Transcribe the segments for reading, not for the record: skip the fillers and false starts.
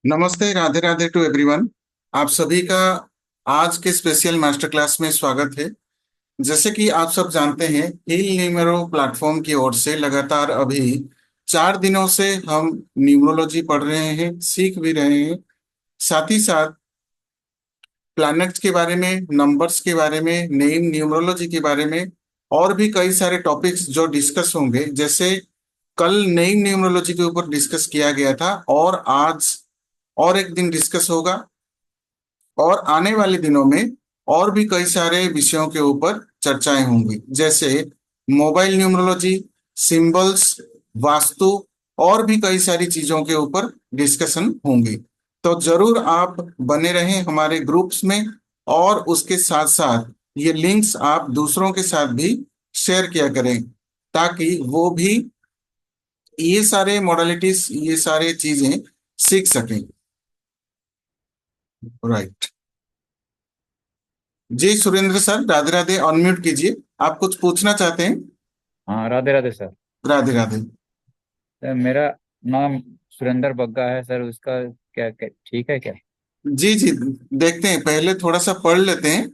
नमस्ते, Radhe Radhe to everyone. आप सभी का आज के स्पेशल मास्टर क्लास में स्वागत है। जैसे कि आप सब जानते हैं, हिल न्यूमेरो प्लेटफॉर्म की ओर से लगातार अभी 4 दिनों से हम न्यूमरोलॉजी पढ़ रहे हैं, सीख भी रहे हैं। साथ ही साथ प्लैनेट्स के बारे में, नंबर्स के बारे में, नेम न्यूमरोलॉजी के बारे में और भी कई सारे टॉपिक्स जो डिस्कस होंगे। जैसे कल नेम न्यूमरोलॉजी के ऊपर डिस्कस किया गया था और आज और एक दिन डिस्कस होगा, और आने वाले दिनों में और भी कई सारे विषयों के ऊपर चर्चाएं होंगी, जैसे मोबाइल न्यूमरोलॉजी, सिंबल्स, वास्तु और भी कई सारी चीजों के ऊपर डिस्कशन होंगी। तो जरूर आप बने रहें हमारे ग्रुप्स में, और उसके साथ साथ ये लिंक्स आप दूसरों के साथ भी शेयर किया करें, ताकि वो भी ये सारे मॉडलिटीज, ये सारे चीजें सीख सकें। राइट। जी सुरेंद्र सर, राधे राधे। अनम्यूट कीजिए, आप कुछ पूछना चाहते हैं। हाँ, राधे राधे सर। राधे राधे। मेरा नाम सुरेंद्र बग्गा है सर। उसका क्या ठीक है क्या? जी जी, देखते हैं, पहले थोड़ा सा पढ़ लेते हैं,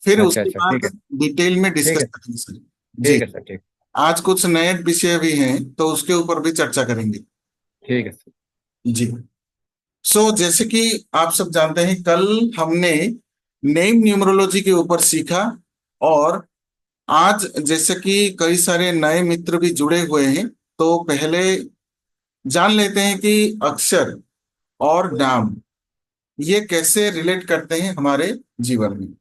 फिर अच्छा उसके अच्छा, ठीक बाद है। डिटेल में ठीक डिस्कस है। करेंगे सर। जी। ठीक है सर, ठीक। आज कुछ नए विषय भी हैं तो उसके ऊपर भी चर्चा करेंगे। ठीक है सर। जी। जैसे कि आप सब जानते हैं, कल हमने नेम न्यूमरोलॉजी के ऊपर सीखा, और आज जैसे कि कई सारे नए मित्र भी जुड़े हुए हैं, तो पहले जान लेते हैं कि अक्षर और नाम ये कैसे रिलेट करते हैं हमारे जीवन में।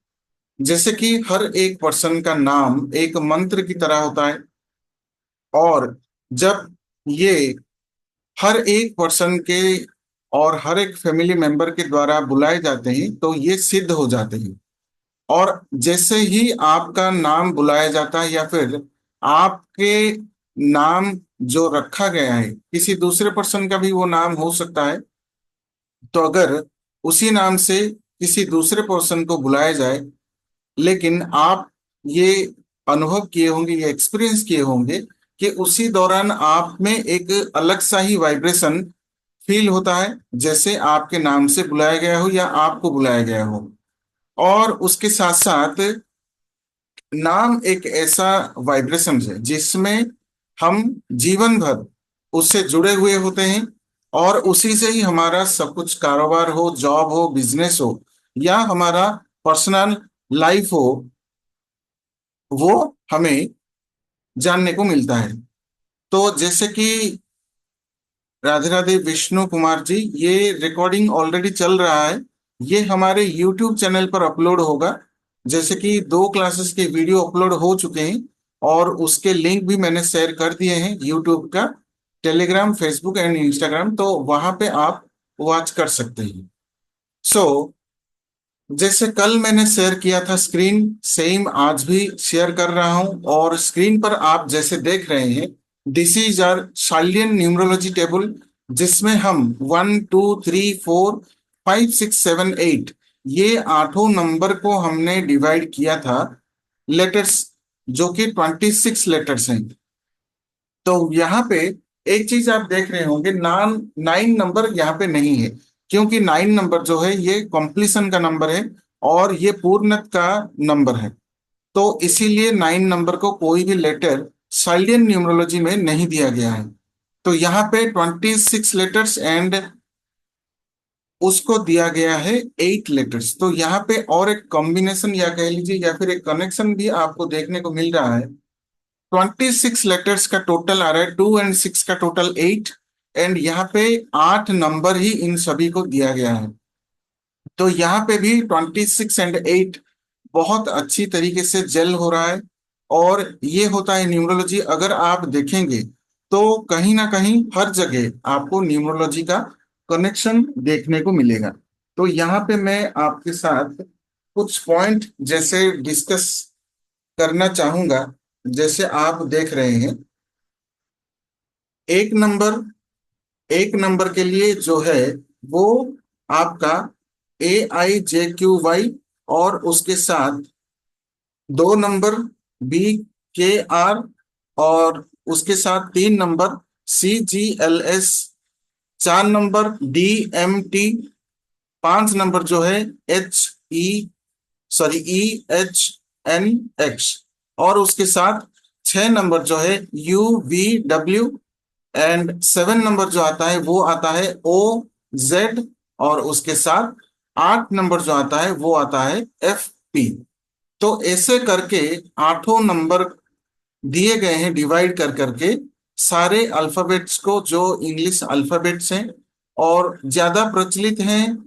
जैसे कि हर एक पर्सन का नाम एक मंत्र की तरह होता है, और जब ये हर एक पर्सन के और हर एक फैमिली मेंबर के द्वारा बुलाए जाते हैं तो ये सिद्ध हो जाते हैं। और जैसे ही आपका नाम बुलाया जाता है, या फिर आपके नाम जो रखा गया है, किसी दूसरे पर्सन का भी वो नाम हो सकता है, तो अगर उसी नाम से किसी दूसरे पर्सन को बुलाया जाए, लेकिन आप ये अनुभव किए होंगे, ये एक्सपीरियंस किए होंगे कि उसी दौरान आप में एक अलग सा ही वाइब्रेशन फील होता है, जैसे आपके नाम से बुलाया गया हो या आपको बुलाया गया हो। और उसके साथ साथ नाम एक ऐसा वाइब्रेशन है जिसमें हम जीवन भर उससे जुड़े हुए होते हैं, और उसी से ही हमारा सब कुछ, कारोबार हो, जॉब हो, बिजनेस हो, या हमारा पर्सनल लाइफ हो, वो हमें जानने को मिलता है। तो जैसे कि राधे राधे विष्णु कुमार जी, ये रिकॉर्डिंग ऑलरेडी चल रहा है, ये हमारे यूट्यूब चैनल पर अपलोड होगा। जैसे कि 2 क्लासेस के वीडियो अपलोड हो चुके हैं, और उसके लिंक भी मैंने शेयर कर दिए हैं, यूट्यूब का, टेलीग्राम, फेसबुक एंड इंस्टाग्राम, तो वहां पे आप वॉच कर सकते हैं। सो जैसे कल मैंने शेयर किया था स्क्रीन, सेम आज भी शेयर कर रहा हूं, और स्क्रीन पर आप जैसे देख रहे हैं, this is our Chaldean numerology table, जिसमें हम 1 2 3 4 5 6 7 8, ये आठों नंबर को हमने डिवाइड किया था लेटर्स, जो कि 26 लेटर्स हैं। तो यहाँ पे एक चीज आप देख रहे होंगे, 9 नंबर यहाँ पे नहीं है, क्योंकि 9 नंबर जो है ये कॉम्प्लीशन का नंबर है, और ये पूर्णत का नंबर है। तो इसीलिए 9 नंबर को कोई भी लेटर साइलियन न्यूमरोलॉजी में नहीं दिया गया है। तो यहाँ पे 26 लेटर्स, एंड उसको दिया गया है 8 लेटर्स। तो यहाँ पे और एक कॉम्बिनेशन, या कह लीजिए, या फिर एक कनेक्शन भी आपको देखने को मिल रहा है। 26 लेटर्स का टोटल आ रहा है 2 और 6 का टोटल 8, एंड यहाँ पे 8 नंबर ही इन सभी को दिया गया है। तो यहाँ पे भी 26 और 8 बहुत अच्छी तरीके से जेल हो रहा है। और ये होता है न्यूमरोलॉजी, अगर आप देखेंगे तो कहीं ना कहीं हर जगह आपको न्यूमरोलॉजी का कनेक्शन देखने को मिलेगा। तो यहाँ पे मैं आपके साथ कुछ पॉइंट जैसे डिस्कस करना चाहूंगा। जैसे आप देख रहे हैं, एक नंबर, एक नंबर के लिए जो है वो आपका AIJQY, और उसके साथ 2 नंबर BKR, और उसके साथ 3 number CGLS, 4 number DMT, 5 number जो है ई EHNX, और उसके साथ 6 नंबर जो है UVW, एंड 7 नंबर जो आता है वो आता है OZ, और उसके साथ 8 नंबर जो आता है वो आता है FP। तो ऐसे करके आठों नंबर दिए गए हैं डिवाइड कर करके सारे अल्फाबेट्स को, जो इंग्लिश अल्फाबेट्स हैं और ज्यादा प्रचलित हैं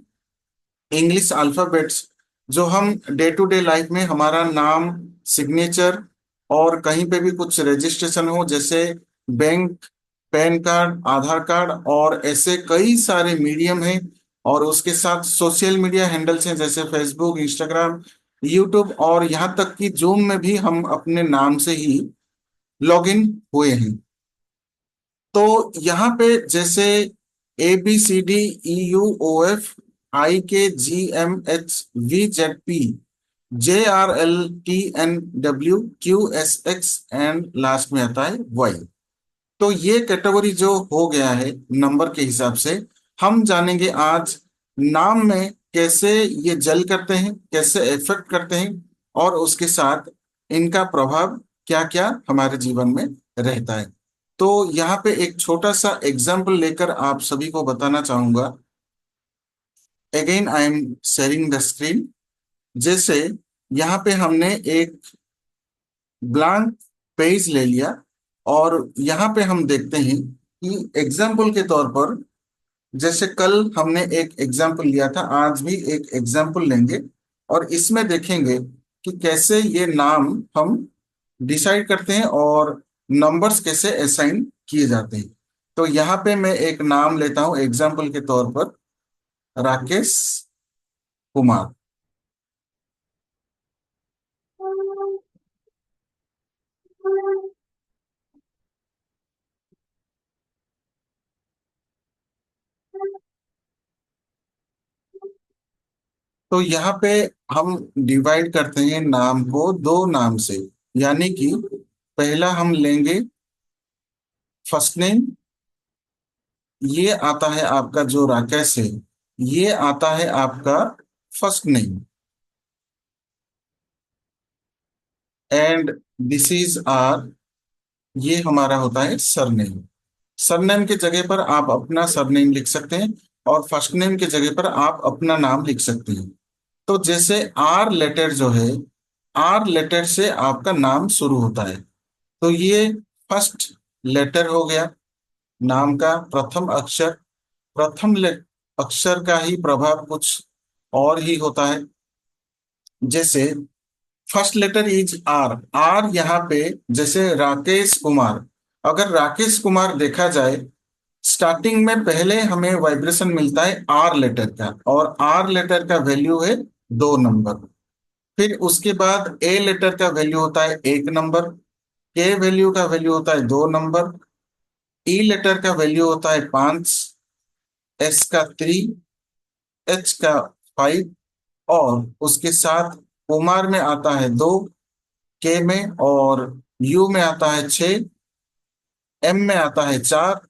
इंग्लिश अल्फाबेट्स, जो हम डे टू डे लाइफ में हमारा नाम, सिग्नेचर, और कहीं पे भी कुछ रजिस्ट्रेशन हो, जैसे बैंक, पैन कार्ड, आधार कार्ड, और ऐसे कई सारे मीडियम हैं। और उसके साथ सोशल मीडिया हैंडल्स हैं जैसे फेसबुक, इंस्टाग्राम, यूट्यूब, और यहाँ तक कि जूम में भी हम अपने नाम से ही लॉगिन हुए हैं। तो यहाँ पे जैसे ABCDEUOFIKGMHVZP JRLTNWQSX एंड लास्ट में आता है वाई। तो ये कैटेगरी जो हो गया है नंबर के हिसाब से, हम जानेंगे आज नाम में कैसे ये जल करते हैं, कैसे इफेक्ट करते हैं, और उसके साथ इनका प्रभाव क्या क्या हमारे जीवन में रहता है। तो यहाँ पे एक छोटा सा एग्जाम्पल लेकर आप सभी को बताना चाहूंगा। Again I am sharing the screen. जैसे यहाँ पे हमने एक ब्लैंक पेज ले लिया, और यहाँ पे हम देखते हैं कि एग्जाम्पल के तौर पर, जैसे कल हमने एक एग्जाम्पल लिया था, आज भी एक एग्जाम्पल लेंगे, और इसमें देखेंगे कि कैसे ये नाम हम डिसाइड करते हैं और नंबर्स कैसे असाइन किए जाते हैं। तो यहाँ पे मैं एक नाम लेता हूं एग्जाम्पल के तौर पर, राकेश कुमार। तो यहाँ पे हम डिवाइड करते हैं नाम को दो नाम से, यानी कि पहला हम लेंगे फर्स्ट नेम, ये आता है आपका जो राकेश है, ये आता है आपका first name, and this is R, ये हमारा होता है सरनेम। सरनेम के जगह पर आप अपना सरनेम लिख सकते हैं, और फर्स्ट नेम के जगह पर आप अपना नाम लिख सकते हैं। तो जैसे आर लेटर जो है, आर लेटर से आपका नाम शुरू होता है, तो ये फर्स्ट लेटर हो गया, नाम का प्रथम अक्षर। अक्षर का ही प्रभाव कुछ और ही होता है। जैसे first letter is R, R यहाँ पे जैसे राकेश कुमार, अगर राकेश कुमार देखा जाए, स्टार्टिंग में पहले हमें वाइब्रेशन मिलता है आर लेटर का, और आर लेटर का वैल्यू है 2 नंबर। फिर उसके बाद ए लेटर का वैल्यू होता है 1 नंबर, के वैल्यू का वैल्यू होता है 2 नंबर, ई लेटर का वैल्यू होता है 5, एस का 3, एच का 5, और उसके साथ कुमार में आता है 2, के में और यू में आता है 6, एम में आता है 4,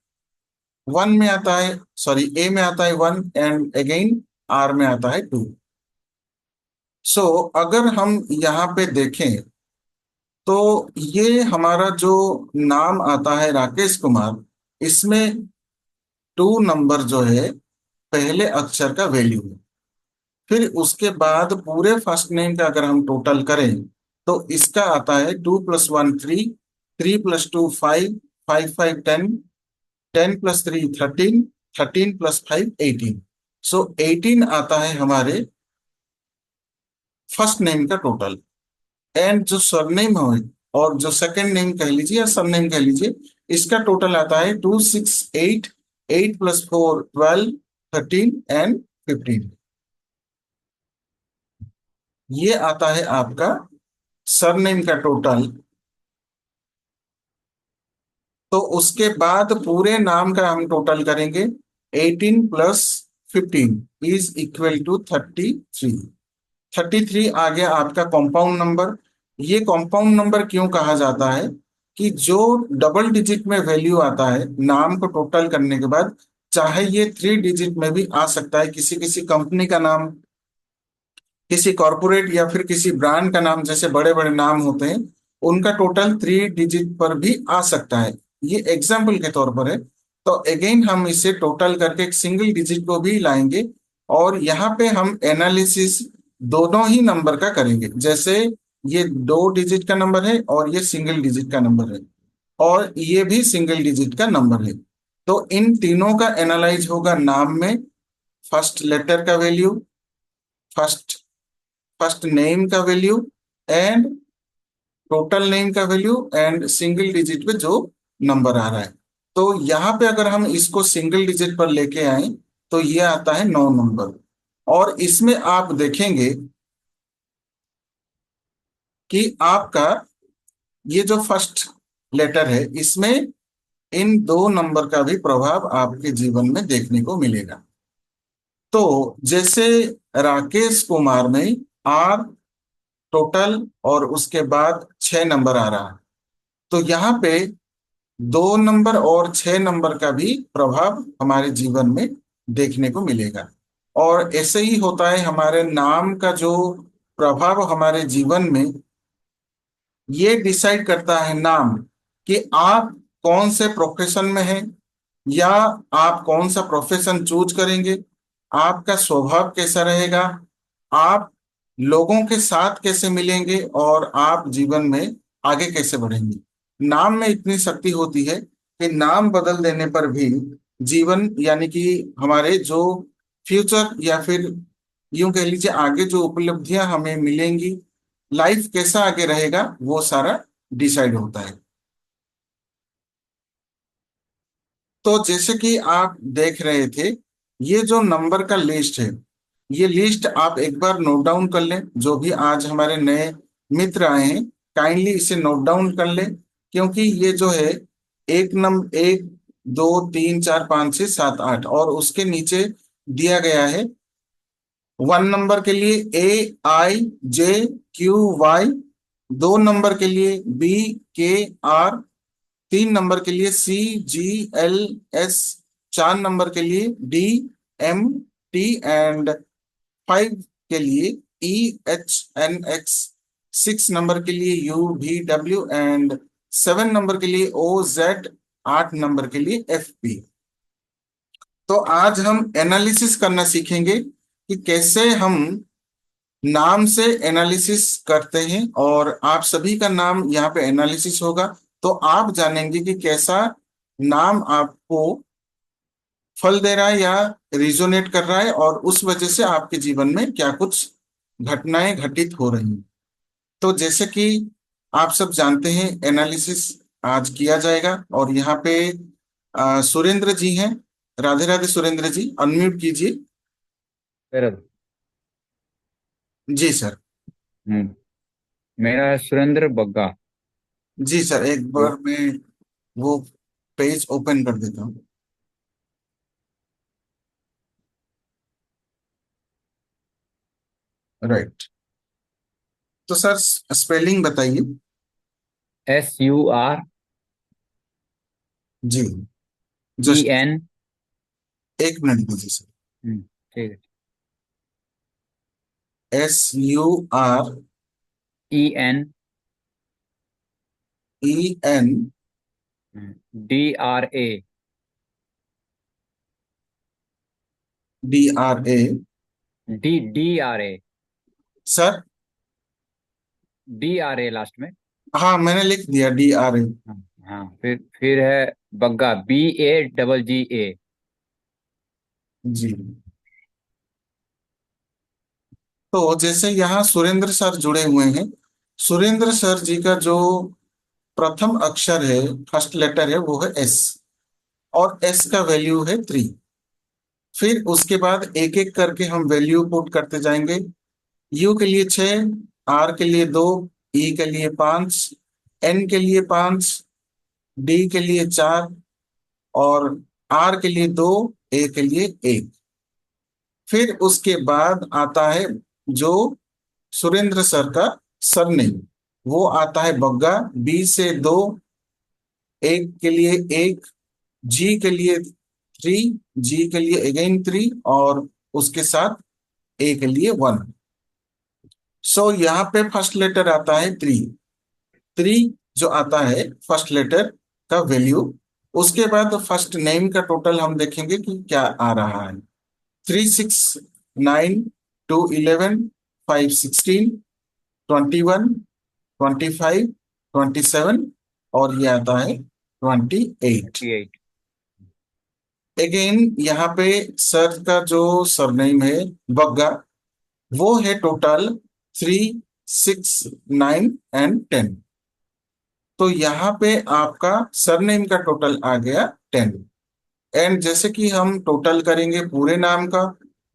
वन में आता है, सॉरी, ए में आता है 1, एंड अगेन आर में आता है 2। सो अगर हम यहाँ पे देखें, तो ये हमारा जो नाम आता है राकेश कुमार, इसमें 2 नंबर जो है पहले अक्षर का वैल्यू है। फिर उसके बाद पूरे फर्स्ट नेम का अगर हम टोटल करें, तो इसका आता है 2 + 1 3, 3 + 2 5, 5 × 5 = 10, 10 + 3 13, 13 + 5 18। सो 18 आता है हमारे फर्स्ट नेम का टोटल। एंड जो सरनेम है, और जो सेकंड नेम कह लीजिए या सरनेम कह लीजिए, इसका टोटल आता है 2 6 8, 8 + 4 12, 13 एंड 15। ये आता है आपका सरनेम का टोटल। तो उसके बाद पूरे नाम का हम टोटल करेंगे, 18 + 15 = 33। 33 आ गया आपका कंपाउंड नंबर। ये कंपाउंड नंबर क्यों कहा जाता है? कि जो डबल डिजिट में वैल्यू आता है नाम को टोटल करने के बाद, चाहे ये 3 डिजिट में भी आ सकता है, किसी किसी कंपनी का नाम, किसी कॉरपोरेट या फिर किसी ब्रांड का नाम, जैसे बड़े बड़े नाम होते हैं, उनका टोटल 3 डिजिट पर भी आ सकता है। ये एग्जाम्पल के तौर पर है। तो अगेन हम इसे टोटल करके एक सिंगल डिजिट को भी लाएंगे, और यहाँ पे हम एनालिसिस दोनों ही नंबर का करेंगे। जैसे ये 2 डिजिट का नंबर है और ये सिंगल डिजिट का नंबर है, और ये भी सिंगल डिजिट का नंबर है। तो इन तीनों का एनालाइज होगा नाम में, फर्स्ट लेटर का वैल्यू, फर्स्ट फर्स्ट नेम का वैल्यू, एंड टोटल नेम का वैल्यू, एंड सिंगल डिजिट पे जो नंबर आ रहा है। तो यहाँ पे अगर हम इसको सिंगल डिजिट पर लेके आए, तो ये आता है 9 नंबर। और इसमें आप देखेंगे कि आपका ये जो फर्स्ट लेटर है, इसमें इन 2 नंबर का भी प्रभाव आपके जीवन में देखने को मिलेगा। तो जैसे राकेश कुमार में आर टोटल और उसके बाद 6 नंबर आ रहा है, तो यहाँ पे 2 नंबर और 6 नंबर का भी प्रभाव हमारे जीवन में देखने को मिलेगा। और ऐसे ही होता है हमारे नाम का जो प्रभाव हमारे जीवन में, ये डिसाइड करता है नाम, कि आप कौन से प्रोफेशन में हैं, या आप कौन सा प्रोफेशन चूज करेंगे, आपका स्वभाव कैसा रहेगा, आप लोगों के साथ कैसे मिलेंगे, और आप जीवन में आगे कैसे बढ़ेंगे। नाम में इतनी शक्ति होती है कि नाम बदल देने पर भी जीवन, यानी कि हमारे जो फ्यूचर, या फिर यूं कह लीजिए आगे जो उपलब्धियां हमें मिलेंगी, लाइफ कैसा आगे रहेगा, वो सारा डिसाइड होता है। तो जैसे कि आप देख रहे थे, ये जो नंबर का लिस्ट है, ये लिस्ट आप एक बार नोट डाउन कर लें। जो भी आज हमारे नए मित्र आए हैं, काइंडली इसे नोट डाउन कर लें, क्योंकि ये जो है एक, 2, 3, 4, 5, 6, 7, 8, और उसके नीचे दिया गया है 1 नंबर के लिए AIJQY, 2 नंबर के लिए BKR, 3 नंबर के लिए CGLS, 4 नंबर के लिए DMT, एंड 5 के लिए EHNX, 6 नंबर के लिए UVW, एंड 7 नंबर के लिए OZ, 8 नंबर के लिए FP। तो आज हम एनालिसिस करना सीखेंगे कि कैसे हम नाम से एनालिसिस करते हैं, और आप सभी का नाम यहाँ पे एनालिसिस होगा। तो आप जानेंगे कि कैसा नाम आपको फल दे रहा है या रिजोनेट कर रहा है, और उस वजह से आपके जीवन में क्या कुछ घटनाएं घटित हो रही हैं। तो जैसे कि आप सब जानते हैं, एनालिसिस आज किया जाएगा, और यहाँ पे सुरेंद्र जी हैं। राधे राधे सुरेंद्र जी, अनम्यूट कीजिए। सर। जी सर। हम्म। मेरा है सुरेंद्र बग्गा। जी सर, एक तो बार मैं वो पेज ओपन कर देता हूँ। राइट। तो सर, स्पेलिंग बताइए। SUR जी। ई जस्ट एन 1 मिनट दीजिए सर। ठीक है। SUR EN EN DRA DRA। DRA sir, DRA last में। हाँ मैंने लिख दिया DRA। हाँ। हाँ, फिर है बग्गा BAGGA। जी। तो जैसे यहाँ सुरेंद्र सर जुड़े हुए हैं, सुरेंद्र सर जी का जो प्रथम अक्षर है, फर्स्ट लेटर है, वो है S, और S का वैल्यू है 3। फिर उसके बाद एक एक करके हम वैल्यू पुट करते जाएंगे। U के लिए 6, R के लिए 2, E के लिए 5, N के लिए 5, D के लिए 4, और R के लिए 2, A के लिए 1। फिर उसके बाद आता है जो सुरेंद्र सर का सरनेम, वो आता है बग्गा। B से 2, 1 के लिए 1, G के लिए 3, जी के लिए अगेन 3, और उसके साथ ए के लिए 1। सो यहाँ पे फर्स्ट लेटर आता है 3। 3 जो आता है फर्स्ट लेटर का वैल्यू, उसके बाद फर्स्ट नेम का टोटल हम देखेंगे कि क्या आ रहा है। 3 6 9, 2 11, 5 16, 21, 25, 27, और ये आता है 28। 28। अगेन यहाँ पे सर का जो सरनेम है बग्गा, वो है टोटल 3 6 9 एंड 10। तो यहाँ पे आपका सरनेम का टोटल आ गया 10। एंड जैसे कि हम टोटल करेंगे पूरे नाम का,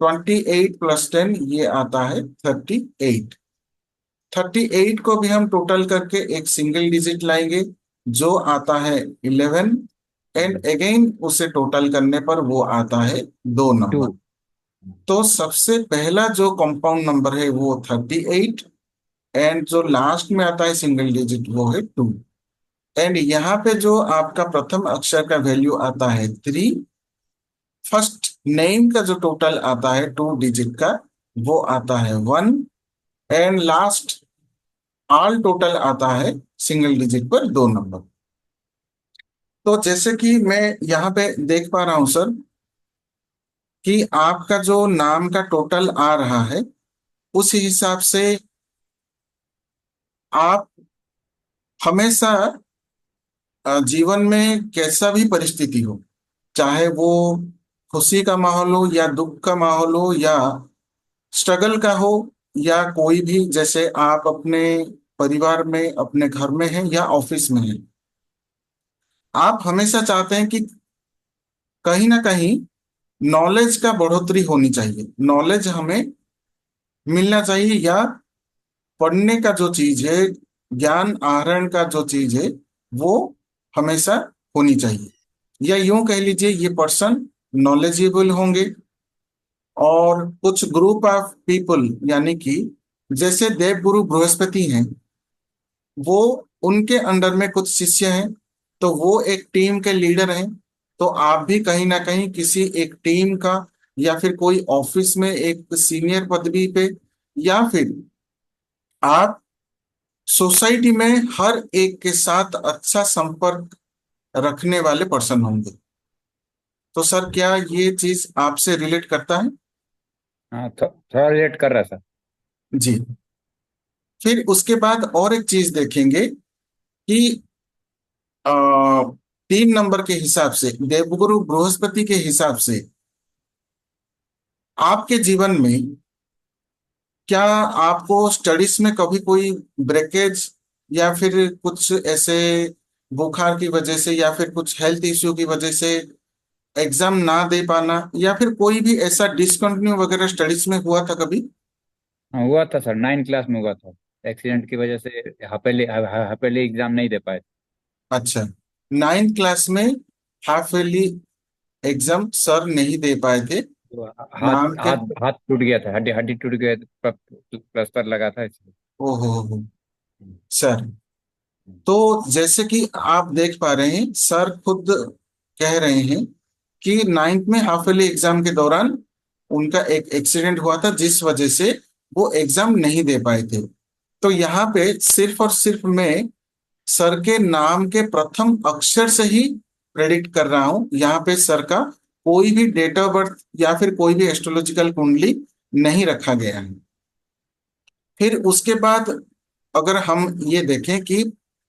28 + 10 ये आता है 38। 38 को भी हम टोटल करके एक सिंगल डिजिट लाएंगे, जो आता है 11। एंड अगेन उसे टोटल करने पर वो आता है 2 नंबर। 2। तो सबसे पहला जो कंपाउंड नंबर है वो 38, एंड जो लास्ट में आता है सिंगल डिजिट वो है 2। एंड यहाँ पे जो आपका प्रथम अक्षर का वैल्यू आता है 3, फर्स्ट नेम का जो टोटल आता है 2 डिजिट का वो आता है 1, एंड लास्ट ऑल टोटल आता है सिंगल डिजिट पर 2 नंबर। तो जैसे कि मैं यहाँ पे देख पा रहा हूं सर कि आपका जो नाम का टोटल आ रहा है, उस हिसाब से आप हमेशा जीवन में कैसा भी परिस्थिति हो, चाहे वो खुशी का माहौल हो या दुख का माहौल हो या स्ट्रगल का हो, या कोई भी, जैसे आप अपने परिवार में अपने घर में हैं या ऑफिस में हैं, आप हमेशा चाहते हैं कि कहीं ना कहीं नॉलेज का बढ़ोतरी होनी चाहिए, नॉलेज हमें मिलना चाहिए, या पढ़ने का जो चीज है, ज्ञान आहरण का जो चीज है, वो हमेशा होनी चाहिए। या यूं कह लीजिए ये पर्सन नॉलेजेबल होंगे। और कुछ ग्रुप ऑफ पीपल, यानी कि जैसे देवगुरु बृहस्पति हैं, वो उनके अंडर में कुछ शिष्य हैं, तो वो एक टीम के लीडर हैं। तो आप भी कहीं ना कहीं किसी एक टीम का, या फिर कोई ऑफिस में एक सीनियर पदवी पे, या फिर आप सोसाइटी में हर एक के साथ अच्छा संपर्क रखने वाले पर्सन होंगे। तो सर क्या ये चीज आपसे रिलेट करता है? हाँ, थोड़ा रिलेट कर रहा था। जी। फिर उसके बाद और एक चीज देखेंगे कि आ, 3 नंबर के हिसाब से, देवगुरु बृहस्पति के हिसाब से आपके जीवन में क्या आपको स्टडीज में कभी कोई ब्रेकेज, या फिर कुछ ऐसे बुखार की वजह से या फिर कुछ हेल्थ इश्यू की वजह से एग्जाम ना दे पाना, या फिर कोई भी ऐसा डिसकंटिन्यू वगैरह स्टडीज में हुआ था कभी? हाँ, हुआ था सर, 9 क्लास में हुआ था। एक्सीडेंट की वजह से हापेली एग्जाम नहीं दे पाए। अच्छा, 9 क्लास में हाफ ईयरली एग्जाम सर नहीं दे पाए थे। तो हाथ नाम के, हाथ हाथ टूट गया था, हड्डी हड्डी टूट गया, प्लास्टर लगा था इसलिए। ओहो हो सर। तो जैसे कि आप देख पा रहे हैं, सर खुद कह रहे हैं कि 9th में हाफ ईयरली एग्जाम के दौरान उनका एक एक्सीडेंट हुआ था, जिस वजह से वो एग्जाम नहीं दे पाए थे। तो यहाँ पे सिर्फ और सिर्फ मैं सर के नाम के प्रथम अक्षर से ही प्रेडिक्ट कर रहा हूं। यहाँ पे सर का कोई भी डेट ऑफ बर्थ या फिर कोई भी एस्ट्रोलॉजिकल कुंडली नहीं रखा गया है। फिर उसके बाद अगर हम ये देखें कि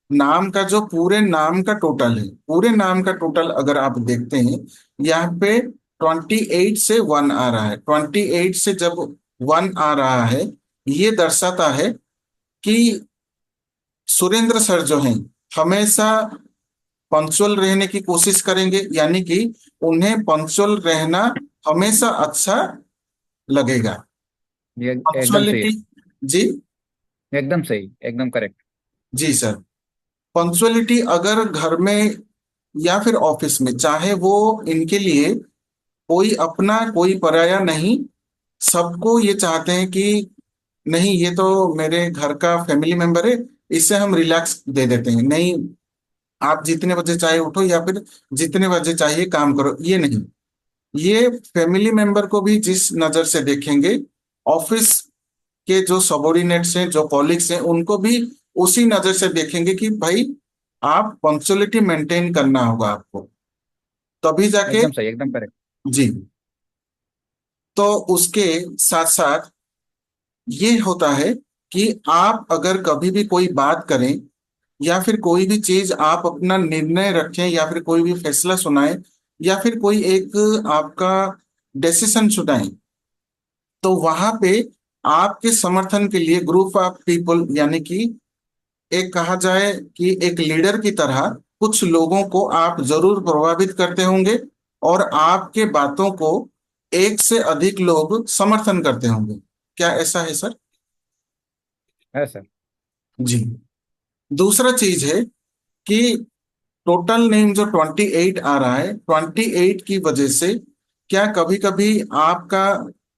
नाम का जो पूरे नाम का टोटल है, पूरे नाम का टोटल अगर आप देखते हैं, यहाँ पे 28 से 1 आ रहा है। 28 से जब 1 आ रहा है, ये दर्शाता है कि सुरेंद्र सर जो हैं हमेशा पंक्चुअल रहने की कोशिश करेंगे, यानी कि उन्हें पंक्चुअल रहना हमेशा अच्छा लगेगा। ये एकदम सही पंक्चुअलिटी। है। जी। एकदम सही, एकदम करेक्ट। जी सर। पंक्चुअलिटी अगर घर में या फिर ऑफिस में, चाहे वो इनके लिए कोई अपना कोई पराया नहीं, सबको ये चाहते हैं कि नहीं ये तो मेरे घर का फैमिली मेंबर है, इससे हम रिलैक्स दे देते हैं, नहीं आप जितने बजे चाहे उठो या फिर जितने बजे चाहिए काम करो, ये नहीं। ये फैमिली मेंबर को भी जिस नजर से देखेंगे, ऑफिस के जो सबॉर्डिनेट्स हैं, जो कॉलिग्स हैं, उनको भी उसी नजर से देखेंगे कि भाई आप पंक्चुअलिटी मेंटेन करना होगा आपको, तभी जाके। एकदम सही, एकदम करेक्ट। जी। तो उसके साथ साथ ये होता है कि आप अगर कभी भी कोई बात करें या फिर कोई भी चीज आप अपना निर्णय रखें या फिर कोई भी फैसला सुनाएं या फिर कोई एक आपका डिसीजन सुनाएं, तो वहां पे आपके समर्थन के लिए ग्रुप ऑफ पीपल, यानी कि एक कहा जाए कि एक लीडर की तरह कुछ लोगों को आप जरूर प्रभावित करते होंगे, और आपके बातों को एक से अधिक लोग समर्थन करते होंगे। क्या ऐसा है सर? है सर। जी। दूसरा चीज है कि टोटल नेम जो 28 आ रहा है, 28 की वजह से क्या कभी कभी आपका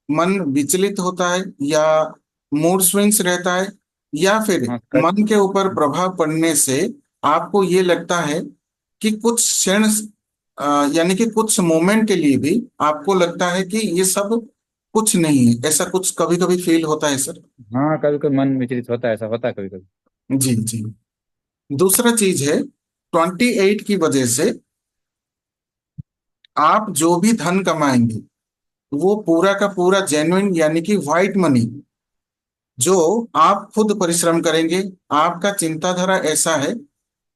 मन विचलित होता है, या मूड स्विंग्स रहता है, या फिर हाँ कर। मन के ऊपर प्रभाव पड़ने से आपको ये लगता है कि कुछ क्षण, यानी कि कुछ मोमेंट के लिए भी आपको लगता है कि ये सब कुछ नहीं है, ऐसा कुछ कभी कभी फील होता है सर? हाँ, कभी कभी मन विचलित होता है, ऐसा होता है कभी कभी। जी जी। दूसरा चीज है, 28 की वजह से आप जो भी धन कमाएंगे वो पूरा का पूरा जेन्युइन, यानी कि व्हाइट मनी, जो आप खुद परिश्रम करेंगे। आपका चिंताधारा ऐसा है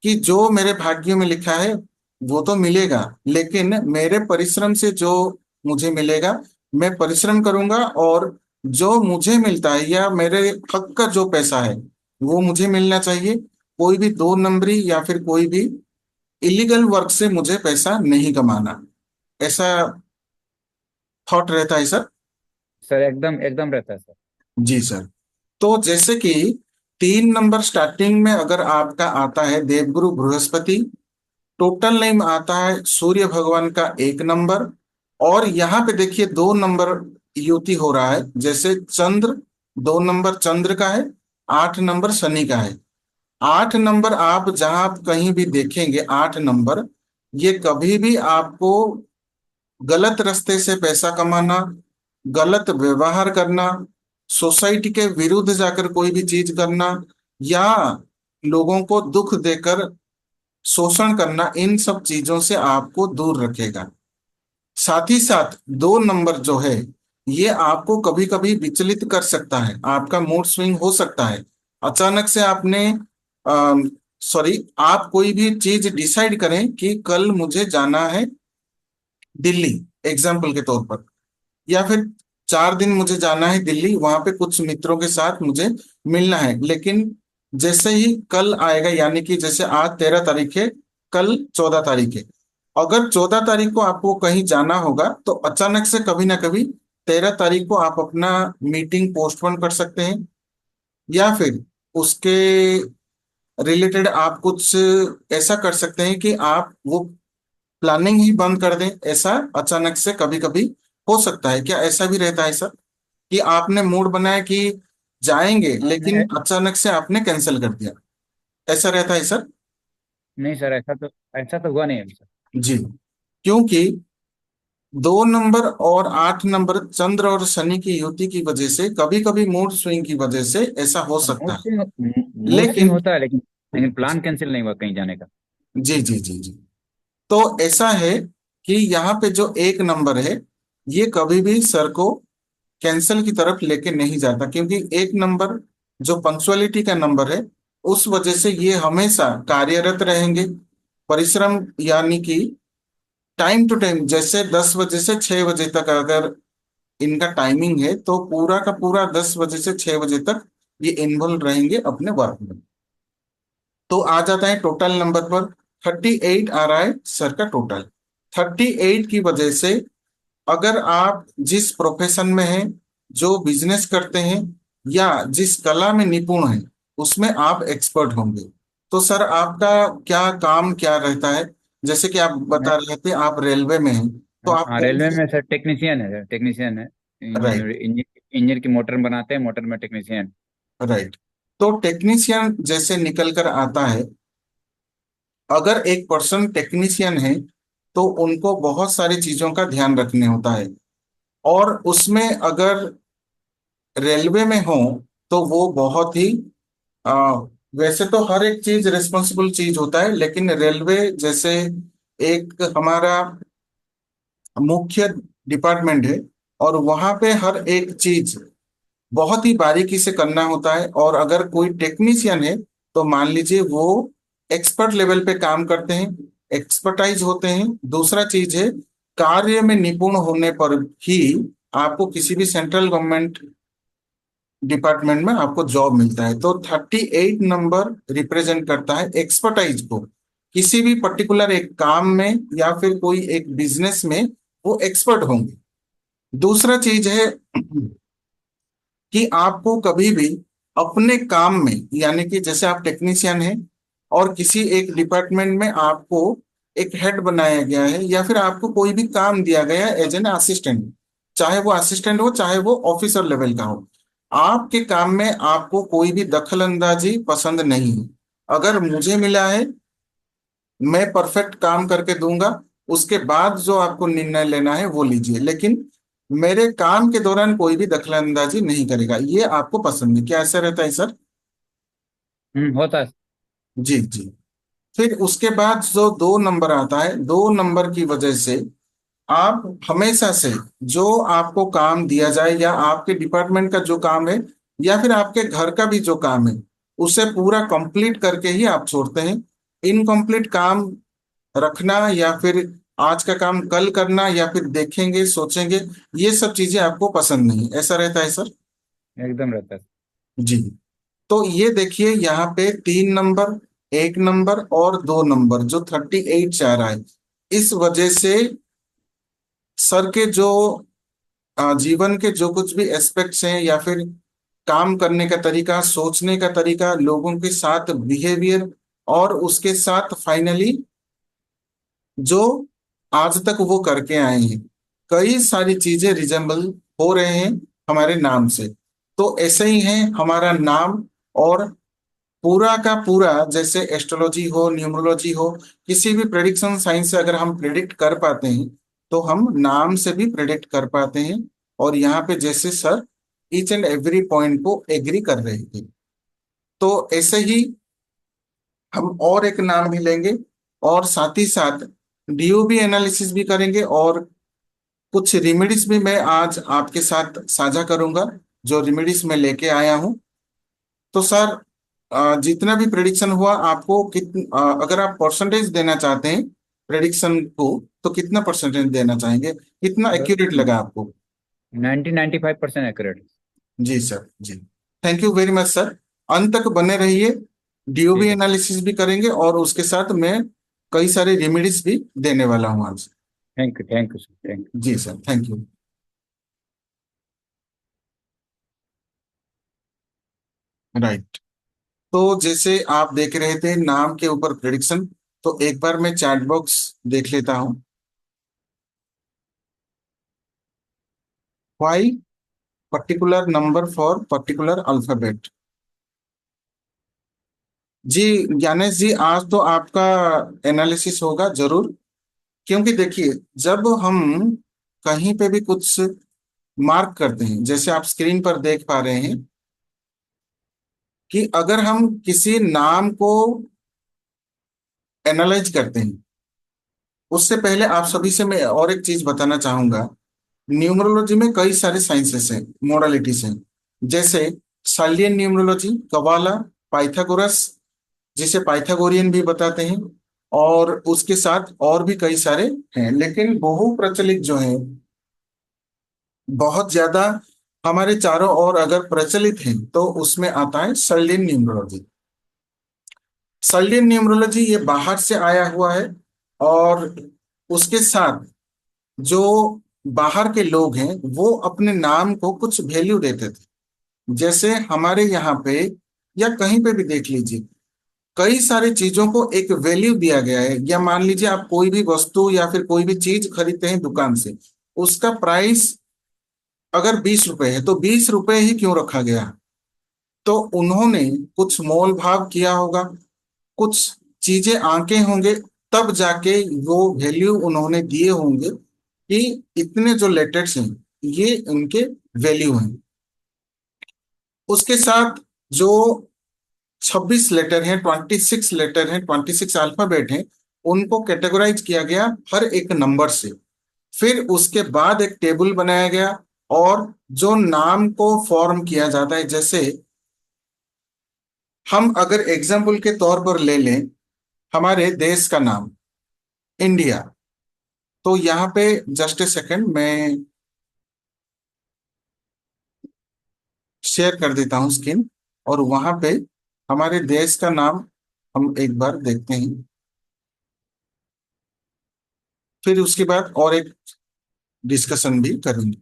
कि जो मेरे भाग्य में लिखा है वो तो मिलेगा, लेकिन मेरे परिश्रम से जो मुझे मिलेगा, मैं परिश्रम करूंगा, और जो मुझे मिलता है या मेरे हक का जो पैसा है वो मुझे मिलना चाहिए। कोई भी दो नंबरी या फिर कोई भी इलीगल वर्क से मुझे पैसा नहीं कमाना, ऐसा थॉट रहता है सर। सर एकदम एकदम रहता है सर। जी सर। तो जैसे कि 3 नंबर स्टार्टिंग में अगर आपका आता है देवगुरु बृहस्पति, टोटल नेम आता है सूर्य भगवान का 1 नंबर, और यहाँ पे देखिए 2 नंबर युति हो रहा है, जैसे चंद्र, 2 नंबर चंद्र का है, 8 नंबर शनि का है। 8 नंबर आप जहां आप कहीं भी देखेंगे, 8 नंबर ये कभी भी आपको गलत रास्ते से पैसा कमाना, गलत व्यवहार करना, सोसाइटी के विरुद्ध जाकर कोई भी चीज करना, या लोगों को दुख देकर शोषण करना, इन सब चीजों से आपको दूर रखेगा। साथ ही साथ 2 नंबर जो है, ये आपको कभी कभी विचलित कर सकता है, आपका मूड स्विंग हो सकता है। अचानक से आपने सॉरी, आप कोई भी चीज डिसाइड करें कि कल मुझे जाना है दिल्ली, एग्जाम्पल के तौर पर, या फिर 4 दिन मुझे जाना है दिल्ली, वहां पे कुछ मित्रों के साथ मुझे मिलना है, लेकिन जैसे ही कल आएगा, यानी कि जैसे आज 13 तारीख है, कल 14 तारीख है, अगर 14 तारीख को आपको कहीं जाना होगा तो अचानक से कभी ना कभी 13 तारीख को आप अपना मीटिंग पोस्टपोन कर सकते हैं, या फिर उसके रिलेटेड आप कुछ ऐसा कर सकते हैं कि आप वो प्लानिंग ही बंद कर दें। ऐसा अचानक से कभी कभी हो सकता है। क्या ऐसा भी रहता है सर, कि आपने मूड बनाया कि जाएंगे, हाँ, लेकिन अचानक से आपने कैंसिल कर दिया? ऐसा रहता है सर? नहीं सर, ऐसा तो हुआ नहीं अभी सर। जी। क्योंकि 2 नंबर और 8 नंबर चंद्र और शनि की युति की वजह से कभी कभी मूड स्विंग की वजह से ऐसा हो सकता मूड है। स्विंग, मूड स्विंग लेकिन होता है, लेकिन प्लान कैंसिल नहीं हुआ कहीं जाने का। जी जी जी जी। तो ऐसा है कि यहाँ पे जो 1 नंबर है, ये कभी भी सर को कैंसल की तरफ लेके नहीं जाता, क्योंकि 1 नंबर जो पंक्चुअलिटी का नंबर है, उस वजह से ये हमेशा कार्यरत रहेंगे। परिश्रम, यानी कि टाइम टू टाइम, जैसे 10 बजे से 6 बजे तक अगर इनका टाइमिंग है, तो पूरा का पूरा 10 बजे से 6 बजे तक ये इन्वॉल्व रहेंगे अपने वर्क में। तो आ जाता है टोटल नंबर पर। 38 आ रहा है सर का टोटल। 38 की वजह से अगर आप जिस प्रोफेशन में हैं, जो बिजनेस करते हैं, या जिस कला में निपुण हैं, उसमें आप एक्सपर्ट होंगे। तो सर आपका क्या काम क्या रहता है? जैसे कि आप मैं, बता रहे थे आप रेलवे में हैं, तो आप हाँ, कौन रेलवे से? में सर टेक्नीशियन है, सर टेक्नीशियन है। राइट। इंजन की मोटर बनाते हैं, मोटर में टेक्नीशियन। राइट। तो टेक्नीशियन जैसे निकल कर आता है, अगर एक पर्सन टेक्नीशियन है तो उनको बहुत सारी चीजों का ध्यान रखने होता है। और उसमें अगर रेलवे में हो तो वो बहुत ही आ, वैसे तो हर एक चीज रिस्पॉन्सिबल चीज होता है, लेकिन रेलवे जैसे एक हमारा मुख्य डिपार्टमेंट है, और वहां पे हर एक चीज बहुत ही बारीकी से करना होता है। और अगर कोई टेक्नीशियन है तो मान लीजिए वो एक्सपर्ट लेवल पे काम करते हैं, एक्सपर्टाइज होते हैं। दूसरा चीज है, कार्य में निपुण होने पर ही आपको किसी भी सेंट्रल गवर्नमेंट डिपार्टमेंट में आपको जॉब मिलता है। तो 38 नंबर रिप्रेजेंट करता है एक्सपर्टाइज को, किसी भी पर्टिकुलर एक काम में या फिर कोई एक बिजनेस में वो एक्सपर्ट होंगे। दूसरा चीज है कि आपको कभी भी अपने काम में, यानी कि जैसे आप टेक्नीशियन हैं और किसी एक डिपार्टमेंट में आपको एक हेड बनाया गया है, या फिर आपको कोई भी काम दिया गया है एज एन असिस्टेंट, चाहे वो असिस्टेंट हो चाहे वो ऑफिसर लेवल का हो, आपके काम में आपको कोई भी दखल अंदाजी पसंद नहीं है। अगर मुझे मिला है, मैं परफेक्ट काम करके दूंगा, उसके बाद जो आपको निर्णय लेना है वो लीजिए, लेकिन मेरे काम के दौरान कोई भी दखलंदाजी नहीं करेगा। ये आपको पसंद है क्या? ऐसा रहता है सर? होता है। जी जी। फिर उसके बाद जो 2 नंबर आता है, 2 नंबर की वजह से आप हमेशा से जो आपको काम दिया जाए या आपके डिपार्टमेंट का जो काम है या फिर आपके घर का भी जो काम है, उसे पूरा कंप्लीट करके ही आप छोड़ते हैं। इनकम्प्लीट काम रखना या फिर आज का काम कल करना या फिर देखेंगे सोचेंगे, ये सब चीजें आपको पसंद नहीं। ऐसा रहता है सर? एकदम रहता है। जी। तो ये देखिए यहाँ पे 3 नंबर, 1 नंबर और 2 नंबर जो 38 चाह रहा है, इस वजह से सर के जो जीवन के जो कुछ भी एस्पेक्ट्स हैं या फिर काम करने का तरीका, सोचने का तरीका, लोगों के साथ बिहेवियर, और उसके साथ फाइनली जो आज तक वो करके आए हैं, कई सारी चीजें रिजेंबल हो रहे हैं हमारे नाम से। तो ऐसे ही है हमारा नाम। और पूरा का पूरा, जैसे एस्ट्रोलॉजी हो, न्यूमरोलॉजी हो, किसी भी प्रेडिक्शन साइंस से अगर हम प्रेडिक्ट कर पाते हैं तो हम नाम से भी प्रेडिक्ट कर पाते हैं। और यहाँ पे जैसे sir each and every point को एग्री कर रहे थे, तो ऐसे ही हम और एक नाम भी लेंगे और साथ ही साथ डीओबी एनालिसिस भी करेंगे, और कुछ रेमेडीज भी मैं आज आपके साथ साझा करूंगा, जो रेमेडीज मैं लेके आया हूं। तो सर जितना भी प्रेडिक्शन हुआ आपको अगर आप परसेंटेज देना चाहते हैं प्रेडिक्शन को, तो कितना परसेंटेज देना चाहेंगे? कितना एक्यूरेट लगा आपको? 95% एक्यूरेट। जी सर जी। Thank you very much sir. अंत तक बने रहिए, डीओबी ठीक है। एनालिसिस भी करेंगे और उसके साथ मैं कई सारे रेमेडीज भी देने वाला हूँ आज। Thank you sir, thank you. जी सर, थैंक यू। राइट। तो जैसे आप देख रहे थे नाम के ऊपर प्रिडिक्शन, तो एक बार मैं चैट बॉक्स देख लेता हूँ। Why particular number for particular alphabet? जी ज्ञानेश जी, आज तो आपका एनालिसिस होगा जरूर। क्योंकि देखिए, जब हम कहीं पे भी कुछ मार्क करते हैं, जैसे आप स्क्रीन पर देख पा रहे हैं कि अगर हम किसी नाम को एनालाइज करते हैं, उससे पहले आप सभी से मैं और एक चीज बताना चाहूंगा। न्यूमरोलॉजी में कई सारे साइंसेस हैं, मोडालिटीज हैं, जैसे सालियन न्यूमरोलॉजी, कबाला, पाइथागोरस, जिसे पाइथागोरियन भी बताते हैं, और उसके साथ और भी कई सारे हैं। लेकिन बहु प्रचलित जो है, बहुत ज्यादा हमारे चारों ओर अगर प्रचलित है, तो उसमें आता है सर्लियन न्यूमरोलॉजी। सर्लियन न्यूमरोलॉजी ये बाहर से आया हुआ है, और उसके साथ जो बाहर के लोग हैं वो अपने नाम को कुछ वैल्यू देते थे। जैसे हमारे यहाँ पे या कहीं पे भी देख लीजिए, कई सारी चीजों को एक वैल्यू दिया गया है। या मान लीजिए आप कोई भी वस्तु या फिर कोई भी चीज खरीदते हैं दुकान से, उसका प्राइस अगर 20 रुपए है तो 20 रुपए ही क्यों रखा गया? तो उन्होंने कुछ मोल भाव किया होगा, कुछ चीजें आंके होंगे, तब जाके वो वैल्यू उन्होंने दिए होंगे कि इतने जो लेटर्स हैं ये उनके वैल्यू हैं। उसके साथ जो 26 लेटर हैं, 26 लेटर हैं, 26 अल्फाबेट हैं, उनको कैटेगराइज किया गया हर एक नंबर से। फिर उसके बाद एक टेबल बनाया गया, और जो नाम को फॉर्म किया जाता है, जैसे हम अगर एग्जाम्पल के तौर पर ले लें हमारे देश का नाम इंडिया, तो यहाँ पे जस्ट ए सेकंड मैं शेयर कर देता हूँ स्क्रीन, और वहां पे हमारे देश का नाम हम एक बार देखते हैं। फिर उसके बाद और एक डिस्कशन भी करेंगे।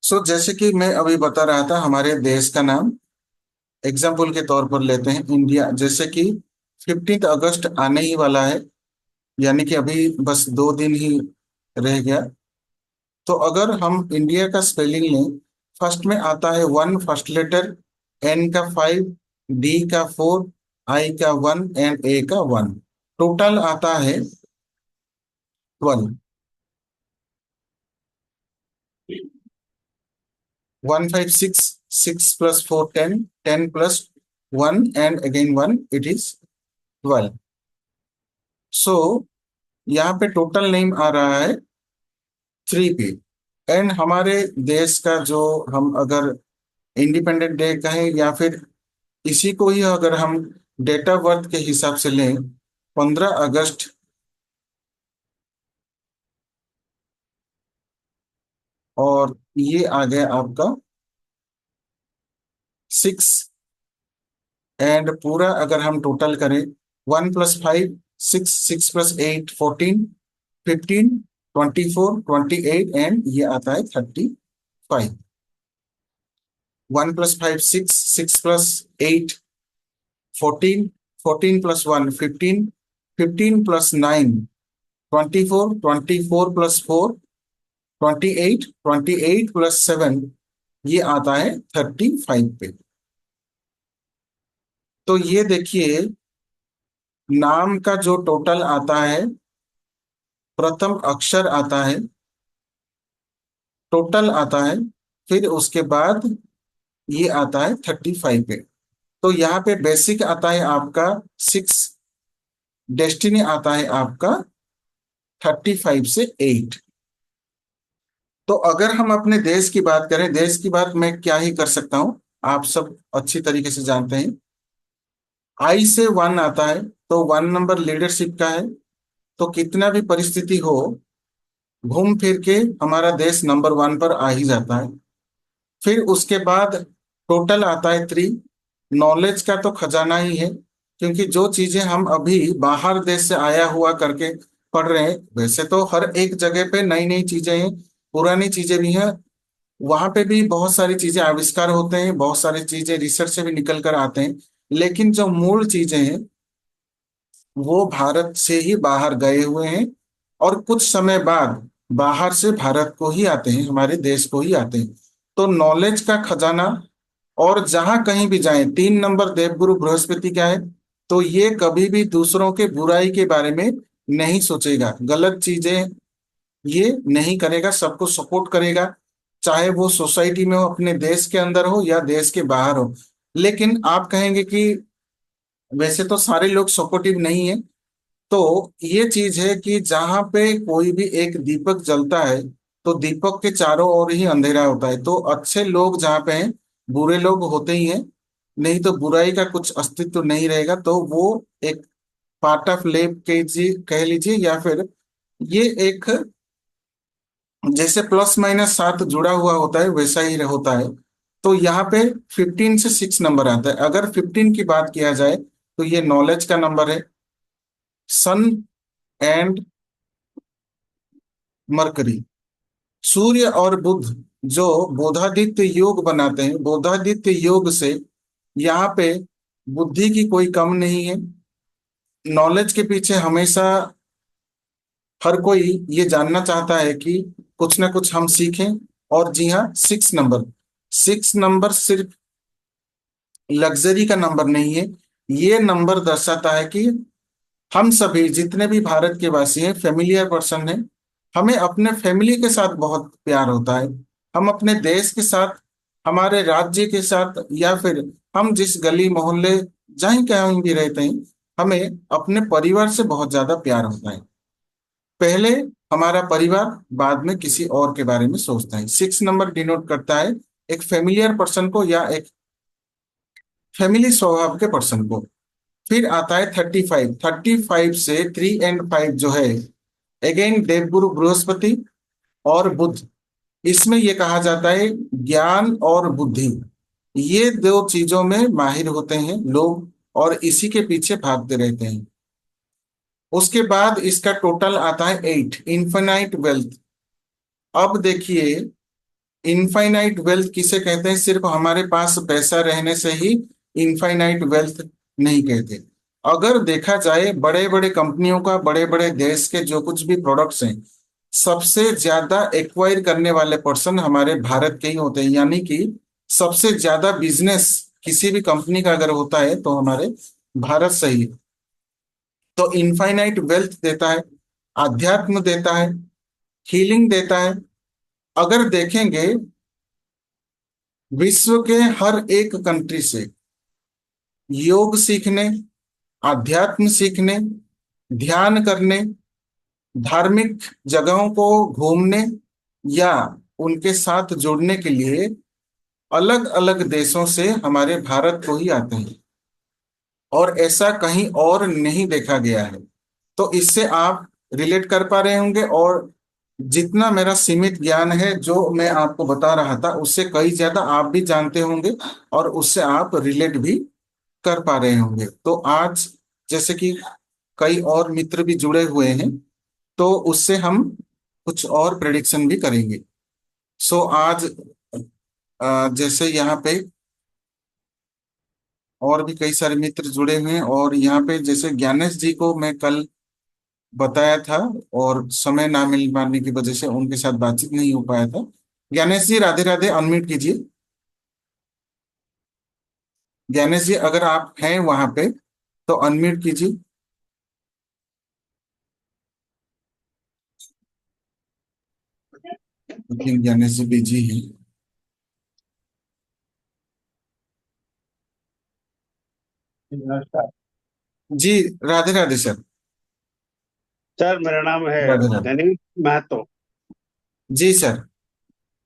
सो जैसे कि मैं अभी बता रहा था, हमारे देश का नाम एग्जाम्पल के तौर पर लेते हैं इंडिया। जैसे कि 15 अगस्त आने ही वाला है, यानी कि अभी बस 2 दिन ही रह गया। तो अगर हम इंडिया का स्पेलिंग लें, फर्स्ट में आता है वन, फर्स्ट लेटर, एन का 5, डी का 4, आई का 1 एंड ए का 1। टोटल आता है 12। 1 5 6, 6 + 4 10, 10 + 1 एंड अगेन 1, इट इज 12। सो यहाँ पे टोटल नेम आ रहा है 3 पे। एंड हमारे देश का जो, हम अगर इंडिपेंडेंट डे कहें या फिर इसी को ही अगर हम डेट ऑफ बर्थ के हिसाब से लें, 15 अगस्त, और ये आ गया आपका 6। एंड पूरा अगर हम टोटल करें, 1 + 5 6, 6 + 8 14, 15, 24, 28 एंड ये आता है 35। 1 + 5 6, 6 + 8 14, 14 + 1 15, 15 + 9 24, 24 + 4 28, 28 + 7 ये आता है 35 पे। तो ये देखिए, नाम का जो टोटल आता है, प्रथम अक्षर आता है, टोटल आता है, फिर उसके बाद ये आता है 35 पे। तो यहाँ पे बेसिक आता है आपका 6, डेस्टिनी आता है आपका 35 से 8। तो अगर हम अपने देश की बात करें, देश की बात मैं क्या ही कर सकता हूँ, आप सब अच्छी तरीके से जानते हैं। आई से 1 आता है, तो 1 नंबर लीडरशिप का है। तो कितना भी परिस्थिति हो, घूम फिर के हमारा देश नंबर 1 पर आ ही जाता है। फिर उसके बाद टोटल आता है 3। नॉलेज का तो खजाना ही है, क्योंकि जो चीजें हम अभी बाहर देश से आया हुआ करके पढ़ रहे हैं, वैसे तो हर एक जगह पे नई नई चीजें हैं, पुरानी चीजें भी हैं। वहां पे भी बहुत सारी चीजें आविष्कार होते हैं, बहुत सारी चीजें रिसर्च से भी निकल कर आते हैं। लेकिन जो मूल चीजें हैं वो भारत से ही बाहर गए हुए हैं, और कुछ समय बाद बाहर से भारत को ही आते हैं, हमारे देश को ही आते हैं। तो नॉलेज का खजाना, और जहां कहीं भी जाएं, 3 नंबर देवगुरु बृहस्पति का है। तो ये कभी भी दूसरों के बुराई के बारे में नहीं सोचेगा, गलत चीजें ये नहीं करेगा, सबको सपोर्ट करेगा, चाहे वो सोसाइटी में हो, अपने देश के अंदर हो या देश के बाहर हो। लेकिन आप कहेंगे कि वैसे तो सारे लोग सपोर्टिव नहीं है। तो ये चीज है कि जहां पे कोई भी एक दीपक जलता है, तो दीपक के चारों ओर ही अंधेरा होता है। तो अच्छे लोग जहाँ पे हैं, बुरे लोग होते ही हैं, नहीं तो बुराई का कुछ अस्तित्व नहीं रहेगा। तो वो एक पार्ट ऑफ लेब के जी कह लीजिए, या फिर ये एक जैसे +- 7 जुड़ा हुआ होता है, वैसा ही होता है। तो यहाँ पे 15 से 6 नंबर आता है। अगर 15 की बात किया जाए, तो ये नॉलेज का नंबर है। सन एंड मरकरी, सूर्य और बुध जो बोधादित्य योग बनाते हैं, बोधादित्य योग से यहाँ पे बुद्धि की कोई कम नहीं है। नॉलेज के पीछे हमेशा हर कोई ये जानना चाहता है कि कुछ ना कुछ हम सीखें। और जी हाँ, 6 नंबर, 6 नंबर सिर्फ लग्जरी का नंबर नहीं है। ये नंबर दर्शाता है कि हम सभी जितने भी भारत के वासी हैं, फेमिलियर पर्सन हैं। हमें अपने फैमिली के साथ बहुत प्यार होता है। हम अपने देश के साथ, हमारे राज्य के साथ, या फिर हम जिस गली मोहल्ले जहीं कहीं भी रहते हैं, हमें अपने परिवार से बहुत ज्यादा प्यार होता है। पहले हमारा परिवार, बाद में किसी और के बारे में सोचता है। 6 नंबर डिनोट करता है एक फेमिलियर पर्सन को, या एक फैमिली स्वभाव के पर्सन को। फिर आता है 35। 35 से 3 और 5 जो है, अगेन देवगुरु बृहस्पति और बुध। इसमें यह कहा जाता है ज्ञान और बुद्धि, ये दो चीजों में माहिर होते हैं लोग, और इसी के पीछे भागते रहते हैं। उसके बाद इसका टोटल आता है 8, इन्फिनाइट वेल्थ। अब देखिए, इनफाइनाइट वेल्थ किसे कहते हैं? सिर्फ हमारे पास पैसा रहने से ही इनफाइनाइट वेल्थ नहीं कहते। अगर देखा जाए बड़े बड़े कंपनियों का, बड़े बड़े देश के जो कुछ भी प्रोडक्ट्स हैं, सबसे ज्यादा एक्वायर करने वाले पर्सन हमारे भारत के ही होते हैं। यानी कि सबसे ज्यादा बिजनेस किसी भी कंपनी का अगर होता है तो हमारे भारत से ही। तो इनफाइनाइट वेल्थ देता है, आध्यात्म देता है, हीलिंग देता है। अगर देखेंगे विश्व के हर एक कंट्री से योग सीखने, आध्यात्म सीखने, ध्यान करने, धार्मिक जगहों को घूमने, या उनके साथ जुड़ने के लिए अलग अलग देशों से हमारे भारत को ही आते हैं। और ऐसा कहीं और नहीं देखा गया है। तो इससे आप रिलेट कर पा रहे होंगे, और जितना मेरा सीमित ज्ञान है जो मैं आपको बता रहा था, उससे कई ज्यादा आप भी जानते होंगे, और उससे आप रिलेट भी कर पा रहे होंगे। तो आज जैसे कि कई और मित्र भी जुड़े हुए हैं, तो उससे हम कुछ और प्रेडिक्शन भी करेंगे। सो आज जैसे यहाँ पे और भी कई सारे मित्र जुड़े हुए हैं, और यहाँ पे जैसे ज्ञानेश जी को मैं कल बताया था, और समय ना मिल पाने की वजह से उनके साथ बातचीत नहीं हो पाया था। ज्ञानेश जी, राधे राधे, अनम्यूट कीजिए। ज्ञानेश जी, अगर आप हैं वहां पे तो अनम्यूट कीजिए। I think Gyanesh ji busy हैं। नमस्कार जी, राधे राधे सर। सर। मेरा नाम है राधे राधे। गणेश महतो। जी सर।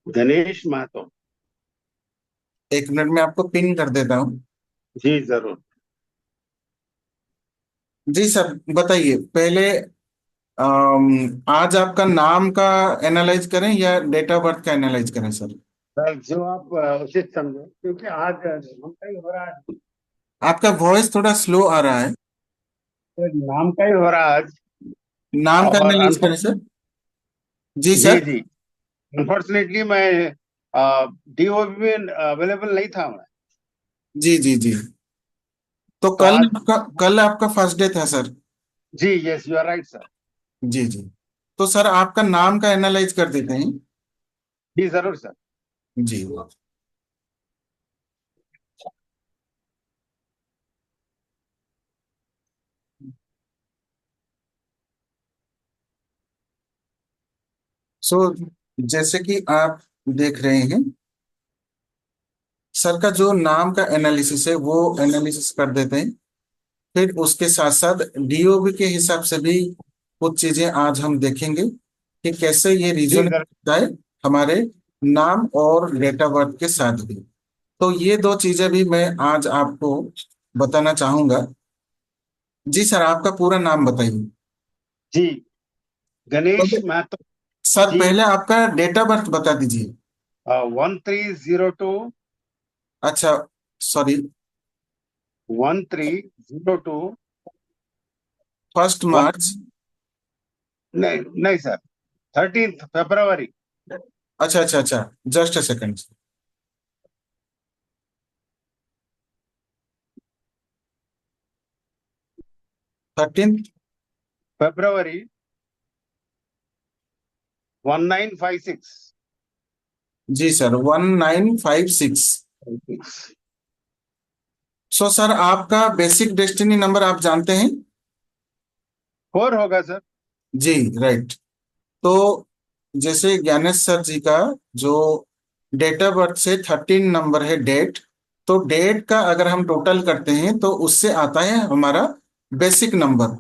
गणेश महतो। 1 मिनट में आपको पिन कर देता हूँ। जी जरूर। जी सर, बताइए पहले। आज आपका नाम का एनालाइज करें या डेट ऑफ बर्थ का एनालाइज करें सर? सर जो आप उचित समझो, क्योंकि आज नाम का ही हो रहा है। आपका वॉइस थोड़ा स्लो आ रहा है। तो नाम का ही हो रहा है आज। नाम का और एनालाइज करें सर। जी जी सर। जी। अनफॉर्चुनेटली मैं डीओबी में अवेलेबल नहीं था मैं। जी जी जी। तो तो कल आज। आपका कल आपका फर्स्ट डे था सर। जी yes, you are right sir. जी जी। तो सर आपका नाम का एनालाइज कर देते हैं। जी जरूर सर। जी। सो जैसे कि आप देख रहे हैं, सर का जो नाम का एनालिसिस है वो एनालिसिस कर देते हैं। फिर उसके साथ साथ डीओबी के हिसाब से भी कुछ चीजें आज हम देखेंगे कि कैसे ये जी रीजन जरूर। होता है हमारे नाम और डेट ऑफ बर्थ के साथ भी। तो ये दो चीजें भी मैं आज आपको बताना चाहूंगा। जी सर, आपका पूरा नाम बताइए। जी गणेश तो महतो। सर जी पहले आपका डेट ऑफ बर्थ बता दीजिए। 1302। अच्छा, सॉरी। 1302। 1 मार्च। नहीं नहीं सर, 13 फरवरी। अच्छा अच्छा अच्छा, जस्ट अ सेकंड। 13। फरवरी 1956। जी सर, 1956। सो सर, आपका बेसिक डेस्टिनी नंबर आप जानते हैं? 4 होगा सर। जी, राइट। तो जैसे ज्ञानेश सर जी का जो डेट ऑफ बर्थ से 13 नंबर है, डेट, तो डेट का अगर हम टोटल करते हैं तो उससे आता है हमारा बेसिक नंबर।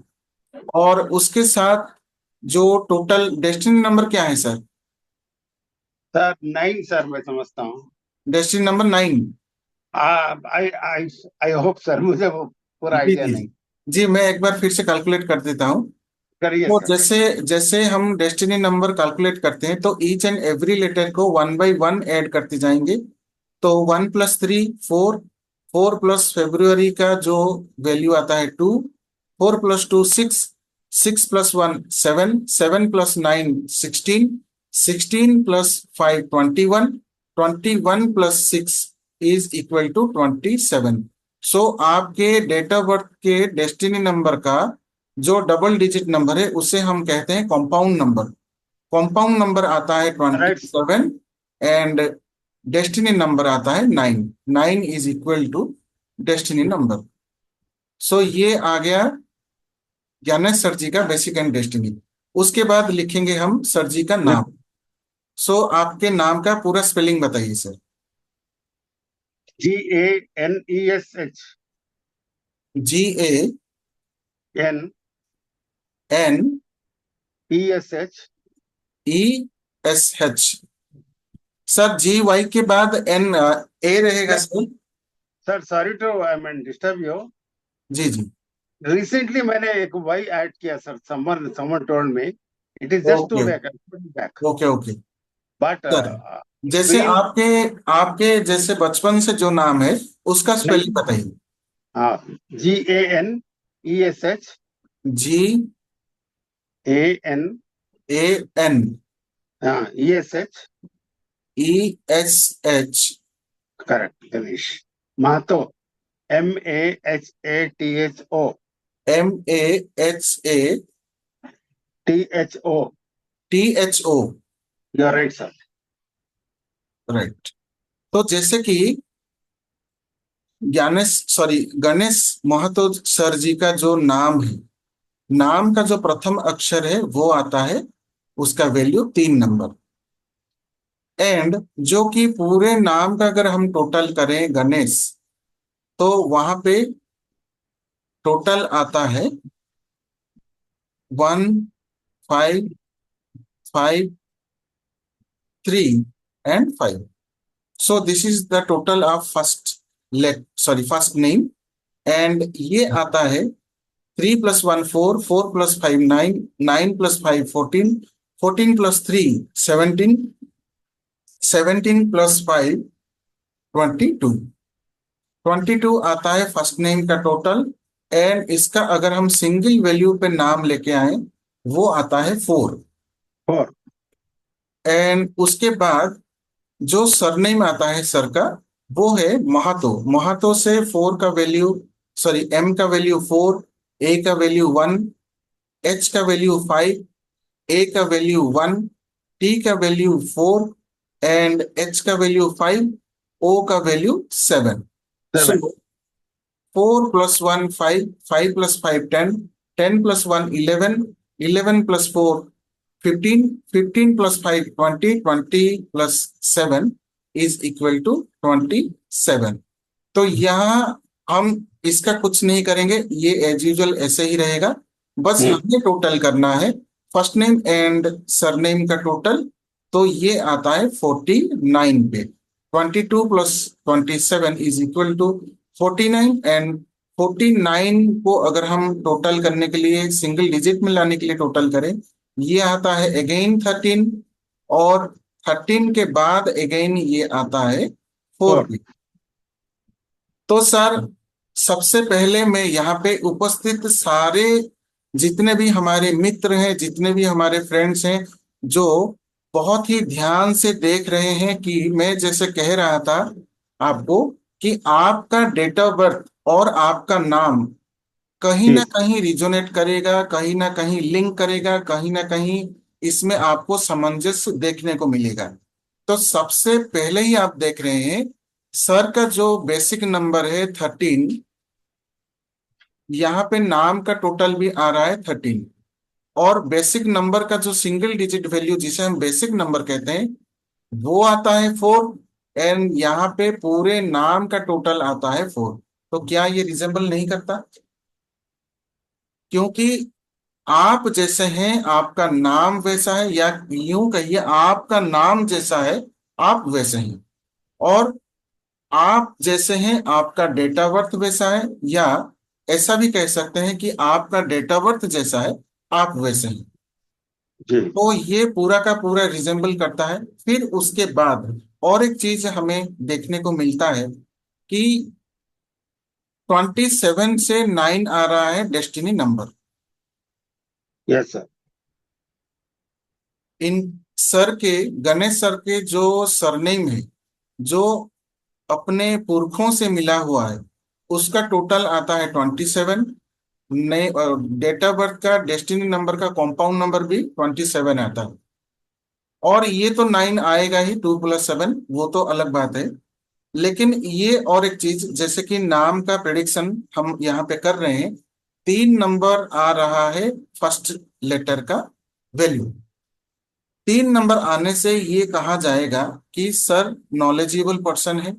और उसके साथ जो टोटल डेस्टिनी नंबर क्या है सर? सर 9 सर, मैं समझता हूँ। Destiny number 9। I I I hope sir, मुझे वो पूरा जी आइडिया जी नहीं। जी, मैं एक बार फिर से कैलकुलेट कर देता हूँ। करिए तो सर। जैसे जैसे हम डेस्टिनी नंबर कैलकुलेट करते हैं तो ईच एंड एवरी लेटर को 1 बाय 1 ऐड करते जाएंगे। तो 1 + 3 4, 4 प्लस फरवरी का जो वैल्यू आता है 2, 4 + 2 6, 6 + 1 7, 7 + 9 16, 16 + 5 21, 21 + 6 = 27। सो आपके डेट ऑफ बर्थ के डेस्टिनी नंबर का जो डबल डिजिट नंबर है उसे हम कहते हैं कॉम्पाउंड नंबर। कॉम्पाउंड नंबर आता है twenty right. Seven and destiny number आता है 9। 9 = डेस्टिनी नंबर। सो ये आ गया ज्ञानेश सर जी का बेसिक एंड डेस्टिनी। उसके बाद लिखेंगे हम सर जी का नाम। सो आपके नाम का पूरा स्पेलिंग बताइए sir. GANESH। Ganesh। NESH। Sir GY के बाद A रहेगा sir sir? Sir, sorry to I mean disturb you. जी जी। रिसेंटली मैंने एक वाई ऐड किया sir, someone someone told me it is just to okay back back, okay okay. But sir, it's जैसे been. आपके आपके जैसे बचपन से जो नाम है उसका स्पेलिंग बताइए। हाँ, GANESH Ganesh। AN ESH। Correct, Ganesh Mahato. MAHATHO। Mahatho। THO। You are right sir. Right. तो जैसे कि गणेश महतो सर जी का जो नाम है, नाम का जो प्रथम अक्षर है वो आता है, उसका वैल्यू 3 नंबर। एंड जो कि पूरे नाम का अगर हम टोटल करें गणेश, तो वहां पे टोटल आता है 1 5 5 3 and 5। So this is the total of first name। and ये आता है 3 + 1 4, 4 + 5 9, 9 + 5 14, 14 + 3 17, 17 + 5 22। 22 आता है फर्स्ट नेम का टोटल। एंड इसका अगर हम सिंगल वैल्यू पे नाम लेके आए, वो आता है 4। 4। एंड उसके बाद जो सरनेम आता है सर का, वो है महातो। महातो से 4 का वैल्यू, सॉरी, M का वैल्यू 4, A का वैल्यू 1, H का वैल्यू 5, A का वैल्यू 1, T का वैल्यू 4 एंड H का वैल्यू 5, O का वैल्यू 7। 7। सो 4 + 1 5, 5 + 5 10, 10 + 1 11, 11 + 4 15, 15 + 5 20, 20 + 7 = 27। तो यहाँ हम इसका कुछ नहीं करेंगे, ये एज यूजुअल ऐसे ही रहेगा। बस हमें टोटल करना है फर्स्ट नेम एंड सरनेम का टोटल। तो ये आता है 49 पे। 22 + 27 = 49। एंड 49 को अगर हम टोटल करने के लिए सिंगल डिजिट में लाने के लिए टोटल करें, ये आता है अगेन 13। और 13 के बाद अगेन ये आता है 4 4। पे। तो सर, सबसे पहले मैं यहाँ पे उपस्थित सारे जितने भी हमारे मित्र हैं, जितने भी हमारे फ्रेंड्स हैं, जो बहुत ही ध्यान से देख रहे हैं कि मैं जैसे कह रहा था आपको कि आपका डेट ऑफ बर्थ और आपका नाम कहीं ना जी। कहीं रिजोनेट करेगा, कहीं ना कहीं लिंक करेगा, कहीं ना कहीं इसमें आपको सामंजस्य देखने को मिलेगा। तो सबसे पहले ही आप देख रहे हैं सर का जो बेसिक नंबर है 13, यहाँ पे नाम का टोटल भी आ रहा है 13, और बेसिक नंबर का जो सिंगल डिजिट वैल्यू जिसे हम बेसिक नंबर कहते हैं वो आता है 4, एंड यहाँ पे पूरे नाम का टोटल आता है 4। तो क्या ये रिजेंबल नहीं करता? क्योंकि आप जैसे हैं आपका नाम वैसा है, या यूं कहिए आपका नाम जैसा है आप वैसे हैं, और आप जैसे हैं आपका डेट ऑफ बर्थ वैसा है, या ऐसा भी कह सकते हैं कि आपका डेट ऑफ बर्थ जैसा है आप वैसे हैं। जी। तो ये पूरा का पूरा रिजेंबल करता है। फिर उसके बाद और एक चीज हमें देखने को मिलता है कि 27 से 9 आ रहा है डेस्टिनी नंबर। Yes sir. इन सर के, गणेश सर के जो सरनेम है, जो अपने पुरखों से मिला हुआ है, उसका टोटल आता है 27। नए डेट ऑफ बर्थ का डेस्टिनी नंबर का कॉम्पाउंड नंबर भी 27 आता है। और ये तो 9 आएगा ही, 2 + 7 वो तो अलग बात है। लेकिन ये और एक चीज, जैसे कि नाम का प्रेडिक्शन हम यहाँ पे कर रहे हैं, 3 नंबर आ रहा है फर्स्ट लेटर का वैल्यू। 3 नंबर आने से ये कहा जाएगा कि सर नॉलेजेबल पर्सन है।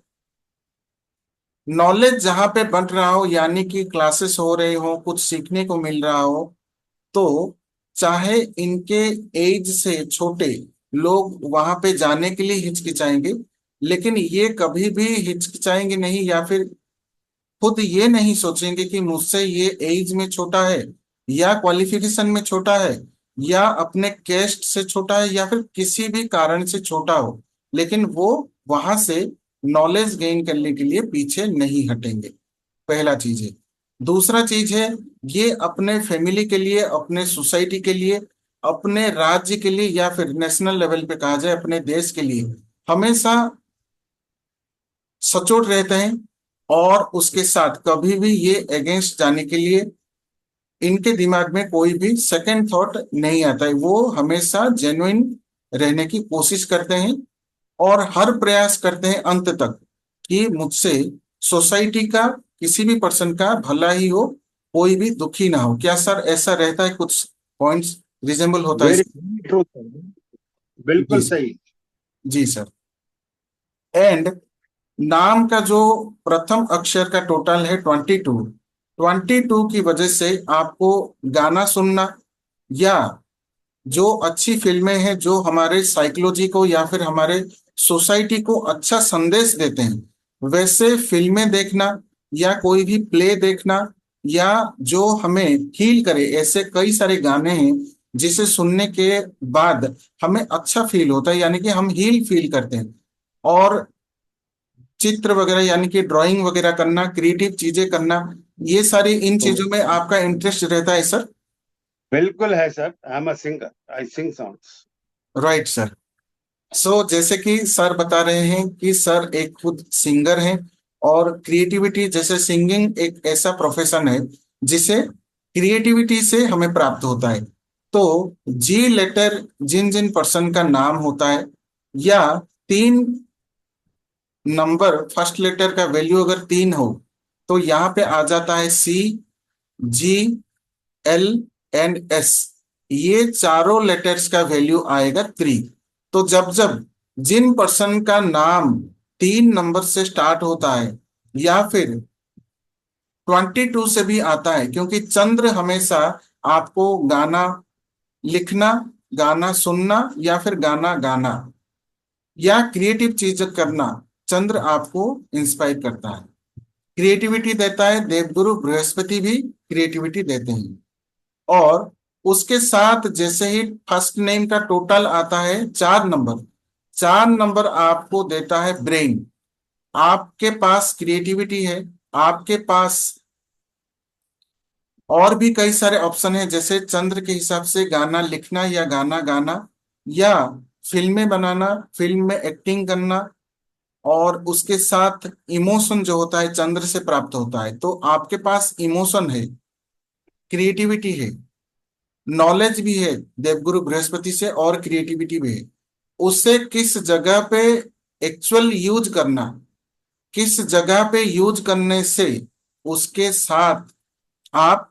नॉलेज जहां पे बन रहा हो, यानी कि क्लासेस हो रहे हो, कुछ सीखने को मिल रहा हो, तो चाहे इनके एज से छोटे लोग वहां पे जाने के लिए हिचकिचाएंगे, लेकिन ये कभी भी हिचकिचाएंगे नहीं, या फिर खुद ये नहीं सोचेंगे कि मुझसे ये एज में छोटा है, या क्वालिफिकेशन में छोटा है, या अपने कैस्ट से छोटा है, या फिर किसी भी कारण से छोटा हो, लेकिन वो वहां से नॉलेज गेन करने के लिए पीछे नहीं हटेंगे। पहला चीज है। दूसरा चीज है, ये अपने फैमिली के लिए, अपने सोसाइटी के लिए, अपने राज्य के लिए, या फिर नेशनल लेवल पे कहा जाए अपने देश के लिए हमेशा सचोट रहते हैं। और उसके साथ कभी भी ये अगेंस्ट जाने के लिए इनके दिमाग में कोई भी सेकंड थॉट नहीं आता है। वो हमेशा जेन्युइन रहने की कोशिश करते हैं, और हर प्रयास करते हैं अंत तक कि मुझसे सोसाइटी का, किसी भी पर्सन का भला ही हो, कोई भी दुखी ना हो। क्या सर ऐसा रहता है? कुछ पॉइंट्स रिजेंबल होता है वेरी ट्रू सर। जी बिल्कुल सर। सही। जी सर। एंड नाम का जो प्रथम अक्षर का टोटल है 22, 22 की वजह से आपको गाना सुनना, या जो अच्छी फिल्में हैं जो हमारे साइकोलॉजी को या फिर हमारे सोसाइटी को अच्छा संदेश देते हैं, वैसे फिल्में देखना, या कोई भी प्ले देखना, या जो हमें हील करे, ऐसे कई सारे गाने हैं जिसे सुनने के बाद हमें अच्छा फील होता है, यानी कि हम हील फील करते हैं। और चित्र वगैरह, यानी कि ड्राइंग वगैरह करना, क्रिएटिव चीजें करना, ये सारी इन चीजों में आपका इंटरेस्ट रहता है सर? बिल्कुल है sir. I am a singer, I sing songs. Right sir. So जैसे कि सर बता रहे हैं कि सर एक खुद सिंगर हैं, और क्रिएटिविटी, जैसे सिंगिंग एक ऐसा प्रोफेशन है जिसे क्रिएटिविटी से हमें प्राप्त होता है। तो जी लेटर जिन जिन पर्सन का नाम होता है, या 3 नंबर फर्स्ट लेटर का वैल्यू अगर 3 हो, तो यहाँ पे आ जाता है सी, जी, एल एंड एस। ये चारों लेटर्स का वैल्यू आएगा 3। तो जब जब जिन पर्सन का नाम 3 नंबर से स्टार्ट होता है, या फिर 22 से भी आता है, क्योंकि चंद्र हमेशा आपको गाना लिखना, गाना सुनना, या फिर गाना गाना, या क्रिएटिव चीज करना, चंद्र आपको इंस्पायर करता है, क्रिएटिविटी देता है। देवगुरु बृहस्पति भी क्रिएटिविटी देते हैं। और उसके साथ जैसे ही फर्स्ट नेम का टोटल आता है 4 नंबर, 4 नंबर आपको देता है ब्रेन। आपके पास क्रिएटिविटी है, आपके पास और भी कई सारे ऑप्शन हैं, जैसे चंद्र के हिसाब से गाना लिखना या गाना गाना, या फिल्में बनाना, फिल्म में एक्टिंग करना, और उसके साथ इमोशन जो होता है चंद्र से प्राप्त होता है। तो आपके पास इमोशन है, क्रिएटिविटी है, नॉलेज भी है देवगुरु बृहस्पति से और क्रिएटिविटी भी है, उसे किस जगह पे एक्चुअल यूज करना, किस जगह पे यूज करने से उसके साथ आप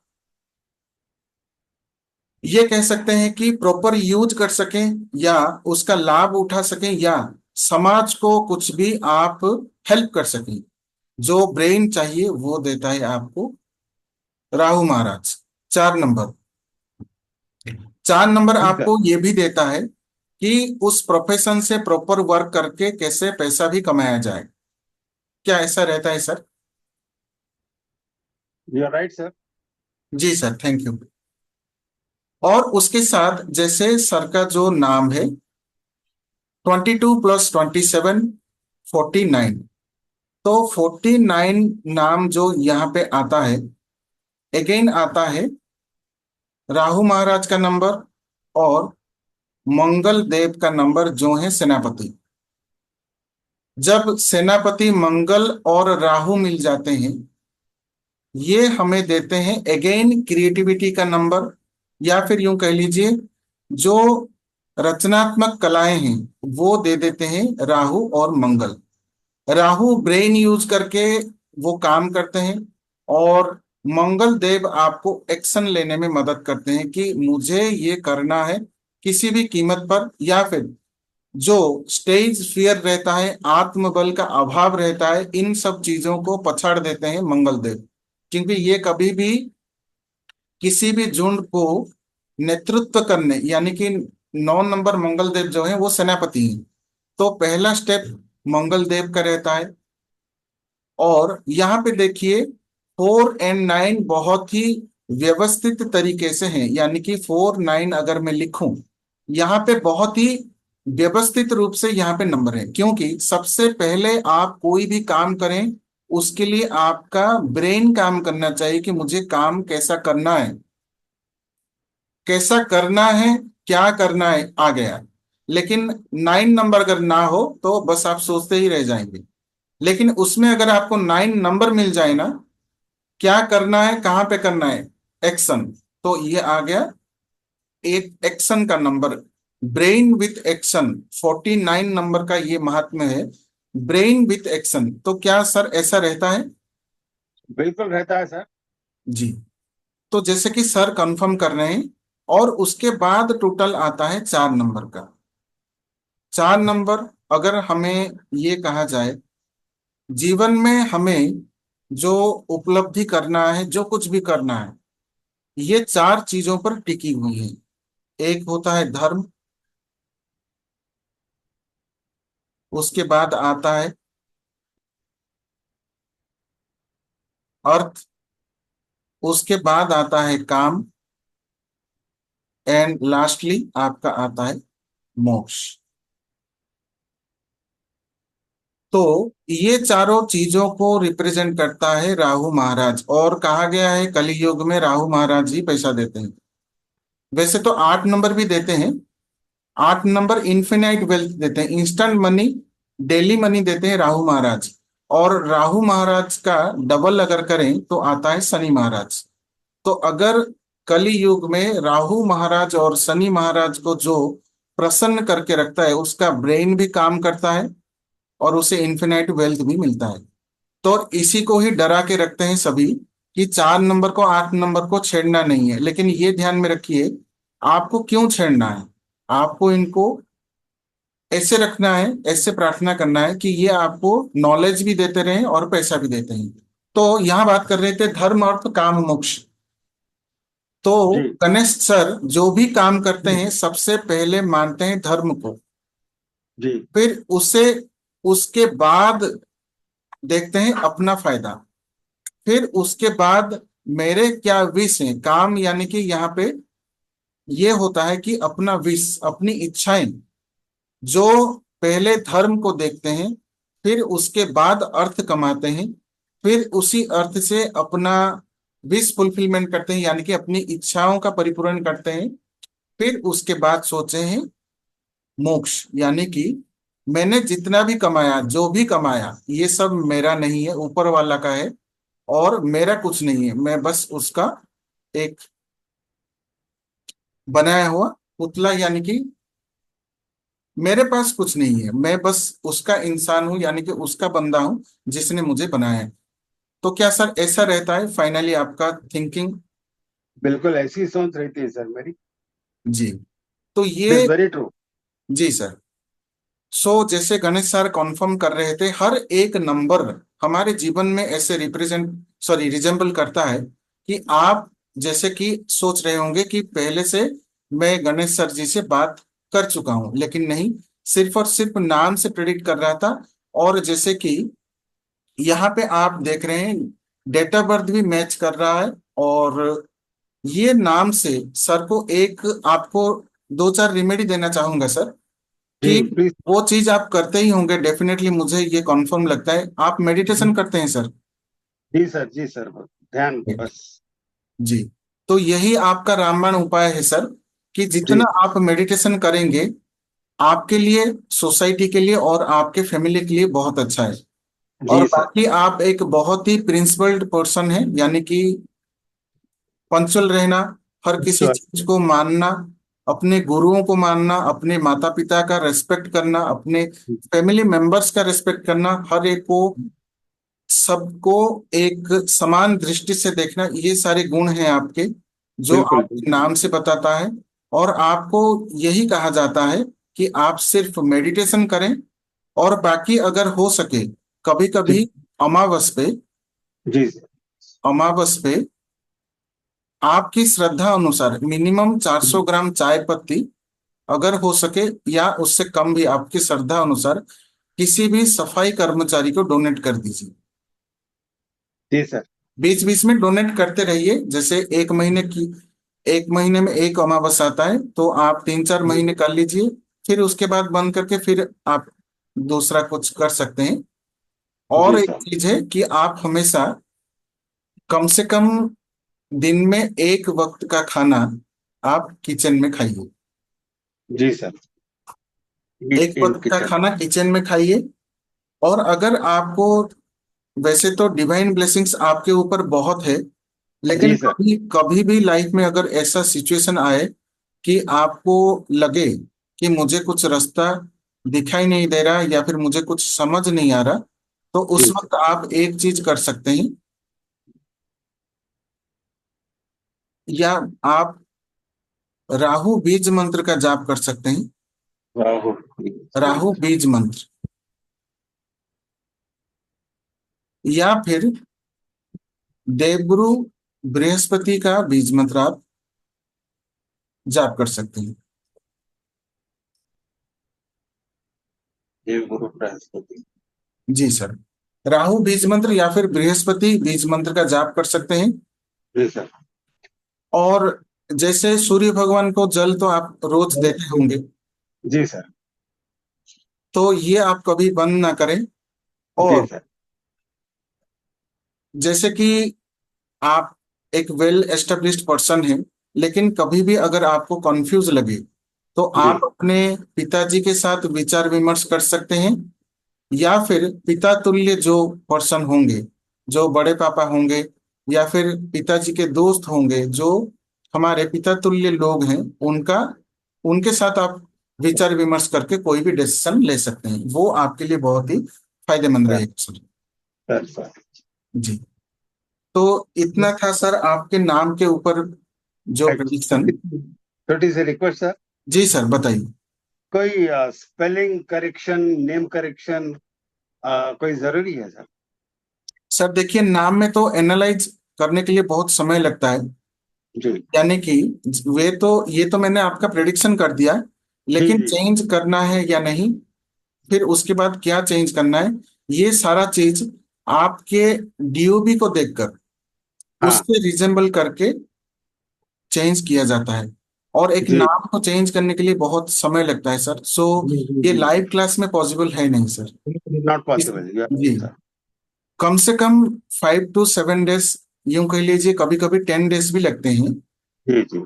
ये कह सकते हैं कि प्रॉपर यूज कर सकें या उसका लाभ उठा सकें या समाज को कुछ भी आप हेल्प कर सकें। जो ब्रेन चाहिए वो देता है आपको राहु महाराज। 4 नंबर, 4 नंबर जी सर। आपको ये भी देता है कि उस प्रोफेशन से प्रॉपर वर्क करके कैसे पैसा भी कमाया जाए। क्या ऐसा रहता है sir? You are right sir. जी सर, थैंक यू। और उसके साथ जैसे सर का जो नाम है 22 + 27 49, तो 49 नाम जो यहाँ पे आता है, अगेन आता है राहु महाराज का नंबर और मंगल देव का नंबर जो है सेनापति। जब सेनापति मंगल और राहु मिल जाते हैं, ये हमें देते हैं अगेन क्रिएटिविटी का नंबर, या फिर यूं कह लीजिए जो रचनात्मक कलाएं हैं वो दे देते हैं राहु और मंगल। राहु ब्रेन यूज करके वो काम करते हैं और मंगल देव आपको एक्शन लेने में मदद करते हैं कि मुझे ये करना है किसी भी कीमत पर, या फिर जो स्टेज फियर रहता है, आत्मबल का अभाव रहता है, इन सब चीजों को पछाड़ देते हैं मंगल देव, क्योंकि ये कभी भी किसी भी झुंड को नेतृत्व करने, यानी कि 9 नंबर मंगल देव जो है वो सेनापति हैं, तो पहला स्टेप मंगल देव का रहता है। और यहाँ पे देखिए 4 और 9 बहुत ही व्यवस्थित तरीके से हैं, यानी कि 4 9 अगर मैं लिखूं यहाँ पे बहुत ही व्यवस्थित रूप से यहाँ पे नंबर है, क्योंकि सबसे पहले आप कोई भी काम करें उसके लिए आपका ब्रेन काम करना चाहिए कि मुझे काम कैसा करना है, कैसा करना है, क्या करना है, आ गया। लेकिन 9 नंबर अगर ना हो तो बस आप सोचते ही रह जाएंगे। लेकिन उसमें अगर आपको 9 नंबर मिल जाए ना, क्या करना है, कहाँ पे करना है, एक्शन, तो ये आ गया एक एक्शन का number. Brain with action, 49 number का ये महात्म्य है, ब्रेन विथ एक्शन। तो क्या सर ऐसा रहता है? बिल्कुल रहता है सर। जी। तो जैसे कि सर कंफर्म कर रहे हैं, और उसके बाद टोटल आता है 4 नंबर का। 4 नंबर अगर हमें ये कहा जाए जीवन में हमें जो उपलब्धि करना है, जो कुछ भी करना है, ये 4 चीजों पर टिकी हुई है। एक होता है धर्म, उसके बाद आता है अर्थ, उसके बाद आता है काम, एंड लास्टली आपका आता है मोक्ष। तो ये चारों चीजों को रिप्रेजेंट करता है राहु महाराज, और कहा गया है कलि युग में राहु महाराज ही पैसा देते हैं। वैसे तो 8 नंबर भी देते हैं, 8 नंबर इन्फिनाइट वेल्थ देते हैं, इंस्टेंट मनी, डेली मनी देते हैं राहु महाराज। और राहु महाराज का डबल अगर करें तो आता है शनि महाराज। तो अगर कली युग में राहु महाराज और शनि महाराज को जो प्रसन्न करके रखता है, उसका ब्रेन भी काम करता है और उसे इन्फिनाइट वेल्थ भी मिलता है। तो इसी को ही डरा के रखते हैं सभी कि 4 नंबर को, 8 नंबर को छेड़ना नहीं है। लेकिन ये ध्यान में रखिए, आपको क्यों छेड़ना है, आपको इनको ऐसे रखना है, ऐसे प्रार्थना करना है कि ये आपको नॉलेज भी देते रहें और पैसा भी देते हैं। तो यहाँ बात कर रहे थे धर्म अर्थ काम मोक्ष। तो जी गणेश सर जो भी काम करते हैं सबसे पहले मानते हैं धर्म को, जी। फिर उसे उसके बाद देखते हैं अपना फायदा, फिर उसके बाद मेरे क्या विश है, काम यानी कि यहाँ पे ये होता है कि अपना विश, अपनी इच्छाएं, जो पहले धर्म को देखते हैं, फिर उसके बाद अर्थ कमाते हैं, फिर उसी अर्थ से अपना विश फुलफिलमेंट करते हैं, यानी कि अपनी इच्छाओं का परिपूर्ण करते हैं। फिर उसके बाद सोचे हैं मोक्ष, यानी कि मैंने जितना भी कमाया, जो भी कमाया, ये सब मेरा नहीं है, ऊपर वाला का है, और मेरा कुछ नहीं है, मैं बस उसका एक बनाया हुआ पुतला, यानी कि मेरे पास कुछ नहीं है, मैं बस उसका इंसान हूं, यानी कि उसका बंदा हूं जिसने मुझे बनाया है। तो क्या सर ऐसा रहता है फाइनली आपका थिंकिंग? बिल्कुल ऐसी सोच रहती है सर मेरी। जी। तो इट ये, इज वेरी ट्रू। जी सर। सो जैसे गणेश सर कॉन्फर्म कर रहे थे, हर एक नंबर हमारे जीवन में ऐसे रिप्रेजेंट, सॉरी रिजेंबल करता है कि आप जैसे कि सोच रहे होंगे कि पहले से मैं गणेश सर जी से बात कर चुका हूं, लेकिन नहीं, सिर्फ और सिर्फ नाम से प्रेडिक्ट कर रहा था। और जैसे कि यहाँ पे आप देख रहे हैं, डेट ऑफ बर्थ भी मैच कर रहा है। और ये नाम से सर को एक, आपको दो चार रेमेडी देना चाहूंगा सर, जी कि प्लीज। वो चीज आप करते ही होंगे डेफिनेटली, मुझे ये कॉन्फर्म लगता है। आप मेडिटेशन करते हैं सर? जी सर, जी सर, ध्यान बस। जी। तो यही आपका रामबाण उपाय है सर, कि जी जितना आप मेडिटेशन करेंगे आपके लिए, सोसाइटी के लिए और आपके फैमिली के लिए बहुत अच्छा है। और जी सर। बाकी आप एक बहुत ही प्रिंसिपल्ड पर्सन है, यानी कि पंक्चुअल रहना, हर किसी श्योर। चीज को मानना, अपने गुरुओं को मानना, अपने माता पिता का रेस्पेक्ट करना, अपने फैमिली मेंबर्स का रेस्पेक्ट करना, हर एक को, सबको एक समान दृष्टि से देखना, ये सारे गुण हैं आपके, जो बिल्कुल आपके नाम से बताता है। और आपको यही कहा जाता है कि आप सिर्फ मेडिटेशन करें, और बाकी अगर हो सके कभी जी। कभी अमावस पे, जी सर। अमावस पे आपकी श्रद्धा अनुसार मिनिमम 400 ग्राम चाय पत्ती, अगर हो सके, या उससे कम भी आपकी श्रद्धा अनुसार, किसी भी सफाई कर्मचारी को डोनेट कर दीजिए। जी सर। बीच बीच में डोनेट करते रहिए, जैसे एक महीने की, एक महीने में एक अमावस आता है तो आप 3 4 महीने कर लीजिए, फिर उसके बाद बंद करके फिर आप दूसरा कुछ कर सकते हैं। जी और एक सर। चीज है कि आप हमेशा कम से कम दिन में एक वक्त का खाना आप किचन में खाइए। जी सर। एक ईट इन वक्त का किचन। खाना किचन में खाइए। और अगर आपको, वैसे तो डिवाइन ब्लेसिंग्स आपके ऊपर बहुत है, लेकिन जी सर। कभी कभी भी लाइफ में अगर ऐसा सिचुएशन आए कि आपको लगे कि मुझे कुछ रास्ता दिखाई नहीं दे रहा, या फिर मुझे कुछ समझ नहीं आ रहा, तो जी उस सर। वक्त आप एक चीज कर सकते हैं, या आप राहु बीज मंत्र का जाप कर सकते हैं। राहुल। राहु बीज मंत्र, या फिर देवगुरु बृहस्पति का बीज मंत्र आप जाप कर सकते हैं। देव गुरु बृहस्पति। जी सर। राहु बीज मंत्र या फिर बृहस्पति बीज मंत्र का जाप कर सकते हैं। जी सर। और जैसे सूर्य भगवान को जल तो आप रोज देते होंगे, जी सर। तो ये आप कभी बंद ना करें। जी और सर। जैसे कि आप एक वेल एस्टेब्लिश्ड पर्सन हैं, लेकिन कभी भी अगर आपको कंफ्यूज लगे तो जी। आप अपने पिताजी के साथ विचार विमर्श कर सकते हैं, या फिर पिता तुल्य जो पर्सन होंगे, जो बड़े पापा होंगे, या फिर पिताजी के दोस्त होंगे जो हमारे पिता तुल्य लोग हैं, उनका, उनके साथ आप विचार विमर्श करके कोई भी डिसीजन ले सकते हैं, वो आपके लिए बहुत ही फायदेमंद सर। रहेगा सर। Sir sir. जी। तो इतना था सर आपके नाम के ऊपर जो प्रिडिक्शन। छोटी सी रिक्वेस्ट सर। जी सर बताइए। कोई स्पेलिंग करेक्शन, नेम करेक्शन कोई जरूरी है सर? सर देखिए, नाम में तो एनालाइज करने के लिए बहुत समय लगता है, जी यानी कि वे तो, ये तो मैंने आपका प्रेडिक्शन कर दिया, जी लेकिन जी। चेंज करना है या नहीं, फिर उसके बाद क्या चेंज करना है, ये सारा चीज आपके डीओबी को देखकर हाँ। उससे रिजेंबल करके चेंज किया जाता है। और एक जी। नाम को चेंज करने के लिए बहुत समय लगता है सर। सो ये लाइव क्लास में पॉसिबल है नहीं सर। नॉट इस, पॉसिबल जी, सर। कम से कम 5 to 7 डेज, यूं कह लीजिए, कभी कभी 10 डेज भी लगते हैं। जी जी।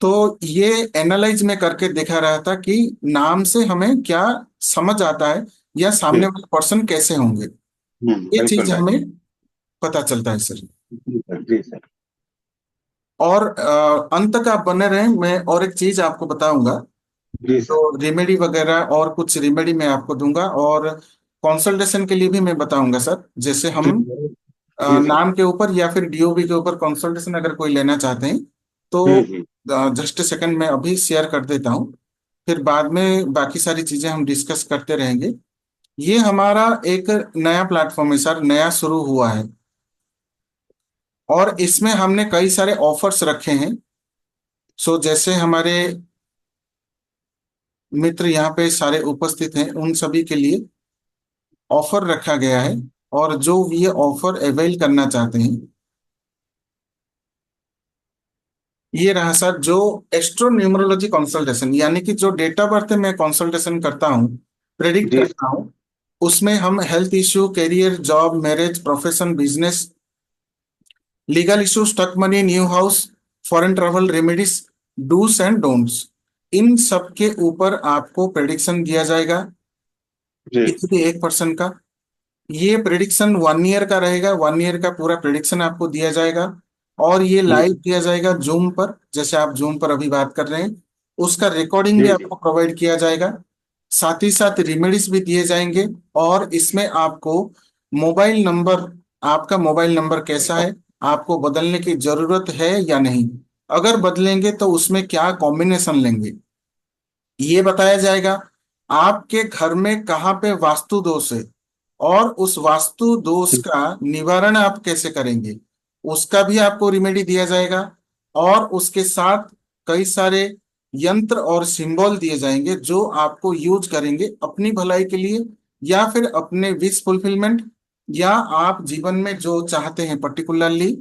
तो ये एनालाइज में करके देखा रहा था कि नाम से हमें क्या समझ आता है, या जी। सामने वाले पर्सन कैसे होंगे, ये चीज बिल्कुल राइट। हमें पता चलता है सर। जी सर, जी सर। और अंत तक आप बने रहें, मैं और एक चीज आपको बताऊंगा। जी तो सर। रेमेडी वगैरह और कुछ रेमेडी मैं आपको दूंगा, और कंसल्टेशन के लिए भी मैं बताऊंगा सर। जैसे जी हम जी सर। नाम के ऊपर या फिर डीओबी के ऊपर कंसल्टेशन अगर कोई लेना चाहते हैं तो हम्म। जस्ट सेकंड में अभी शेयर कर देता हूँ। फिर बाद में बाकी सारी चीजें हम डिस्कस करते रहेंगे। ये हमारा एक नया प्लेटफॉर्म है सर, नया शुरू हुआ है, और इसमें हमने कई सारे ऑफर्स रखे हैं। सो जैसे हमारे मित्र यहाँ पे सारे उपस्थित हैं, उन सभी के लिए ऑफर रखा गया है। और जो ये ऑफर अवेल करना चाहते हैं, ये रहा सर, जो एस्ट्रो न्यूमरोलॉजी कंसल्टेशन, यानी कि जो डेट ऑफ बर्थ मैं कंसल्टेशन करता हूँ, प्रेडिक्ट जी करता हूँ, उसमें हम health issue, career, job, marriage, profession, business, legal issue, stuck money, new house, foreign travel, remedies, dos and don'ts, इन सब के ऊपर आपको प्रेडिक्शन दिया जाएगा, जी किसी भी एक पर्सन का। ये प्रिडिक्शन 1 ईयर का रहेगा, 1 ईयर का पूरा प्रिडिक्शन आपको दिया जाएगा। और ये जी लाइव दिया जाएगा जूम पर, जैसे आप जूम पर अभी बात कर रहे हैं, उसका रिकॉर्डिंग भी जी जी आपको प्रोवाइड किया जाएगा। साथ ही साथ रेमेडीज भी दिए जाएंगे। और इसमें आपको मोबाइल नंबर, आपका मोबाइल नंबर कैसा है, आपको बदलने की जरूरत है या नहीं, अगर बदलेंगे तो उसमें क्या कॉम्बिनेशन लेंगे, ये बताया जाएगा। आपके घर में कहाँ पे वास्तु दोष है, और उस वास्तु दोष का निवारण आप कैसे करेंगे, उसका भी आपको रिमेडी दिया जाएगा। और उसके साथ कई सारे यंत्र और सिंबल दिए जाएंगे जो आपको यूज करेंगे अपनी भलाई के लिए, या फिर अपने विश फुलफिलमेंट, या आप जीवन में जो चाहते हैं पर्टिकुलरली,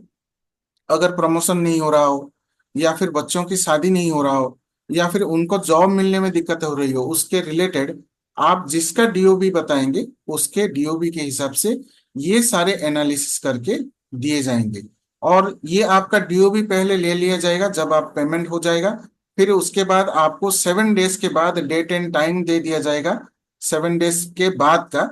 अगर प्रमोशन नहीं हो रहा हो, या फिर बच्चों की शादी नहीं हो रहा हो, या फिर उनको जॉब मिलने में दिक्कत हो रही हो, उसके रिलेटेड आप जिसका डीओबी बताएंगे उसके डीओबी के हिसाब से ये सारे एनालिसिस करके दिए जाएंगे। और ये आपका डीओबी पहले ले लिया जाएगा जब आप पेमेंट हो जाएगा। फिर उसके बाद आपको 7 डेज के बाद डेट एंड टाइम दे दिया जाएगा, 7 डेज के बाद का,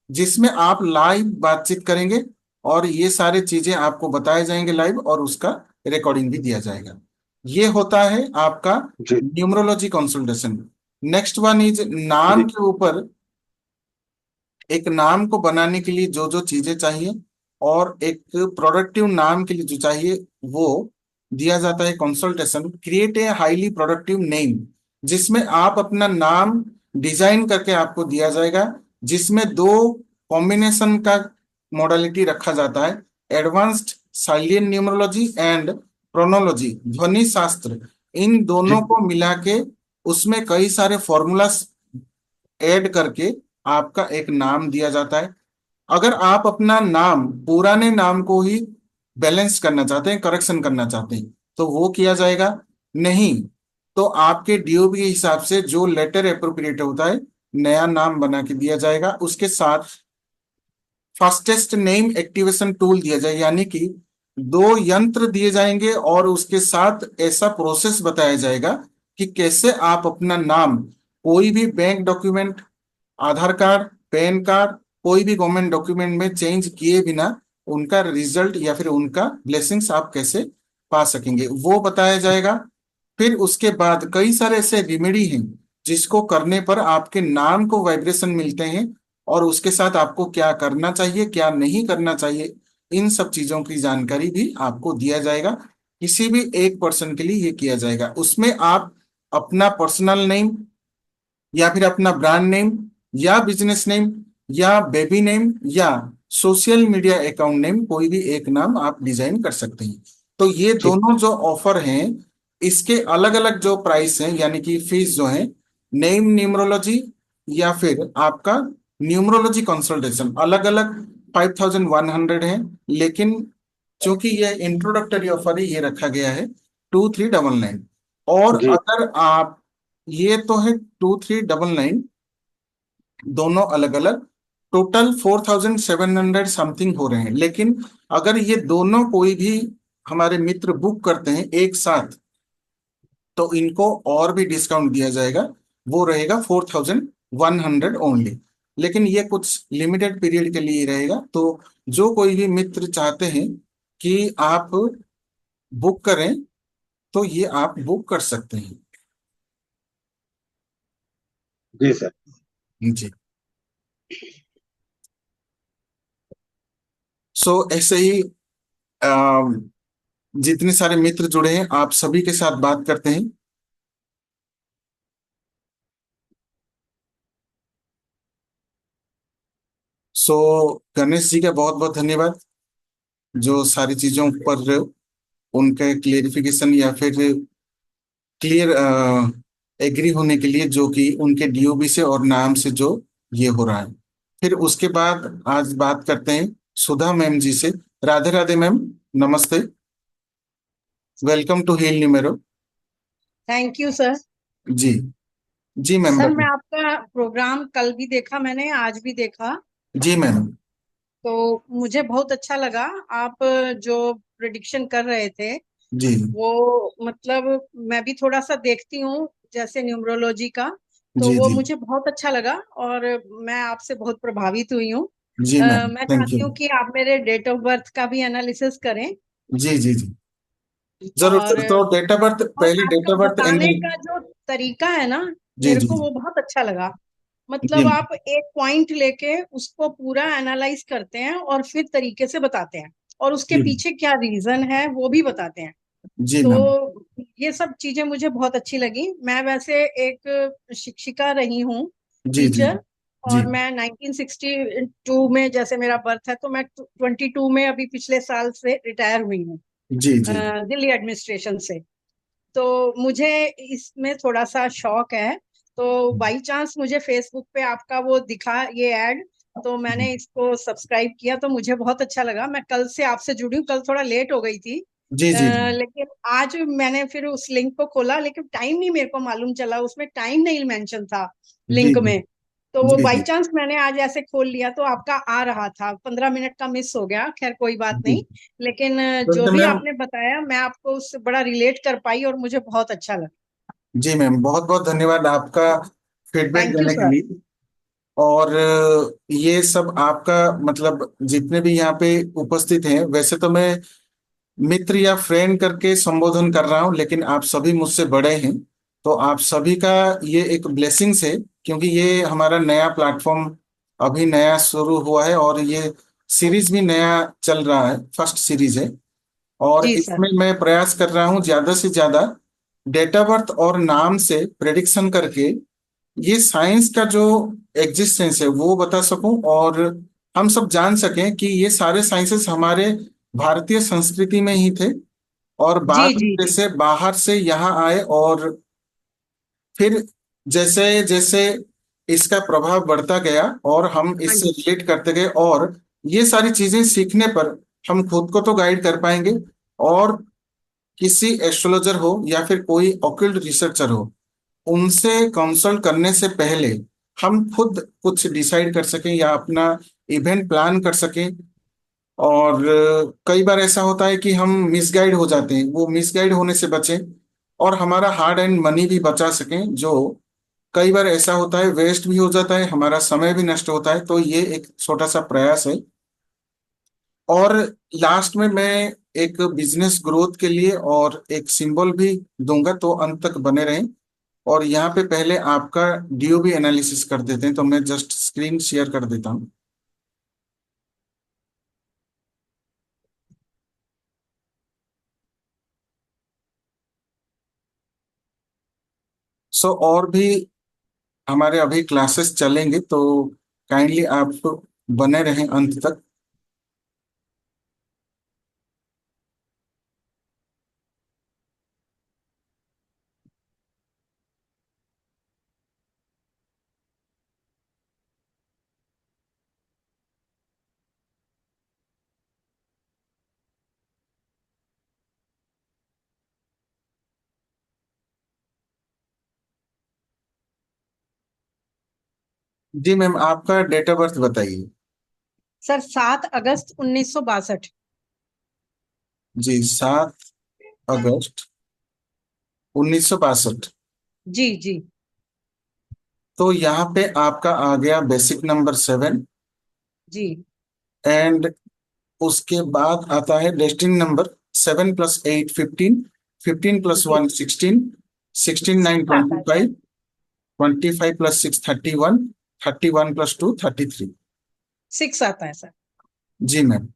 जिसमें आप लाइव बातचीत करेंगे, और ये सारी चीजें आपको बताए जाएंगे लाइव, और उसका रिकॉर्डिंग भी दिया जाएगा। ये होता है आपका जी numerology consultation. Next one is नाम जी के ऊपर। एक नाम को बनाने के लिए जो जो चीजें चाहिए, और एक प्रोडक्टिव नाम के लिए जो चाहिए, वो दिया जाता है consultation. Create a highly productive name, जिसमें आप अपना नाम डिजाइन करके आपको दिया जाएगा, जिसमें दो कॉम्बिनेशन का मॉडलिटी रखा जाता है, एडवांस्ड साइलियन न्यूमरोलॉजी एंड प्रोनोलॉजी, ध्वनि शास्त्र। इन जी दोनों को मिला के उसमें कई सारे फॉर्मूलास ऐड करके आपका एक नाम दिया जाता है। अगर आप अपना नाम, पुराने नाम को ही बैलेंस करना चाहते हैं, करेक्शन करना चाहते हैं, तो वो किया जाएगा। नहीं तो आपके डीओबी के हिसाब से जो लेटर अप्रोप्रिएट होता है, नया नाम बना के दिया जाएगा। उसके साथ फास्टेस्ट नेम एक्टिवेशन टूल दिया जाए, यानी कि दो यंत्र दिए जाएंगे, और उसके साथ ऐसा प्रोसेस बताया जाएगा कि कैसे आप अपना नाम, कोई भी बैंक डॉक्यूमेंट, आधार कार्ड, पैन कार्ड, कोई भी गवर्नमेंट डॉक्यूमेंट में चेंज किए बिना उनका रिजल्ट या फिर उनका ब्लेसिंग्स आप कैसे पा सकेंगे, वो बताया जाएगा। फिर उसके बाद कई सारे ऐसे रेमेडी हैं जिसको करने पर आपके नाम को वाइब्रेशन मिलते हैं, और उसके साथ आपको क्या करना चाहिए, क्या नहीं करना चाहिए, इन सब चीजों की जानकारी भी आपको दिया जाएगा। किसी भी एक पर्सन के लिए ये किया जाएगा। उसमें आप अपना पर्सनल नेम, या फिर अपना ब्रांड नेम, या बिजनेस नेम, या बेबी नेम, या सोशल मीडिया अकाउंट नेम, कोई भी एक नाम आप डिजाइन कर सकते हैं। तो ये जी दोनों जो ऑफर हैं, इसके अलग अलग जो प्राइस हैं, यानी कि फीस जो है, नेम न्यूमरोलॉजी या फिर आपका न्यूमरोलॉजी कंसल्टेशन, अलग अलग 5100 है। लेकिन चूंकि ये इंट्रोडक्टरी ऑफर है, ये रखा गया है 2399। और जी अगर आप, ये तो है 2399, दोनों अलग अलग, टोटल 4700 समथिंग हो रहे हैं। लेकिन अगर ये दोनों कोई भी हमारे मित्र बुक करते हैं एक साथ, तो इनको और भी डिस्काउंट दिया जाएगा, वो रहेगा 4100 ओनली। लेकिन ये कुछ लिमिटेड पीरियड के लिए ही रहेगा। तो जो कोई भी मित्र चाहते हैं कि आप बुक करें, तो ये आप बुक कर सकते हैं। जी सर। जी। सो ऐसे ही अम, जितने सारे मित्र जुड़े हैं आप सभी के साथ बात करते हैं। सो गणेश जी का बहुत बहुत धन्यवाद, जो सारी चीजों पर उनके क्लेरिफिकेशन या फिर क्लियर एग्री होने के लिए, जो कि उनके डीओबी से और नाम से जो ये हो रहा है। फिर उसके बाद आज बात करते हैं सुधा मैम जी से। राधे राधे मैम, नमस्ते, welcome to Heal Numero. Thank you sir. जी। जी मैम सर मैं बताइए। आपका प्रोग्राम कल भी देखा, मैंने आज भी देखा, जी मैम। तो मुझे बहुत अच्छा लगा। आप जो प्रिडिक्शन कर रहे थे जी। वो मतलब मैं भी थोड़ा सा देखती हूँ जैसे न्यूमरोलॉजी का, तो जी। वो जी। मुझे बहुत अच्छा लगा और मैं आपसे बहुत प्रभावित हुई हूँ। जी मैम, मैं थैंक चाहती यू। हूँ कि आप मेरे डेट ऑफ बर्थ का भी एनालिसिस करें। जी जी जी, जरूर और सर। तो डेट ऑफ बर्थ, और पहले डेट आपका ऑफ बर्थ बताने एंड। का जो तरीका है ना, जी मेरे जी को वो बहुत अच्छा लगा। जी मतलब आप एक पॉइंट लेके उसको पूरा एनालाइज करते हैं और फिर तरीके से बताते हैं, और उसके जी पीछे क्या रीजन है वो भी बताते हैं। जी मैम। तो ये सब चीजें मुझे बहुत अच्छी लगी। मैं वैसे एक शिक्षिका रही हूँ, जी जी टीचर। जी और मैं 1962 में, जैसे मेरा बर्थ है, तो मैं 22 में अभी पिछले साल से रिटायर हुई हूँ जी जी दिल्ली एडमिनिस्ट्रेशन से। तो मुझे इसमें थोड़ा सा शौक है। तो बाई चांस मुझे फेसबुक पे आपका वो दिखा ये ऐड, तो मैंने इसको सब्सक्राइब किया, तो मुझे बहुत अच्छा लगा। मैं कल से आपसे जुड़ी हूँ, कल थोड़ा लेट हो गई थी। जी जी जी लेकिन आज मैंने फिर उस लिंक को खोला, लेकिन टाइम नहीं मेरे को मालूम चला, उसमें टाइम नहीं मेंशन था जी लिंक में। तो वो जी बाई जी चांस मैंने आज ऐसे खोल लिया तो आपका आ रहा था, 15 मिनट का मिस हो गया, खैर कोई बात जी। नहीं। लेकिन जो वैसे भी मैम, आपने बताया मैं आपको उससे बड़ा रिलेट कर पाई और मुझे बहुत अच्छा लगा। जी मैम, बहुत बहुत धन्यवाद आपका फीडबैक थैंक यू देने के सर। लिए। और ये सब आपका मतलब जितने भी यहाँ पे उपस्थित हैं, वैसे तो मैं मित्र या फ्रेंड करके संबोधन कर रहा हूँ, लेकिन आप सभी मुझसे बड़े हैं। तो आप सभी का ये एक ब्लेसिंग्स है, क्योंकि ये हमारा नया प्लेटफॉर्म अभी नया शुरू हुआ है और ये सीरीज भी नया चल रहा है, फर्स्ट सीरीज है। और जी सर। इसमें मैं प्रयास कर रहा हूँ ज्यादा से ज्यादा डेट ऑफ बर्थ और नाम से प्रेडिक्शन करके ये साइंस का जो एग्जिस्टेंस है वो बता सकूं, और हम सब जान सकें कि ये सारे साइंसेस हमारे भारतीय संस्कृति में ही थे, और जी बाद में जी जी। जैसे बाहर से यहाँ आए, और फिर जैसे जैसे इसका प्रभाव बढ़ता गया और हम हाँ इससे जी। रिलेट करते गए, और ये सारी चीजें सीखने पर हम खुद को तो गाइड कर पाएंगे, और किसी एस्ट्रोलॉजर हो या फिर कोई ऑकल्ट रिसर्चर हो, उनसे कंसल्ट करने से पहले हम खुद कुछ डिसाइड कर सकें या अपना इवेंट प्लान कर सकें। और कई बार ऐसा होता है कि हम मिसगाइड हो जाते हैं, वो मिसगाइड होने से बचें और हमारा हार्ड एंड मनी भी बचा सकें, जो कई बार ऐसा होता है वेस्ट भी हो जाता है, हमारा समय भी नष्ट होता है। तो ये एक छोटा सा प्रयास है। और लास्ट में मैं एक बिजनेस ग्रोथ के लिए और एक सिंबल भी दूंगा, तो अंत तक बने रहें। और यहाँ पे पहले आपका डीओबी एनालिसिस कर देते हैं, तो मैं जस्ट स्क्रीन शेयर कर देता हूँ। सो और भी हमारे अभी क्लासेस चलेंगे, तो काइंडली आप बने रहें अंत तक। जी मैम, आपका डेट ऑफ बर्थ बताइए। सर 7 अगस्त 1962। जी, 7 अगस्त 1962। जी जी। तो यहाँ पे आपका आ गया बेसिक नंबर 7, जी एंड उसके बाद आता है डेस्टिनी नंबर 7 + 8 = 15। 15 + 1 16, 16 9 आता है सर। 25, 25 + 6 31, 31 + 2 33। 6 आता है सर। जी मैम।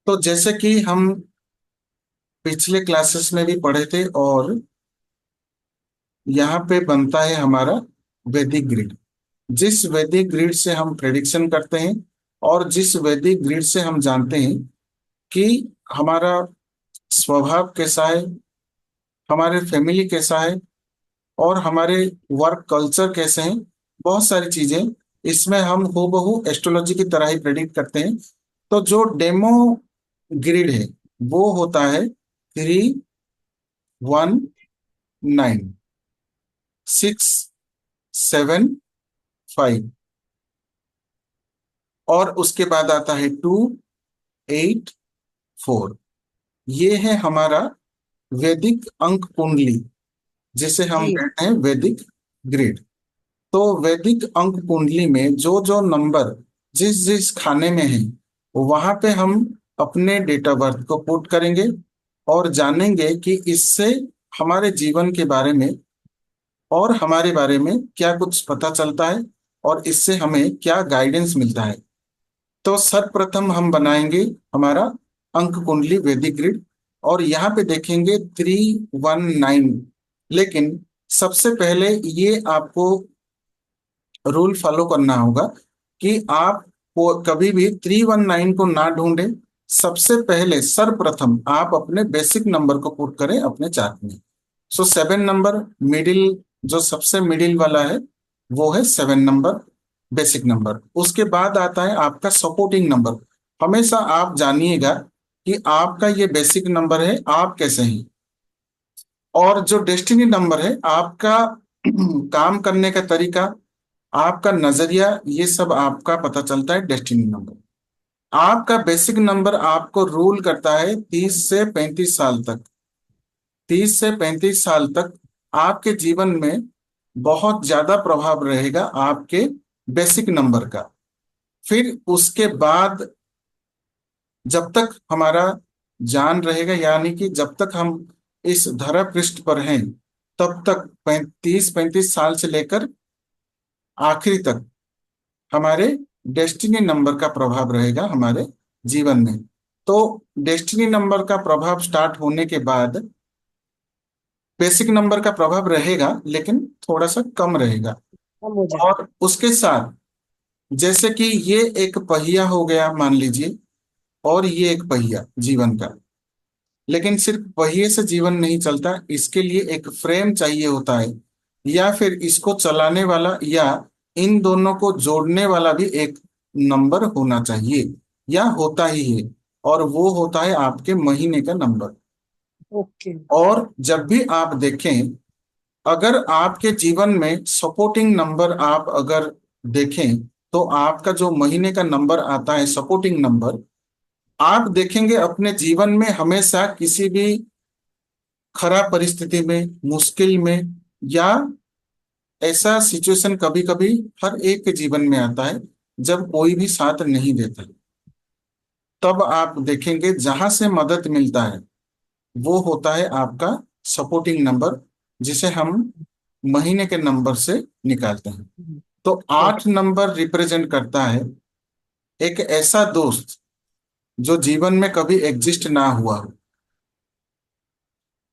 तो जैसे कि हम पिछले क्लासेस में भी पढ़े थे, और यहाँ पे बनता है हमारा वैदिक ग्रिड। जिस वैदिक ग्रिड से हम प्रेडिक्शन करते हैं, और जिस वैदिक ग्रिड से हम जानते हैं कि हमारा स्वभाव कैसा है, हमारे फैमिली कैसा है, और हमारे वर्क कल्चर कैसे हैं, बहुत सारी चीजें इसमें हम हूबहू एस्ट्रोलॉजी की तरह ही प्रेडिक्ट करते हैं। तो जो डेमो ग्रिड है वो होता है 3 1 9 6 7 5, और उसके बाद आता है 2 8 4। ये है हमारा वैदिक अंक कुंडली, जिसे हम जी। कहते हैं वैदिक ग्रिड। तो वैदिक अंक कुंडली में जो जो नंबर जिस जिस खाने में है, वहां पे हम अपने डेट ऑफ बर्थ को पुट करेंगे, और जानेंगे कि इससे हमारे जीवन के बारे में और हमारे बारे में क्या कुछ पता चलता है, और इससे हमें क्या गाइडेंस मिलता है। तो सर्वप्रथम हम बनाएंगे हमारा अंक कुंडली वैदिक ग्रिड, और यहाँ पे देखेंगे 3 1 9। लेकिन सबसे पहले ये आपको रूल फॉलो करना होगा कि आप कभी भी 3 1 9 को ना ढूंढें। सबसे पहले सर्वप्रथम आप अपने बेसिक नंबर को पुट करें अपने चार्ट में। सो 7 नंबर मिडिल, जो सबसे मिडिल वाला है वो है 7 नंबर, बेसिक नंबर। उसके बाद आता है आपका सपोर्टिंग नंबर। हमेशा आप जानिएगा कि आपका ये बेसिक नंबर है, आप कैसे हैं। और जो डेस्टिनी नंबर है आपका काम करने का तरीका, आपका नजरिया, ये सब आपका पता चलता है डेस्टिनी नंबर। आपका बेसिक नंबर आपको रूल करता है 30 से 35 साल तक। 30 से 35 साल तक आपके जीवन में बहुत ज्यादा प्रभाव रहेगा आपके बेसिक नंबर का। फिर उसके बाद जब तक हमारा जान रहेगा, यानी कि जब तक हम इस धरा पृष्ठ पर हैं, तब तक 35 साल से लेकर आखिरी तक हमारे डेस्टिनी नंबर का प्रभाव रहेगा हमारे जीवन में। तो डेस्टिनी नंबर का प्रभाव स्टार्ट होने के बाद बेसिक नंबर का प्रभाव रहेगा, लेकिन थोड़ा सा कम रहेगा। कम हो जाए। और उसके साथ, जैसे कि ये एक पहिया हो गया मान लीजिए, और ये एक पहिया जीवन का, लेकिन सिर्फ पहिए से जीवन नहीं चलता, इसके लिए एक फ्रेम चाहिए होता है, या फिर इसको चलाने वाला या इन दोनों को जोड़ने वाला भी एक नंबर होना चाहिए, या होता ही है। और वो होता है आपके महीने का नंबर। ओके। और जब भी आप देखें, अगर आपके जीवन में सपोर्टिंग नंबर आप अगर देखें, तो आपका जो महीने का नंबर आता है सपोर्टिंग नंबर, आप देखेंगे अपने जीवन में हमेशा किसी भी खराब परिस्थिति में, मुश्किल में, या ऐसा सिचुएशन कभी कभी हर एक के जीवन में आता है जब कोई भी साथ नहीं देता। तब आप देखेंगे जहां से मदद मिलता है वो होता है आपका सपोर्टिंग नंबर, जिसे हम महीने के नंबर से निकालते हैं। तो 8 नंबर रिप्रेजेंट करता है एक ऐसा दोस्त जो जीवन में कभी एग्जिस्ट ना हुआ हो,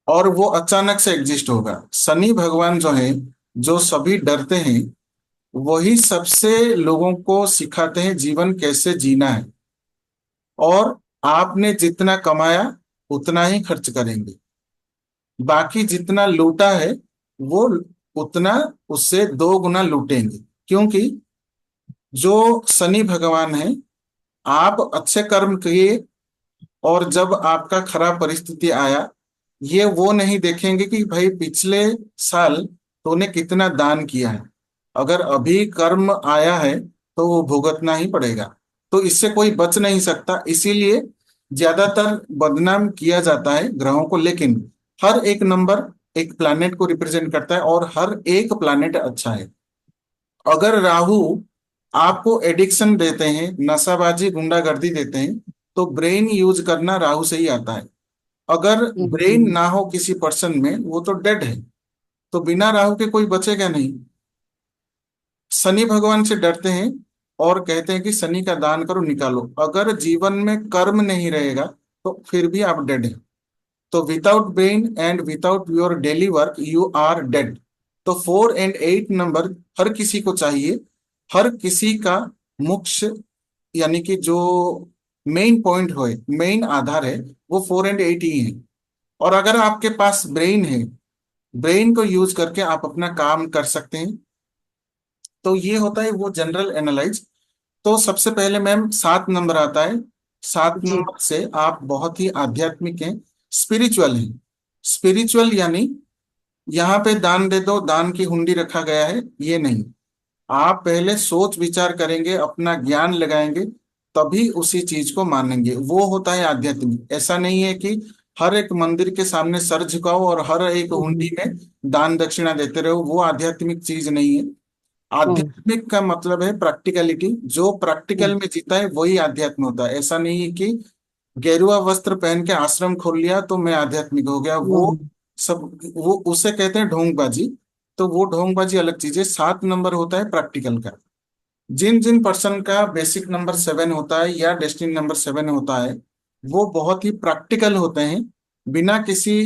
और वो अचानक से एग्जिस्ट होगा। शनि भगवान जो है, जो सभी डरते हैं, वही सबसे लोगों को सिखाते हैं जीवन कैसे जीना है। और आपने जितना कमाया उतना ही खर्च करेंगे, बाकी जितना लूटा है वो उतना उससे 2 गुना लूटेंगे। क्योंकि जो शनि भगवान है, आप अच्छे कर्म किए और जब आपका खराब परिस्थिति आया, ये वो नहीं देखेंगे कि भाई पिछले साल तूने कितना दान किया है, अगर अभी कर्म आया है तो वो भुगतना ही पड़ेगा। तो इससे कोई बच नहीं सकता, इसीलिए ज्यादातर बदनाम किया जाता है ग्रहों को। लेकिन हर एक नंबर एक प्लैनेट को रिप्रेजेंट करता है, और हर एक प्लैनेट अच्छा है। अगर राहु आपको एडिक्शन देते हैं, नशाबाजी गुंडागर्दी देते हैं, तो ब्रेन यूज करना राहु से ही आता है। अगर ब्रेन ना हो किसी पर्सन में, वो तो डेड है। तो बिना राहु के कोई बचेगा नहीं। शनि भगवान से डरते हैं और कहते हैं कि शनि का दान करो, निकालो। अगर जीवन में कर्म नहीं रहेगा तो फिर भी आप डेड हैं। तो without brain and without your daily work you are dead. तो 4 और 8 नंबर हर किसी को चाहिए। हर किसी का मुख्य, यानी कि जो मेन पॉइंट हो, मेन आधार है, वो 4 और 8 ही है। और अगर आपके पास ब्रेन है, ब्रेन को यूज करके आप अपना काम कर सकते हैं। तो ये होता है वो जनरल एनालाइज। तो सबसे पहले मैम 7 नंबर आता है। सात जी नंबर से आप बहुत ही आध्यात्मिक हैं, स्पिरिचुअल हैं। स्पिरिचुअल यानी यहाँ पे दान दे दो, दान की हुंडी रखा गया है, ये नहीं। आप पहले सोच विचार करेंगे, अपना ज्ञान लगाएंगे, तभी उसी चीज को मानेंगे। वो होता है आध्यात्मिक। ऐसा नहीं है कि हर एक मंदिर के सामने सर झुकाओ और हर एक हुंडी में दान दक्षिणा देते रहो, वो आध्यात्मिक चीज नहीं है। आध्यात्मिक का मतलब है प्रैक्टिकलिटी। जो प्रैक्टिकल में जीता है वही आध्यात्म होता है। ऐसा नहीं है कि गेरुआ वस्त्र पहन के आश्रम खोल लिया तो मैं आध्यात्मिक हो गया। वो सब, वो उसे कहते हैं ढोंगबाजी। तो वो ढोंगबाजी अलग चीज है। 7 नंबर होता है प्रैक्टिकल का। जिन जिन पर्सन का बेसिक नंबर 7 होता है या डेस्टिनी नंबर 7 होता है, वो बहुत ही प्रैक्टिकल होते हैं। बिना किसी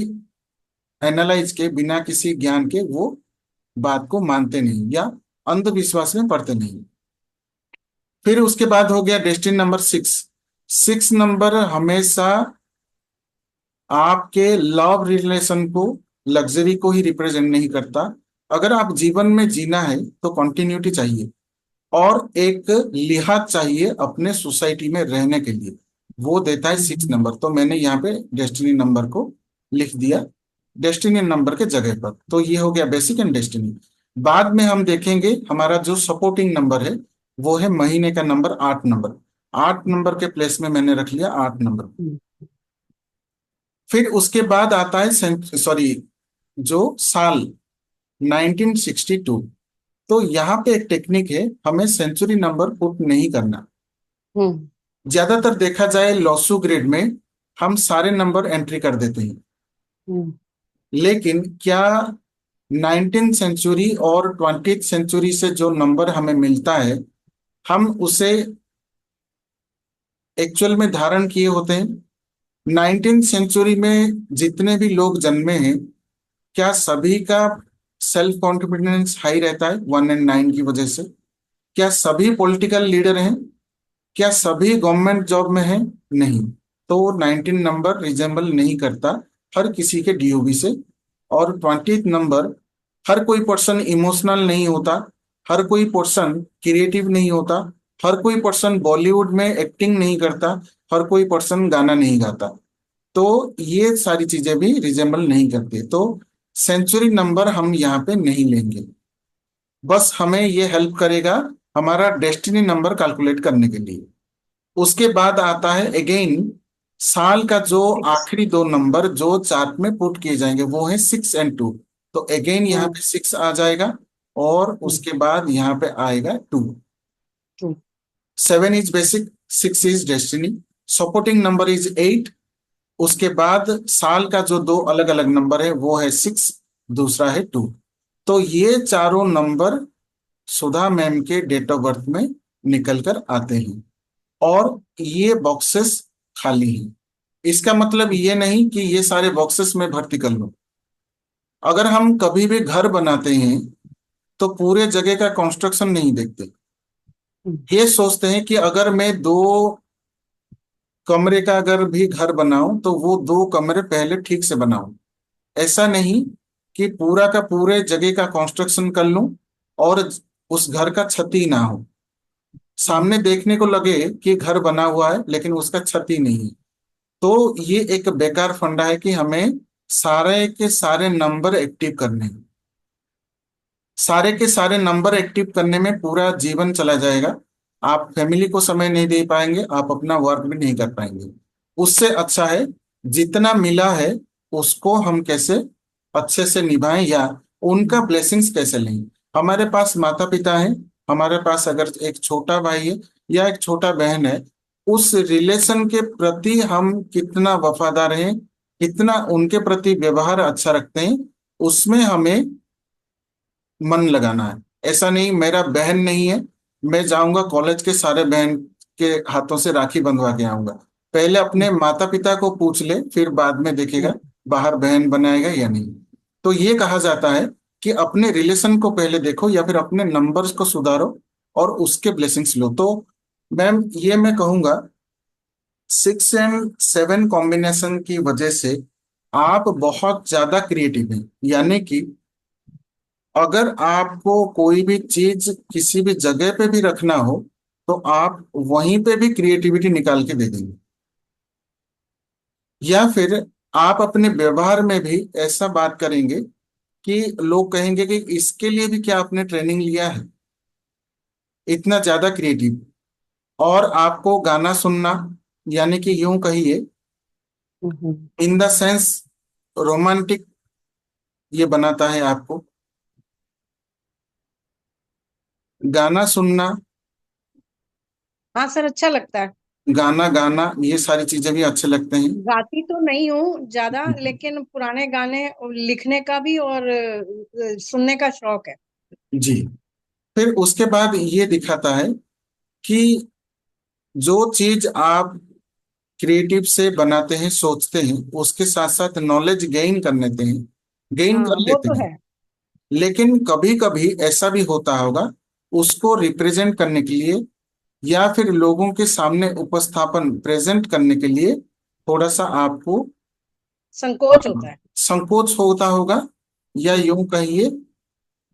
एनालाइज के, बिना किसी ज्ञान के वो बात को मानते नहीं या अंधविश्वास में पड़ते नहीं। फिर उसके बाद हो गया डेस्टिनी नंबर 6। 6 नंबर हमेशा आपके लव रिलेशन को, लग्जरी को ही रिप्रेजेंट नहीं करता। अगर आप जीवन में जीना है तो कंटिन्यूटी चाहिए और एक लिहाज चाहिए अपने सोसाइटी में रहने के लिए। वो देता है 6 नंबर। तो मैंने यहाँ पे डेस्टिनी नंबर को लिख दिया डेस्टिनी नंबर के जगह पर। तो ये हो गया बेसिक एंड डेस्टिनी। बाद में हम देखेंगे हमारा जो सपोर्टिंग नंबर है, वो है महीने का नंबर 8 नंबर। 8 नंबर के प्लेस में मैंने रख लिया 8 नंबर। फिर उसके बाद आता है सॉरी, जो साल 1962। तो यहाँ पे एक टेक्निक है, हमें सेंचुरी नंबर पुट नहीं करना। ज्यादातर देखा जाए लॉसू ग्रेड में हम सारे नंबर एंट्री कर देते हैं। लेकिन क्या 19th सेंचुरी और 20th सेंचुरी से जो नंबर हमें मिलता है, हम उसे एक्चुअल में धारण किए होते हैं? 19th सेंचुरी में जितने भी लोग जन्मे हैं, क्या सभी का सेल्फ कॉन्फिडेंस हाई रहता है 1 और 9 की वजह से? क्या सभी पॉलिटिकल लीडर हैं? क्या सभी गवर्नमेंट जॉब में हैं? नहीं। तो 19 नंबर रिजेंबल नहीं करता हर किसी के डीओबी से। और 20th नंबर, हर कोई पर्सन इमोशनल नहीं होता, हर कोई पर्सन क्रिएटिव नहीं होता, हर कोई पर्सन बॉलीवुड में एक्टिंग नहीं करता, हर कोई पर्सन गाना नहीं गाता। तो ये सारी चीजें भी रिजेंबल नहीं करती। तो सेंचुरी नंबर हम यहाँ पे नहीं लेंगे। बस हमें ये हेल्प करेगा हमारा डेस्टिनी नंबर कैलकुलेट करने के लिए। उसके बाद आता है अगेन साल का जो आखिरी 2 नंबर जो चार्ट में पुट किए जाएंगे, वो है 6 और 2। तो अगेन यहाँ पे 6 आ जाएगा और उसके बाद यहाँ पे आएगा 2। 7 is basic, 6 is destiny, supporting number is 8। उसके बाद साल का जो 2 अलग अलग नंबर है, वो है 6, दूसरा है 2। तो ये चारों नंबर सुधा मैम के डेट ऑफ बर्थ में निकल कर आते हैं और ये बॉक्सेस खाली हैं। इसका मतलब ये नहीं कि ये सारे बॉक्सेस में भर्ती कर लो। अगर हम कभी भी घर बनाते हैं तो पूरे जगह का कंस्ट्रक्शन नहीं देखते। ये सोचते हैं कि अगर मैं 2 कमरे का अगर भी घर बनाऊं तो वो 2 कमरे पहले ठीक से बनाऊं। ऐसा नहीं कि पूरा का पूरे जगह का कंस्ट्रक्शन कर लूं और उस घर का छत ही ना हो, सामने देखने को लगे कि घर बना हुआ है लेकिन उसका छत ही नहीं है। तो ये एक बेकार फंडा है कि हमें सारे के सारे नंबर एक्टिव करने हैं। सारे के सारे नंबर एक्टिव करने में पूरा जीवन चला जाएगा। आप फैमिली को समय नहीं दे पाएंगे, आप अपना वर्क भी नहीं कर पाएंगे। उससे अच्छा है जितना मिला है उसको हम कैसे अच्छे से निभाएं या उनका ब्लेसिंग्स कैसे लें। हमारे पास माता पिता हैं, हमारे पास अगर एक छोटा भाई है या एक छोटा बहन है, उस रिलेशन के प्रति हम कितना वफादार हैं, कितना उनके प्रति व्यवहार अच्छा रखते हैं, उसमें हमें मन लगाना है। ऐसा नहीं मेरा बहन नहीं है, मैं जाऊंगा कॉलेज के सारे बहन के हाथों से राखी बंधवा के आऊंगा। पहले अपने माता पिता को पूछ ले, फिर बाद में देखेगा बाहर बहन बनाएगा या नहीं। तो ये कहा जाता है कि अपने रिलेशन को पहले देखो या फिर अपने नंबर्स को सुधारो और उसके ब्लेसिंग्स लो। तो मैम ये मैं कहूंगा 6 और 7 कॉम्बिनेशन की वजह से आप बहुत ज्यादा क्रिएटिव हैं। यानी कि अगर आपको कोई भी चीज किसी भी जगह पे भी रखना हो तो आप वहीं पे भी क्रिएटिविटी निकाल के दे देंगे। या फिर आप अपने व्यवहार में भी ऐसा बात करेंगे कि लोग कहेंगे कि इसके लिए भी क्या आपने ट्रेनिंग लिया है, इतना ज्यादा क्रिएटिव। और आपको गाना सुनना, यानी कि यूं कहिए इन द सेंस रोमांटिक, ये बनाता है आपको गाना सुनना, हाँ सर, अच्छा लगता है। गाना गाना, ये सारी चीजें भी अच्छे लगते हैं। गाती तो नहीं हूँ ज्यादा, लेकिन पुराने गाने लिखने का भी और सुनने का शौक है। जी। फिर उसके बाद ये दिखाता है कि जो चीज आप क्रिएटिव से बनाते हैं सोचते हैं, उसके साथ साथ नॉलेज गेन कर लेते हैं, गेन हाँ कर वो लेते तो हैं। है। लेकिन कभी कभी ऐसा भी होता होगा, उसको रिप्रेजेंट करने के लिए या फिर लोगों के सामने उपस्थापन प्रेजेंट करने के लिए थोड़ा सा आपको संकोच होता है। संकोच होता होगा, या यूं कहिए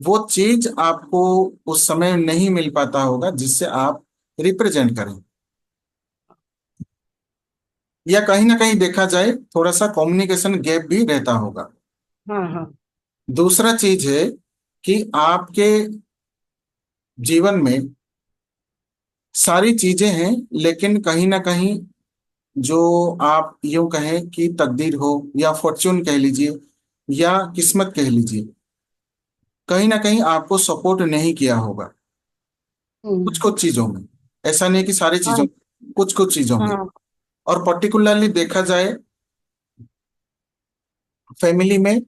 वो चीज आपको उस समय नहीं मिल पाता होगा जिससे आप रिप्रेजेंट करें। या कहीं ना कहीं देखा जाए थोड़ा सा कम्युनिकेशन गैप भी रहता होगा। हाँ हाँ। दूसरा चीज है कि आपके जीवन में सारी चीजें हैं, लेकिन कहीं ना कहीं जो आप यूं कहें कि तकदीर हो या फॉर्च्यून कह लीजिए या किस्मत कह लीजिए, कहीं ना कहीं आपको सपोर्ट नहीं किया होगा कुछ हम्म, कुछ चीजों में। ऐसा नहीं कि सारी चीजों, हाँ कुछ कुछ चीजों में। हाँ। और पर्टिकुलरली देखा जाए फैमिली में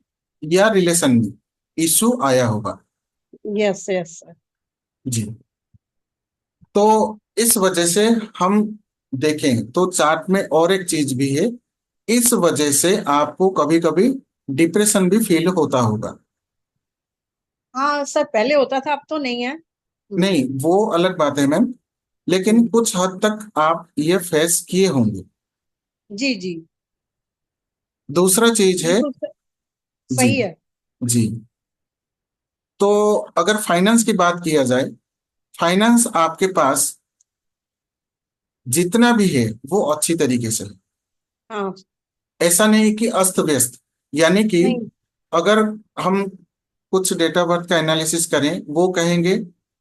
या रिलेशन में इशू आया होगा। Yes yes sir. जी। तो इस वजह से हम देखें तो चार्ट में और एक चीज भी है, इस वजह से आपको कभी कभी डिप्रेशन भी फील होता होगा। हाँ सर, पहले होता था, अब तो नहीं है। नहीं वो अलग बात है मैम, लेकिन हम्म, कुछ हद तक आप ये फेस किए होंगे। जी जी। दूसरा चीज है। बिल्कुल जी। सही है। जी। तो अगर फाइनेंस की बात किया जाए, फाइनेंस आपके पास जितना भी है वो अच्छी तरीके से है। हाँ। ऐसा नहीं कि अस्त व्यस्त। यानी कि नहीं अगर हम कुछ डेटा बर्थ का एनालिसिस करें, वो कहेंगे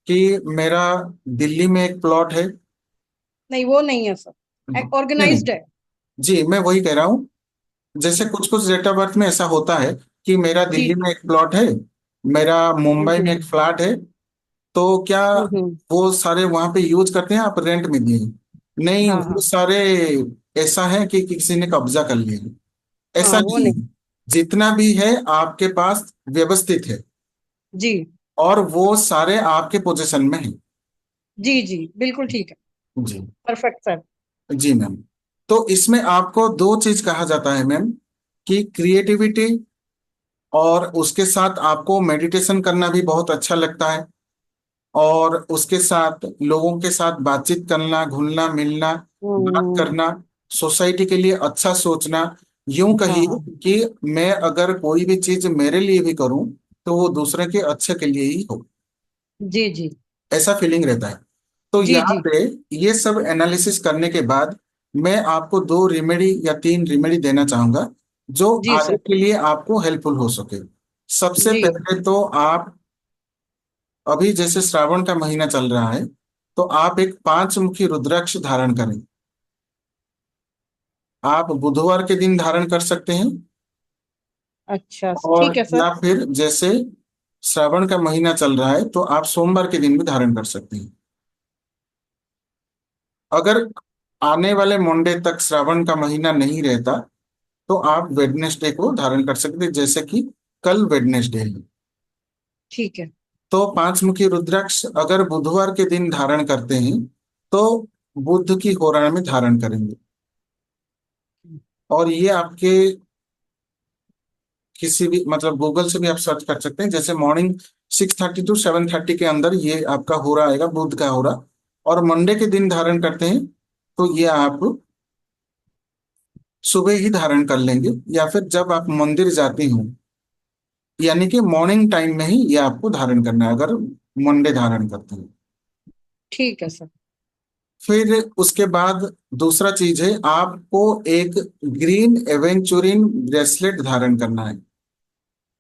कि मेरा दिल्ली में एक प्लॉट है। नहीं, वो नहीं है सर, नहीं नहीं, ऑर्गेनाइज्ड है। जी मैं वही कह रहा हूँ। जैसे कुछ कुछ डेट ऑफ बर्थ में ऐसा होता है कि मेरा जी दिल्ली जी। में एक प्लॉट है, मेरा मुंबई में हम्म एक फ्लैट है। तो क्या हम्म। वो सारे वहां पे यूज करते हैं, आप रेंट में दिए हैं? नहीं, हाँ वो हाँ सारे ऐसा है कि किसी ने कब्जा कर लिया है। ऐसा हाँ, वो नहीं नहीं। है। जितना भी है आपके पास व्यवस्थित है जी और वो सारे आपके पोजीशन में है। जी जी, बिल्कुल ठीक है। जी। Perfect sir. जी मैम। तो इसमें आपको दो चीज कहा जाता है मैम, कि क्रिएटिविटी और उसके साथ आपको मेडिटेशन करना भी बहुत अच्छा लगता है। और उसके साथ लोगों के साथ बातचीत करना, घुलना मिलना, बात हम्म, करना, सोसाइटी के लिए अच्छा सोचना। यूं हाँ कहिए हाँ। कि मैं अगर कोई भी चीज मेरे लिए भी करूं तो वो दूसरे के अच्छे के लिए ही हो, जी जी ऐसा फीलिंग रहता है। तो जी यहाँ जी पे ये सब एनालिसिस करने के बाद मैं आपको 2 रेमेडी या 3 रेमेडी देना चाहूंगा जो जी आगे सर। के लिए आपको हेल्पफुल हो सके। सबसे जी पहले तो आप अभी जैसे श्रावण का महीना चल रहा है, तो आप एक 5 मुखी रुद्राक्ष धारण करें। आप बुधवार के दिन धारण कर सकते हैं, अच्छा, और ठीक है सर। या फिर जैसे श्रावण का महीना चल रहा है तो आप सोमवार के दिन भी धारण कर सकते हैं। अगर आने वाले मंडे तक श्रावण का महीना नहीं रहता तो आप वेडनेसडे को धारण कर सकते हैं, जैसे कि कल वेडनेसडे है। ठीक है। तो पांचमुखी रुद्राक्ष अगर बुधवार के दिन धारण करते हैं तो बुध की होरा में धारण करेंगे। और ये आपके किसी भी मतलब गूगल से भी आप सर्च कर सकते हैं, जैसे मॉर्निंग 6:30 टू 7:30 के अंदर ये आपका होरा आएगा, बुध का होरा। और मंडे के दिन धारण करते हैं तो ये आप सुबह ही धारण कर लेंगे, या फिर जब आप मंदिर जाते हो यानी कि मॉर्निंग टाइम में ही ये आपको धारण करना है, अगर मंडे धारण करते हैं। ठीक है सर। फिर उसके बाद दूसरा चीज है, आपको एक ग्रीन एवेंचुरिन ब्रेसलेट धारण करना है।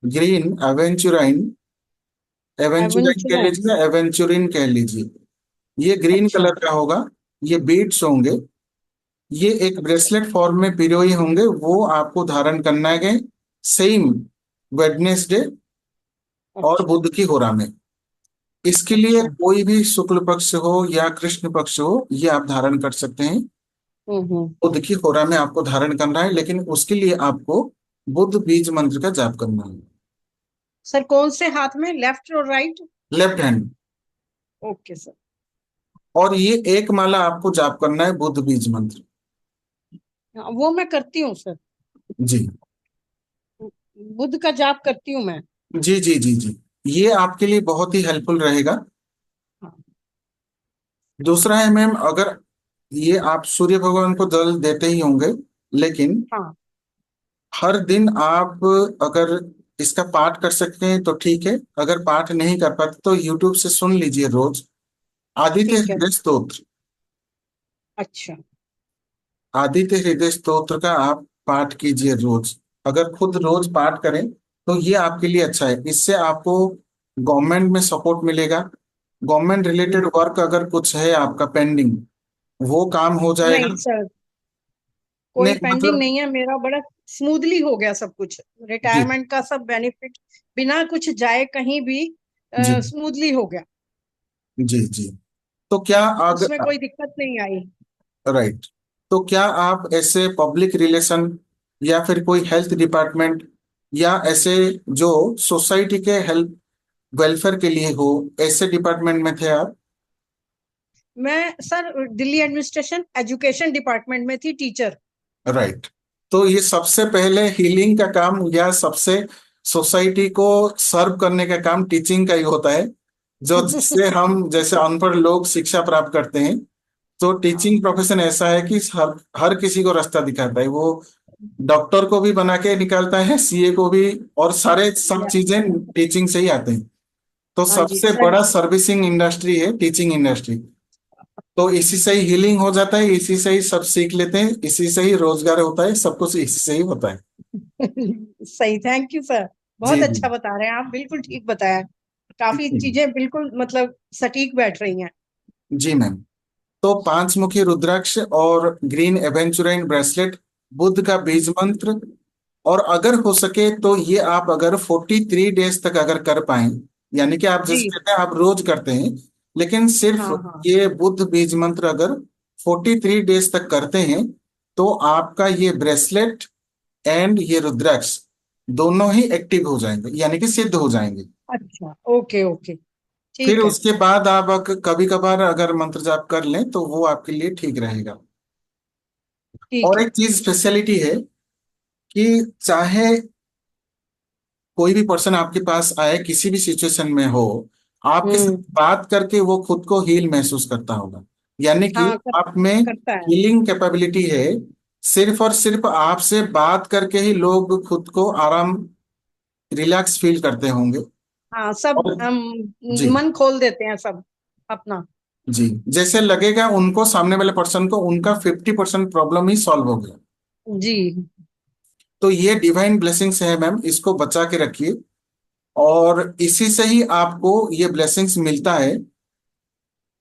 ग्रीन एवेंचुराइन, एवेंचुराइन कह एवेंचुराइन। लीजिए, एवेंचुरिन कह लीजिए। ये ग्रीन अच्छा। कलर का होगा। ये बीड्स होंगे, ये एक ब्रेसलेट फॉर्म में पिरोए होंगे, वो आपको धारण करना है सेम वेडनेसडे और अच्छा। बुध की होरा में। इसके लिए अच्छा। कोई भी शुक्ल पक्ष हो या कृष्ण पक्ष हो, ये आप धारण कर सकते हैं। हम्म। बुध की होरा में आपको धारण करना है, लेकिन उसके लिए आपको बुध बीज मंत्र का जाप करना है। सर कौन से हाथ में, लेफ्ट और right? Left hand. Okay sir. और ये एक माला आपको जाप करना है बुध बीज मंत्र। हाँ, वो मैं करती हूँ सर। जी बुध का जाप करती हूँ मैं। जी जी जी जी, ये आपके लिए बहुत ही हेल्पफुल रहेगा। हाँ। दूसरा है मैम, अगर ये आप सूर्य भगवान को जल देते ही होंगे, लेकिन हाँ। हर दिन आप अगर इसका पाठ कर सकते हैं तो ठीक है, अगर पाठ नहीं कर पाते तो यूट्यूब से सुन लीजिए रोज आदित्य ठीक है। हृदय स्तोत्र। अच्छा। आदित्य हृदय स्तोत्र का आप पाठ कीजिए रोज। अगर खुद रोज पाठ करें तो ये आपके लिए अच्छा है, इससे आपको गवर्नमेंट में सपोर्ट मिलेगा। गवर्नमेंट रिलेटेड वर्क अगर कुछ है आपका पेंडिंग, वो काम हो नहीं जाएगा। सर, कोई नहीं पेंडिंग मतलब, नहीं है, मेरा बड़ा स्मूथली हो गया सब कुछ। जी रिटायरमेंट का सब बेनिफिट बिना कुछ जाए कहीं भी जी स्मूथली हो गया। जी जी। तो क्या उसमें अगर, कोई दिक्कत नहीं आई। राइट, तो क्या आप ऐसे पब्लिक रिलेशन या फिर कोई हेल्थ डिपार्टमेंट या ऐसे जो सोसाइटी के हेल्थ वेलफेयर के लिए हो, ऐसे डिपार्टमेंट में थे आप? मैं sir Delhi administration education department में थी, टीचर। राइट। तो ये सबसे पहले हीलिंग का काम या सबसे सोसाइटी को सर्व करने का काम टीचिंग का ही होता है, जो जिससे हम जैसे अनपढ़ लोग शिक्षा प्राप्त करते हैं। तो टीचिंग प्रोफेशन ऐसा है कि हर किसी को रास्ता दिखाता है। वो डॉक्टर को भी बना के निकालता है, सीए को भी, और सारे सब चीजें टीचिंग से ही आते हैं। तो हाँ जी सबसे सर। बड़ा सर्विसिंग इंडस्ट्री है टीचिंग इंडस्ट्री। तो इसी से ही हीलिंग हो जाता है, इसी से ही सब सीख लेते हैं, इसी से ही रोजगार होता है, सब कुछ इसी से ही होता है। सही, थैंक यू सर। जी बहुत जी अच्छा बता रहे हैं आप, बिल्कुल ठीक बताया। काफी चीजें बिल्कुल मतलब सटीक बैठ रही हैं। जी मैम। तो पांचमुखी रुद्राक्ष और ग्रीन एवेंचुराइन ब्रेसलेट, बुद्ध का बीज मंत्र, और अगर हो सके तो ये आप अगर 43 डेज तक अगर कर पाए, यानी कि आप जैसे जी। कहते हैं आप रोज करते हैं, लेकिन सिर्फ हाँ हाँ। ये बुद्ध बीज मंत्र अगर 43 डेज तक करते हैं तो आपका ये ब्रेसलेट एंड ये रुद्राक्ष दोनों ही एक्टिव हो जाएंगे, यानी कि सिद्ध हो जाएंगे। अच्छा, ओके ओके। फिर ठीक है। उसके बाद आप कभी कभार अगर मंत्र जाप कर लें तो वो आपके लिए ठीक रहेगा। ठीक और है। एक चीज स्पेशलिटी है कि चाहे कोई भी पर्सन आपके पास आए किसी भी सिचुएशन में हो, आपके साथ हम्म। बात करके वो खुद को हील महसूस करता होगा। यानी कि हाँ आप में करता है। हीलिंग कैपेबिलिटी है। सिर्फ और सिर्फ आपसे बात करके ही लोग खुद को आराम, रिलैक्स फील करते होंगे। हाँ सब और जी मन खोल देते हैं सब अपना। जी, जैसे लगेगा उनको, सामने वाले पर्सन को, उनका 50% प्रॉब्लम ही सॉल्व हो गया। जी। तो ये डिवाइन ब्लेसिंग्स है मैम, इसको बचा के रखिए। और इसी से ही आपको ये ब्लेसिंग्स मिलता है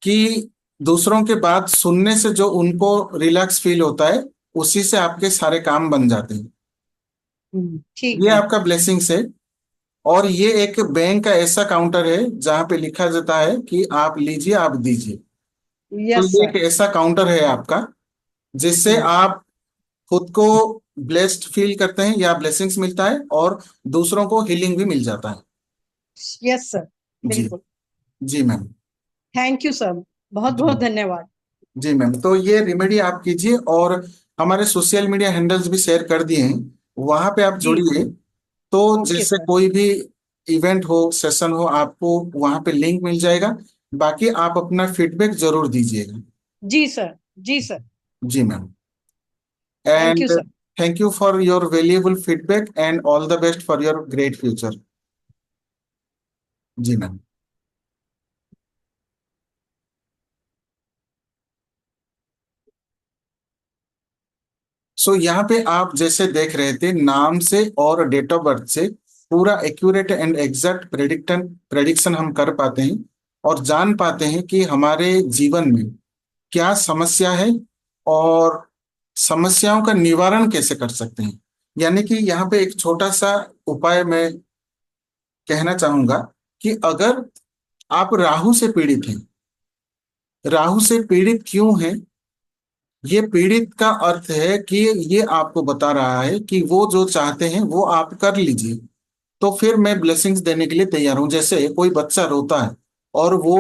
कि दूसरों के बात सुनने से जो उनको रिलैक्स फील होता है, उसी से आपके सारे काम बन जाते हैं। ठीक ये है। आपका ब्लेसिंग्स है। और ये एक बैंक का ऐसा काउंटर है जहां पे लिखा जाता है कि आप लीजिए आप दीजिए। तो यस ये सर। एक ऐसा काउंटर है आपका जिससे आप खुद को ब्लेस्ड फील करते हैं या ब्लेसिंग्स मिलता है, और दूसरों को हीलिंग भी मिल जाता है। यस सर, जी। बिल्कुल। जी मैम। थैंक यू सर, बहुत जी। बहुत धन्यवाद। जी मैम, तो ये रेमेडी आप कीजिए, और हमारे सोशल मीडिया हैंडल्स भी शेयर कर दिए हैं, वहां पे आप जी। जुड़िए। तो ओके जैसे सर। कोई भी इवेंट हो, सेशन हो, आपको वहां पे लिंक मिल जाएगा। बाकी आप अपना फीडबैक जरूर दीजिएगा। जी सर। जी सर। जी ma'am. Thank you and sir. Thank you for your valuable feedback and all the best for your great future. जी मैम। सो यहाँ पे आप जैसे देख रहे थे, नाम से और डेट ऑफ बर्थ से पूरा एक्यूरेट एंड एग्जैक्ट प्रेडिक्शन हम कर पाते हैं, और जान पाते हैं कि हमारे जीवन में क्या समस्या है, और समस्याओं का निवारण कैसे कर सकते हैं। यानी कि यहाँ पे एक छोटा सा उपाय मैं कहना चाहूंगा कि अगर आप राहु से पीड़ित हैं, राहु से पीड़ित क्यों हैं, ये पीड़ित का अर्थ है कि ये आपको बता रहा है कि वो जो चाहते हैं वो आप कर लीजिए, तो फिर मैं ब्लेसिंग्स देने के लिए तैयार हूं। जैसे कोई बच्चा रोता है और वो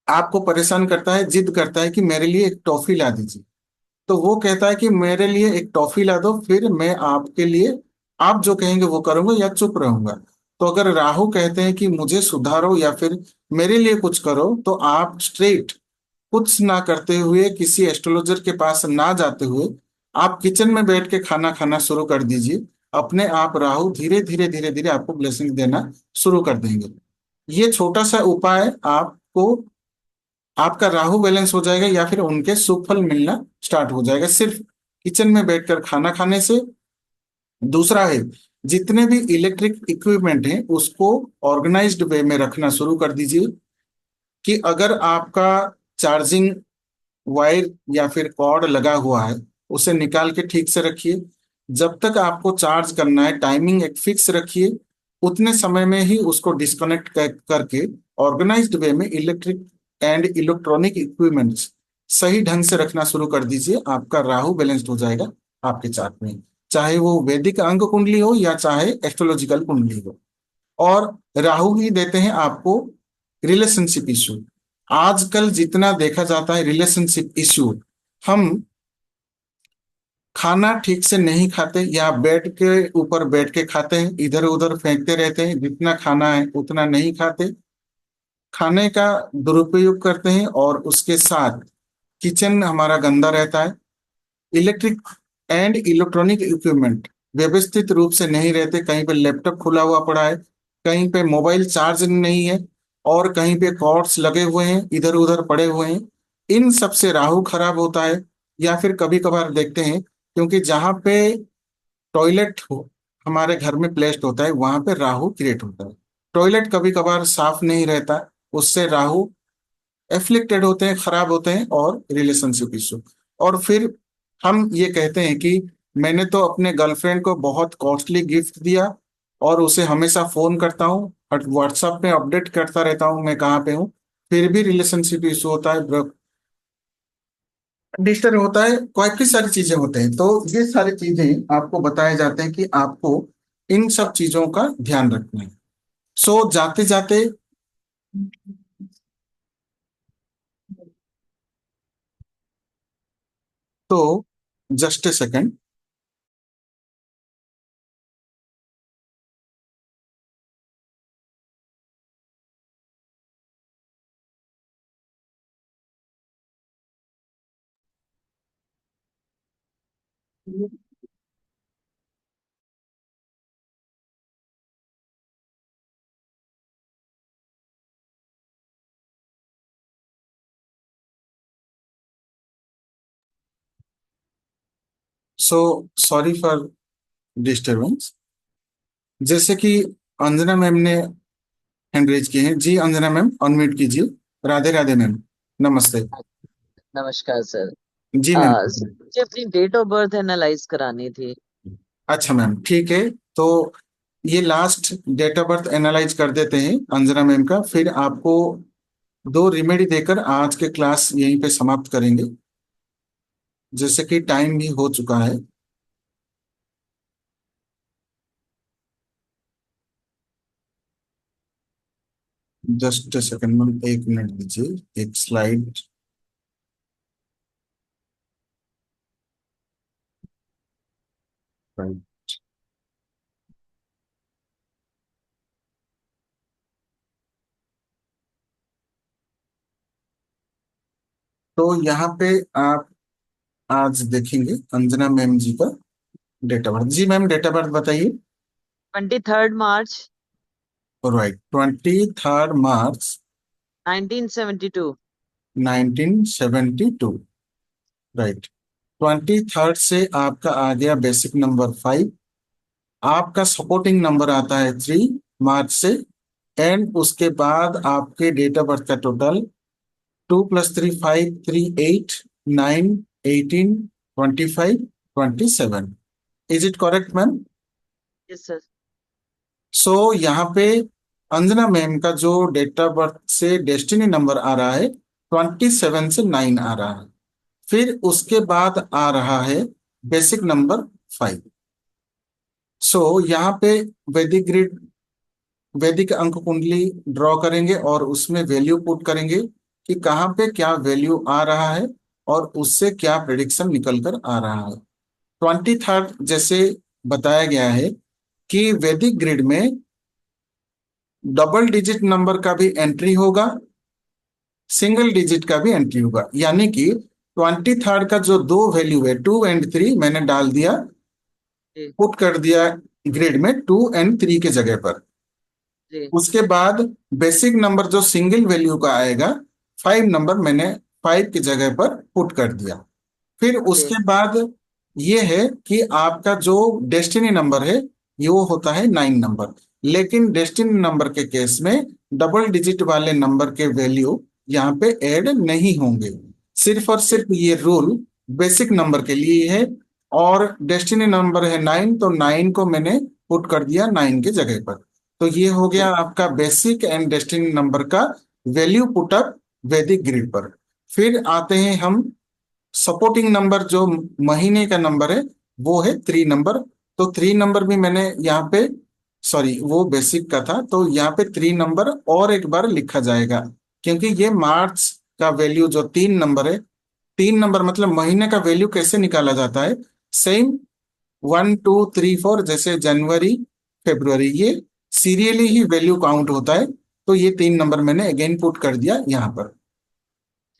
आपको परेशान करता है, जिद करता है कि मेरे लिए एक टॉफी ला दीजिए, तो वो कहता है कि मेरे लिए एक टॉफी ला दो, फिर मैं आपके लिए आप जो कहेंगे वो करूंगा या चुप रहूंगा। तो अगर राहु कहते हैं कि मुझे सुधारो या फिर मेरे लिए कुछ करो, तो आप स्ट्रेट कुछ ना करते हुए, किसी एस्ट्रोलॉजर के पास ना जाते हुए, आप किचन में बैठ के खाना खाना शुरू कर दीजिए। अपने आप राहु धीरे धीरे धीरे धीरे आपको ब्लेसिंग देना शुरू कर देंगे। ये छोटा सा उपाय आपको, आपका राहु बैलेंस हो जाएगा या फिर उनके शुभ फल मिलना स्टार्ट हो जाएगा, सिर्फ किचन में बैठकर खाना खाने से। दूसरा है, जितने भी इलेक्ट्रिक इक्विपमेंट हैं उसको ऑर्गेनाइज्ड वे में रखना शुरू कर दीजिए। कि अगर आपका चार्जिंग वायर या फिर कॉर्ड लगा हुआ है, उसे निकाल के ठीक से रखिए। जब तक आपको चार्ज करना है, टाइमिंग एक फिक्स रखिए, उतने समय में ही उसको डिस्कनेक्ट करके ऑर्गेनाइज्ड वे में इलेक्ट्रिक एंड इलेक्ट्रॉनिक इक्विपमेंट्स सही ढंग से रखना शुरू कर दीजिए। आपका राहु बैलेंस्ड हो जाएगा आपके चार्ट में, चाहे वो वैदिक अंक कुंडली हो या चाहे एस्ट्रोलॉजिकल कुंडली हो। और राहु ही देते हैं आपको रिलेशनशिप इशू। आजकल जितना देखा जाता है रिलेशनशिप इशू, हम खाना ठीक से नहीं खाते या बेड के ऊपर बैठ के खाते हैं, इधर उधर फेंकते रहते हैं, जितना खाना है उतना नहीं खाते, खाने का दुरुपयोग करते हैं, और उसके साथ किचन हमारा गंदा रहता है। इलेक्ट्रिक एंड इलेक्ट्रॉनिक इक्विपमेंट व्यवस्थित रूप से नहीं रहते, कहीं पे लैपटॉप खुला हुआ पड़ा है, कहीं पे मोबाइल चार्ज नहीं है, और कहीं पे कॉर्ड्स लगे हुए हैं, इधर उधर पड़े हुए हैं। इन सब से राहु खराब होता है। या फिर कभी कभार देखते हैं, क्योंकि जहाँ पे टॉयलेट हो हमारे घर में प्लेस्ड होता है, वहां पे राहु क्रिएट होता है। टॉयलेट कभी कभार साफ नहीं रहता, उससे राहु एफ्लिक्टेड होते हैं, खराब होते हैं, और रिलेशनशिप इशू। और फिर हम ये कहते हैं कि मैंने तो अपने गर्लफ्रेंड को बहुत कॉस्टली गिफ्ट दिया, और उसे हमेशा फोन करता हूँ और व्हाट्सएप पे अपडेट करता रहता हूँ मैं कहाँ पे हूँ, फिर भी रिलेशनशिप इशू होता है, डिस्टर्ब होता है, काफी सारी चीजें होते हैं। तो ये सारी चीजें आपको बताए जाते हैं कि आपको इन सब चीजों का ध्यान रखना है। सो जाते जाते, तो just a second. So sorry for disturbance. जैसे कि अंजना मैम ने हैंड रेज की है। जी अंजना मैम, अनम्यूट कीजिए। राधे राधे मैम, नमस्ते। नमस्कार सर। जी मैम। सर मुझे अपनी डेट ऑफ बर्थ एनालाइज करानी थी। अच्छा मैम, ठीक है। तो ये last date of birth analyse कर देते हैं अंजना मैम का, फिर आपको दो रिमेडी देकर आज के क्लास यहीं पे समाप्त करेंगे। जैसे कि टाइम भी हो चुका है। जस्ट सेकंड में, 1 मिनट दीजिए, एक स्लाइड। तो यहाँ पे आप आज देखेंगे अंजना मैम जी का डेट ऑफ बर्थ। जी मैम, डेट ऑफ बर्थ बताइए। 23rd March राइट, 23 मार्च 1972। 1972। राइट। 23 से आपका आ गया बेसिक नंबर 5। आपका सपोर्टिंग नंबर आता है 3 मार्च से। एंड उसके बाद आपके डेट ऑफ बर्थ का total 2 + 3 5, 3 8 9 18 25 27। Is it correct ma'am? Yes sir. So यहाँ पे अंजना मैम का जो डेट ऑफ बर्थ से डेस्टिनी नंबर आ रहा है, 27 से 9 आ रहा है। फिर उसके बाद आ रहा है बेसिक नंबर 5। सो यहाँ पे वैदिक ग्रिड, वैदिक अंक कुंडली ड्रॉ करेंगे और उसमें वैल्यू पुट करेंगे कि कहाँ पे क्या वैल्यू आ रहा है और उससे क्या प्रिडिक्शन निकल कर आ रहा है। 23 जैसे बताया गया है कि वैदिक ग्रिड में डबल डिजिट नंबर का भी एंट्री होगा, सिंगल डिजिट का भी एंट्री होगा। यानी कि 23 का जो दो वैल्यू है 2 और 3, मैंने डाल दिया, जी पुट कर दिया ग्रिड में 2 और 3 के जगह पर। जी उसके बाद बेसिक नंबर जो सिंगल वैल्यू का आएगा 5 नंबर, मैंने 5 की जगह पर पुट कर दिया। फिर जी उसके बाद ये है कि आपका जो डेस्टिनी नंबर है ये वो होता है 9 नंबर। लेकिन डेस्टिनी नंबर के केस में डबल डिजिट वाले नंबर के वैल्यू यहाँ पे ऐड नहीं होंगे। सिर्फ और जी सिर्फ ये रूल बेसिक नंबर के लिए है। और डेस्टिनी नंबर है 9, तो 9 को मैंने पुट कर दिया 9 के जगह पर। तो ये हो गया जी आपका बेसिक एंड डेस्टिनी नंबर का वैल्यू पुटअप वैदिक ग्रिड पर। फिर आते हैं हम सपोर्टिंग नंबर, जो महीने का नंबर है वो है 3 नंबर। तो 3 नंबर भी मैंने यहाँ पे, सॉरी वो बेसिक का था, तो यहाँ पे 3 नंबर और एक बार लिखा जाएगा, क्योंकि ये मार्च का वैल्यू जो 3 नंबर है, 3 नंबर मतलब महीने का वैल्यू कैसे निकाला जाता है, सेम 1 2 3 4 जैसे जनवरी फेब्रुवरी, ये सीरियली ही वैल्यू काउंट होता है। तो ये 3 नंबर मैंने अगेन पुट कर दिया यहाँ पर।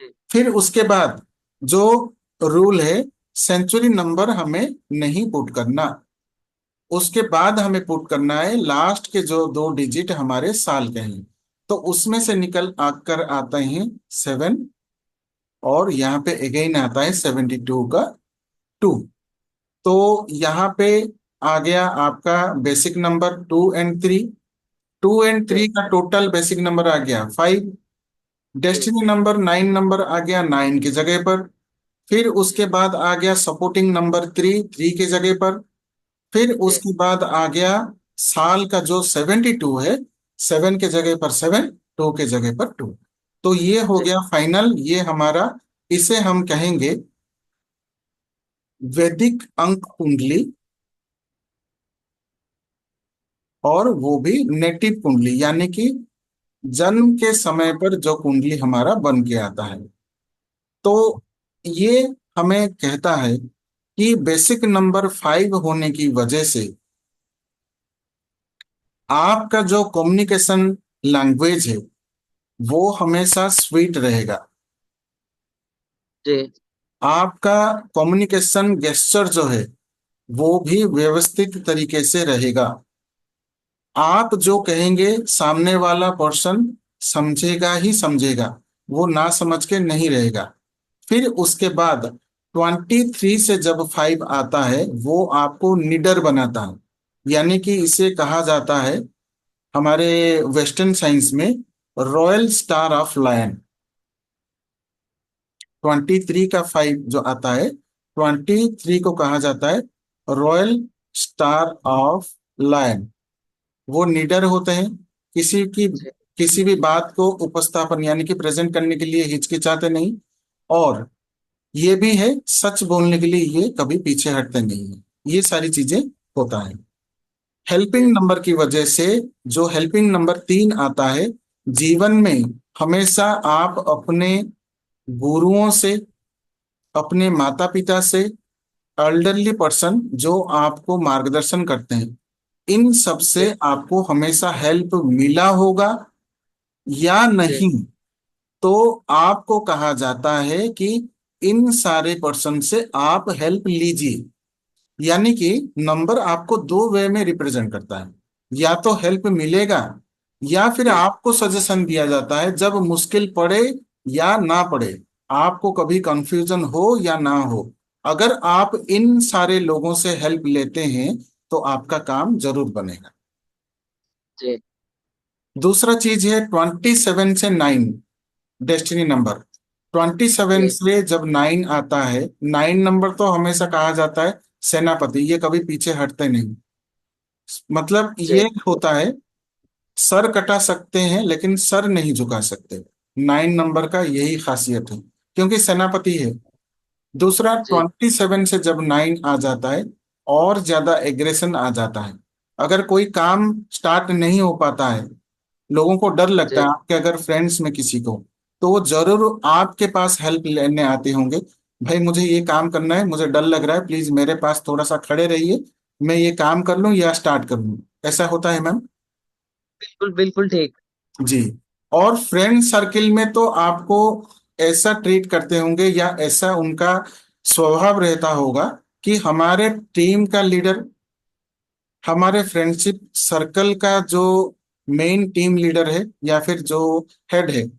जी फिर उसके बाद जो रूल है, सेंचुरी नंबर हमें नहीं पुट करना। उसके बाद हमें पुट करना है लास्ट के जो 2 डिजिट हमारे साल के हैं। तो उसमें से निकल आकर आते हैं 7, और यहाँ पे अगेन आता है 72 का 2। तो यहाँ पे आ गया आपका बेसिक नंबर 2 और 3। टू एंड जी थ्री का टोटल बेसिक नंबर आ गया 5। जी डेस्टिनी नंबर 9 नंबर आ गया 9 की जगह पर। फिर उसके बाद आ गया सपोर्टिंग नंबर 3 की जगह पर। फिर जी उसके बाद आ गया साल का जो 72 है, 7 के जगह पर 7, 2 के जगह पर 2। तो ये हो जी गया फाइनल, ये हमारा, इसे हम कहेंगे वैदिक अंक कुंडली, और वो भी नेटिव कुंडली, यानी कि जन्म के समय पर जो कुंडली हमारा बन के आता है। तो ये हमें कहता है कि बेसिक नंबर 5 होने की वजह से आपका जो कम्युनिकेशन लैंग्वेज है वो हमेशा स्वीट रहेगा। जी आपका कम्युनिकेशन गेस्चर जो है वो भी व्यवस्थित तरीके से रहेगा। आप जो कहेंगे सामने वाला पर्सन समझेगा ही समझेगा, वो ना समझ के नहीं रहेगा। फिर उसके बाद 23 से जब 5 आता है वो आपको निडर बनाता है। यानी कि इसे कहा जाता है हमारे वेस्टर्न साइंस में रॉयल स्टार ऑफ लायन। 23 का 5 जो आता है, 23 को कहा जाता है रॉयल स्टार ऑफ लायन। वो निडर होते हैं, जी किसी भी बात को उपस्थापन यानी कि प्रेजेंट करने के लिए हिचकिचाते नहीं। और ये भी है, सच बोलने के लिए ये कभी पीछे हटते नहीं है। ये सारी चीजें होता है। हेल्पिंग नंबर की वजह से जो हेल्पिंग नंबर 3 आता है, जीवन में हमेशा आप अपने गुरुओं से, अपने माता पिता से, एल्डरली पर्सन जो आपको मार्गदर्शन करते हैं, इन सब जी से आपको हमेशा हेल्प मिला होगा या जी नहीं। तो आपको कहा जाता है कि इन सारे पर्सन से आप हेल्प लीजिए। यानी कि नंबर आपको दो वे में रिप्रेजेंट करता है, या तो हेल्प मिलेगा या फिर जी आपको सजेशन दिया जाता है जब मुश्किल पड़े या ना पड़े, आपको कभी कंफ्यूजन हो या ना हो, अगर आप इन सारे लोगों से हेल्प लेते हैं तो आपका काम जरूर बनेगा। जी दूसरा चीज है 27 से 9, डेस्टिनी नंबर। 27 जी से जब 9 आता है, 9 नंबर तो हमेशा कहा जाता है सेनापति, ये कभी पीछे हटते नहीं। मतलब ये जी होता है, सर कटा सकते हैं लेकिन सर नहीं झुका सकते। 9 नंबर का यही खासियत है, क्योंकि सेनापति है। दूसरा, जी 27 से जब 9 आ जाता है, और ज्यादा एग्रेशन आ जाता है। अगर कोई काम स्टार्ट नहीं हो पाता है, लोगों को डर लगता है, जी आपके अगर फ्रेंड्स में किसी को, तो वो जरूर आपके पास हेल्प लेने आते होंगे। भाई मुझे ये काम करना है, मुझे डर लग रहा है, प्लीज मेरे पास थोड़ा सा खड़े रहिए, मैं ये काम कर लूं या स्टार्ट कर लूं। ऐसा होता है मैम। बिल्कुल बिल्कुल ठीक। जी। और फ्रेंड सर्किल में तो आपको ऐसा ट्रीट करते होंगे या ऐसा उनका स्वभाव रहता होगा कि हमारे टीम का लीडर, हमारे फ्रेंडशिप सर्कल का जो मेन टीम लीडर है या फिर जो हेड है,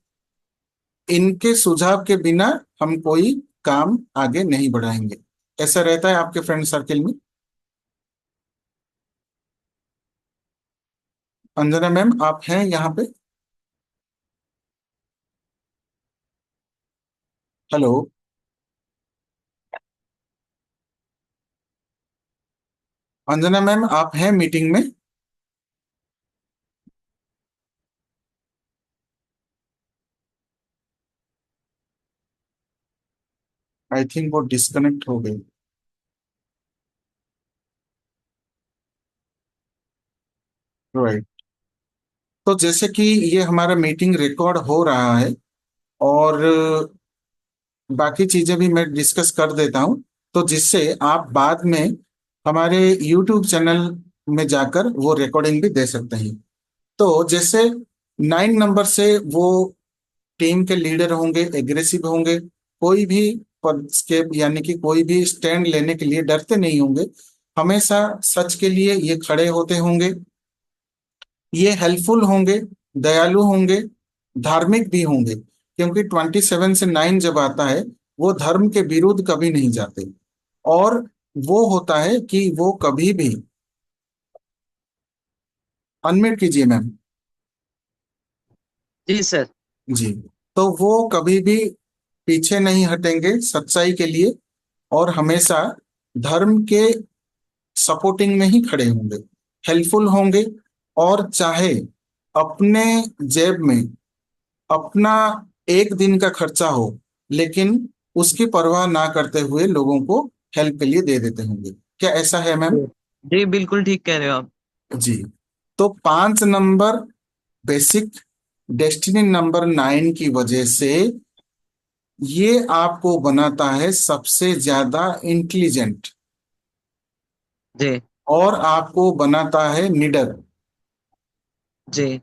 इनके सुझाव के बिना हम कोई काम आगे नहीं बढ़ाएंगे। ऐसा रहता है आपके फ्रेंड सर्किल में। अंजना मैम, आप हैं यहाँ पे? हेलो। अंजना मैम, आप हैं मीटिंग में? आई थिंक वो डिस्कनेक्ट हो गई। राइट। तो जैसे कि ये हमारा मीटिंग रिकॉर्ड हो रहा है, और बाकी चीजें भी मैं डिस्कस कर देता हूँ, तो जिससे आप बाद में हमारे यूट्यूब चैनल में जाकर वो रिकॉर्डिंग भी दे सकते हैं। तो जैसे 9 नंबर से वो टीम के लीडर होंगे, एग्रेसिव होंगे, कोई भी पद के यानी कि कोई भी स्टैंड लेने के लिए डरते नहीं होंगे, हमेशा सच के लिए ये खड़े होते होंगे, ये हेल्पफुल होंगे, दयालु होंगे, धार्मिक भी होंगे, क्योंकि 27 से 9 जब आता है, वो धर्म के विरुद्ध कभी नहीं जाते। और वो होता है कि वो कभी भी, अनम्यूट कीजिए मैम। जी सर। जी। तो वो कभी भी पीछे नहीं हटेंगे सच्चाई के लिए, और हमेशा धर्म के सपोर्टिंग में ही खड़े होंगे, हेल्पफुल होंगे, और चाहे अपने जेब में अपना एक दिन का खर्चा हो, लेकिन उसकी परवाह ना करते हुए लोगों को हेल्प के लिए दे देते होंगे। क्या ऐसा है मैम? जी जी बिल्कुल ठीक कह रहे हो आप। जी। तो 5 नंबर बेसिक डेस्टिनी नंबर 9 की वजह से ये आपको बनाता है सबसे ज्यादा इंटेलिजेंट, जी और आपको बनाता है निडर, जी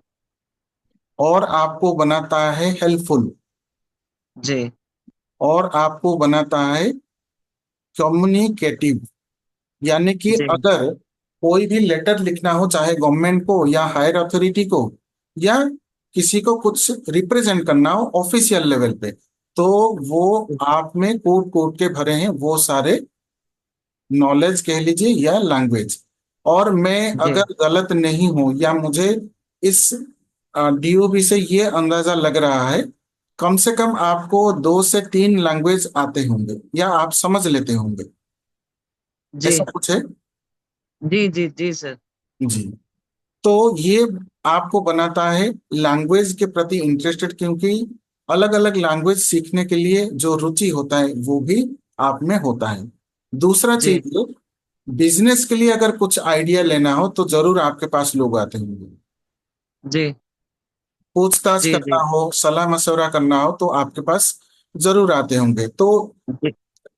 और आपको बनाता है हेल्पफुल, जी और आपको बनाता है कम्युनिकेटिव। यानी कि जी अगर कोई भी लेटर लिखना हो, चाहे गवर्नमेंट को या हायर अथॉरिटी को, या किसी को कुछ रिप्रेजेंट करना हो ऑफिशियल लेवल पे, तो वो आप में कोट कोट के भरे हैं वो सारे नॉलेज कह लीजिए या लैंग्वेज। और मैं जी अगर गलत नहीं हूं, या मुझे इस डीओबी से ये अंदाजा लग रहा है, कम से कम आपको 2 से 3 लैंग्वेज आते होंगे या आप समझ लेते होंगे। ऐसा जी कुछ है? जी जी जी सर। जी। तो ये आपको बनाता है लैंग्वेज के प्रति इंटरेस्टेड, क्योंकि अलग अलग लैंग्वेज सीखने के लिए जो रुचि होता है वो भी आप में होता है। दूसरा जी चीज, बिजनेस के लिए अगर कुछ आइडिया लेना हो तो जरूर आपके पास लोग आते होंगे। जी पूछताछ जी करना जी हो, सलाह मशवरा करना हो तो आपके पास जरूर आते होंगे। तो जी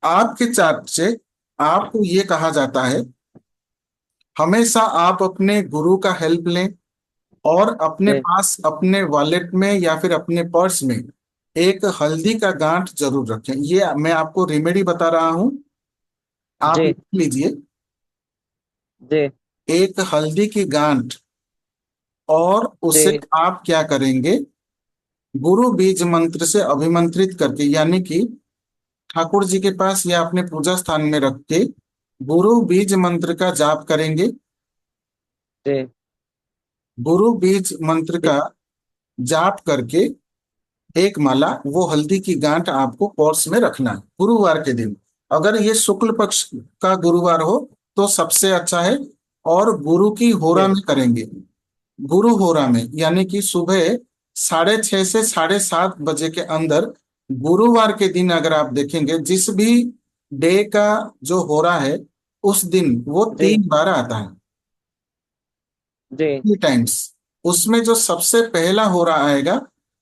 आपके चार्ट से आपको ये कहा जाता है, हमेशा आप अपने गुरु का हेल्प लें और अपने जी पास अपने वॉलेट में या फिर अपने पर्स में एक हल्दी का गांठ जरूर रखें। ये मैं आपको रेमेडी बता रहा हूं, आप जी लिख लीजिए। जी एक हल्दी की गांठ, और उसे जी आप क्या करेंगे, गुरु बीज मंत्र से अभिमंत्रित करके, यानी कि ठाकुर जी के पास या अपने पूजा स्थान में रख के गुरु बीज मंत्र का जाप करेंगे। जी गुरु बीज मंत्र जी का जाप करके एक माला वो हल्दी की गांठ आपको पर्स में रखना है गुरुवार के दिन। अगर ये शुक्ल पक्ष का गुरुवार हो तो सबसे अच्छा है, और गुरु की होरा जी में करेंगे। गुरु होरा में यानी कि सुबह 6:30 से 7:30 बजे के अंदर, गुरुवार के दिन अगर आप देखेंगे जिस भी डे का जो होरा है उस दिन वो जी 3 बार आता है, जी 3 टाइम्स। उसमें जो सबसे पहला होरा आएगा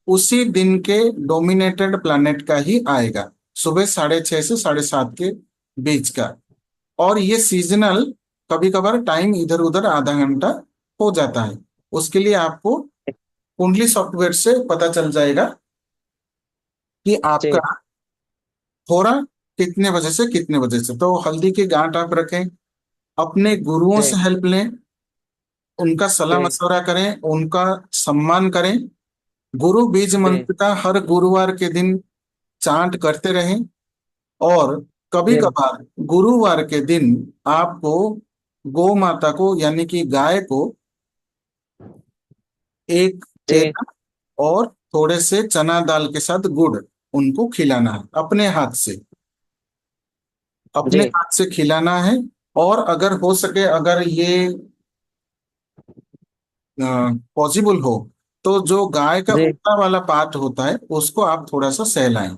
उसी दिन के डोमिनेटेड प्लैनेट का ही आएगा, सुबह 6:30 से 7:30 के बीच का। और ये सीजनल, कभी कभार टाइम इधर उधर आधा घंटा हो जाता है। उसके लिए आपको कुंडली सॉफ्टवेयर से पता चल जाएगा कि आपका जी हो रहा कितने बजे से कितने बजे से। तो हल्दी की गांठ आप रखें, अपने गुरुओं जी से हेल्प लें, उनका सलाह जी मशवरा करें, उनका सम्मान करें। गुरु बीज जी मंत्र का हर गुरुवार के दिन चांट करते रहें। और कभी जी कभार गुरुवार के दिन आपको गौ माता को यानी कि गाय को एक जी केला और थोड़े से चना दाल के साथ गुड़ उनको खिलाना है अपने हाथ से, अपने जी हाथ से खिलाना है। और अगर हो सके, अगर ये पॉसिबल हो, तो जो गाय का जी ऊपर वाला पार्ट होता है उसको आप थोड़ा सा सहलाएं।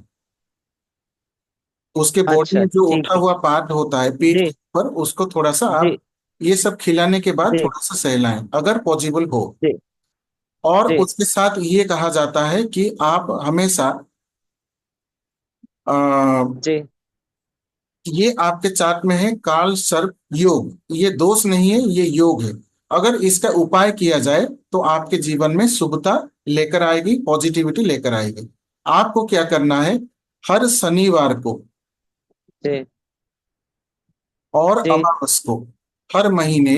उसके बॉडी अच्छा में जो ठीक उठा है हुआ पार्ट होता है पीठ जी के ऊपर, उसको थोड़ा सा आप जी ये सब खिलाने के बाद जी थोड़ा सा सहलाएं अगर पॉसिबल हो। जी और जी उसके साथ ये कहा जाता है कि आप हमेशा जी ये आपके चार्ट में है काल सर्प योग, ये दोष नहीं है, ये योग है। अगर इसका उपाय किया जाए तो आपके जीवन में शुभता लेकर आएगी, पॉजिटिविटी लेकर आएगी। आपको क्या करना है, हर शनिवार को जी और जी अमावस को, हर महीने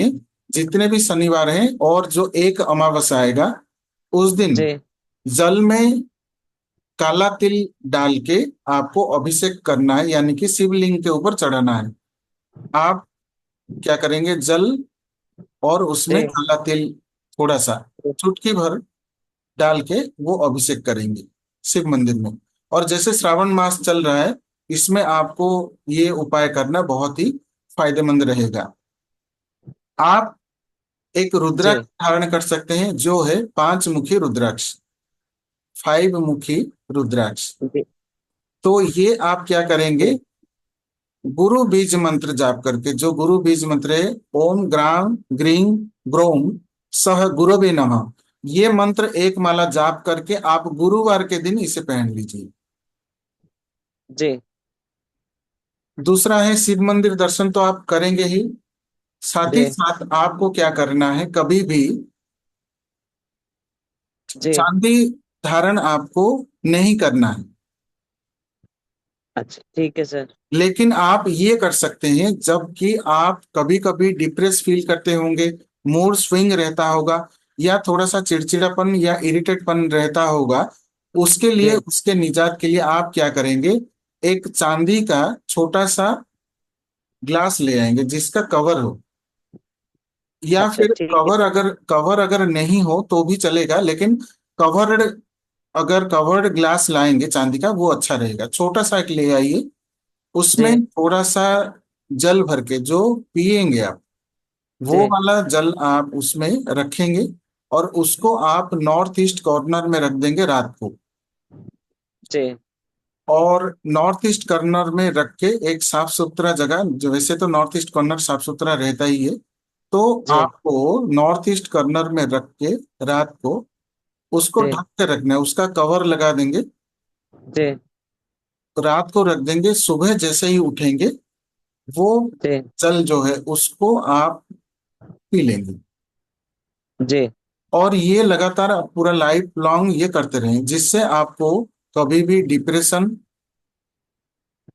जितने भी शनिवार हैं और जो एक अमावस आएगा उस दिन जी जल में काला तिल डाल के आपको अभिषेक करना है, यानी कि शिवलिंग के ऊपर चढ़ाना है। आप क्या करेंगे, जल और उसमें जी काला तिल थोड़ा सा चुटकी भर डाल के वो अभिषेक करेंगे शिव मंदिर में। और जैसे श्रावण मास चल रहा है, इसमें आपको ये उपाय करना बहुत ही फायदेमंद रहेगा। आप एक रुद्राक्ष जी धारण कर सकते हैं जो है 5 मुखी रुद्राक्ष, 5 मुखी रुद्राक्ष। जी तो ये आप क्या करेंगे, जी गुरु बीज मंत्र जाप करके, जो गुरु बीज मंत्र है, ओम ग्राम ग्रीं ग्रोम सह गुरवे नमः, ये मंत्र एक माला जाप करके आप गुरुवार के दिन इसे पहन लीजिए। जी दूसरा है शिव मंदिर दर्शन तो आप करेंगे ही, साथ ही जी साथ आपको क्या करना है, कभी भी जी चांदी धारण आपको नहीं करना है। अच्छा ठीक है सर लेकिन आप ये कर सकते हैं, जबकि आप कभी कभी डिप्रेस फील करते होंगे, मूड स्विंग रहता होगा, या थोड़ा सा चिड़चिड़ापन या इरिटेटपन रहता होगा, उसके लिए, जी उसके निजात के लिए आप क्या करेंगे, एक चांदी का छोटा सा ग्लास ले आएंगे जिसका कवर हो, या अच्छा फिर ठीक है कवर अगर नहीं हो तो भी चलेगा, लेकिन कवर्ड, अगर कवर्ड ग्लास लाएंगे चांदी का वो अच्छा रहेगा। छोटा सा एक ले आइए, जी उसमें थोड़ा सा जल भर के जो पिएंगे आप, वो जी वाला जल आप उसमें रखेंगे और उसको आप नॉर्थ ईस्ट कॉर्नर में रख देंगे रात को। जी और नॉर्थ ईस्ट कॉर्नर में रख के एक साफ सुथरा जगह, जो वैसे तो नॉर्थ ईस्ट कॉर्नर साफ सुथरा रहता ही है, तो जी आपको नॉर्थ ईस्ट कॉर्नर में रख के रात को उसको जी ढक के रखना है, उसका कवर लगा देंगे, जी रात को रख देंगे, सुबह जैसे ही उठेंगे वो जी जल जो है उसको आप पी लेंगे। जी और ये लगातार आप पूरा लाइफ लॉन्ग ये करते रहें, जिससे आपको कभी भी डिप्रेशन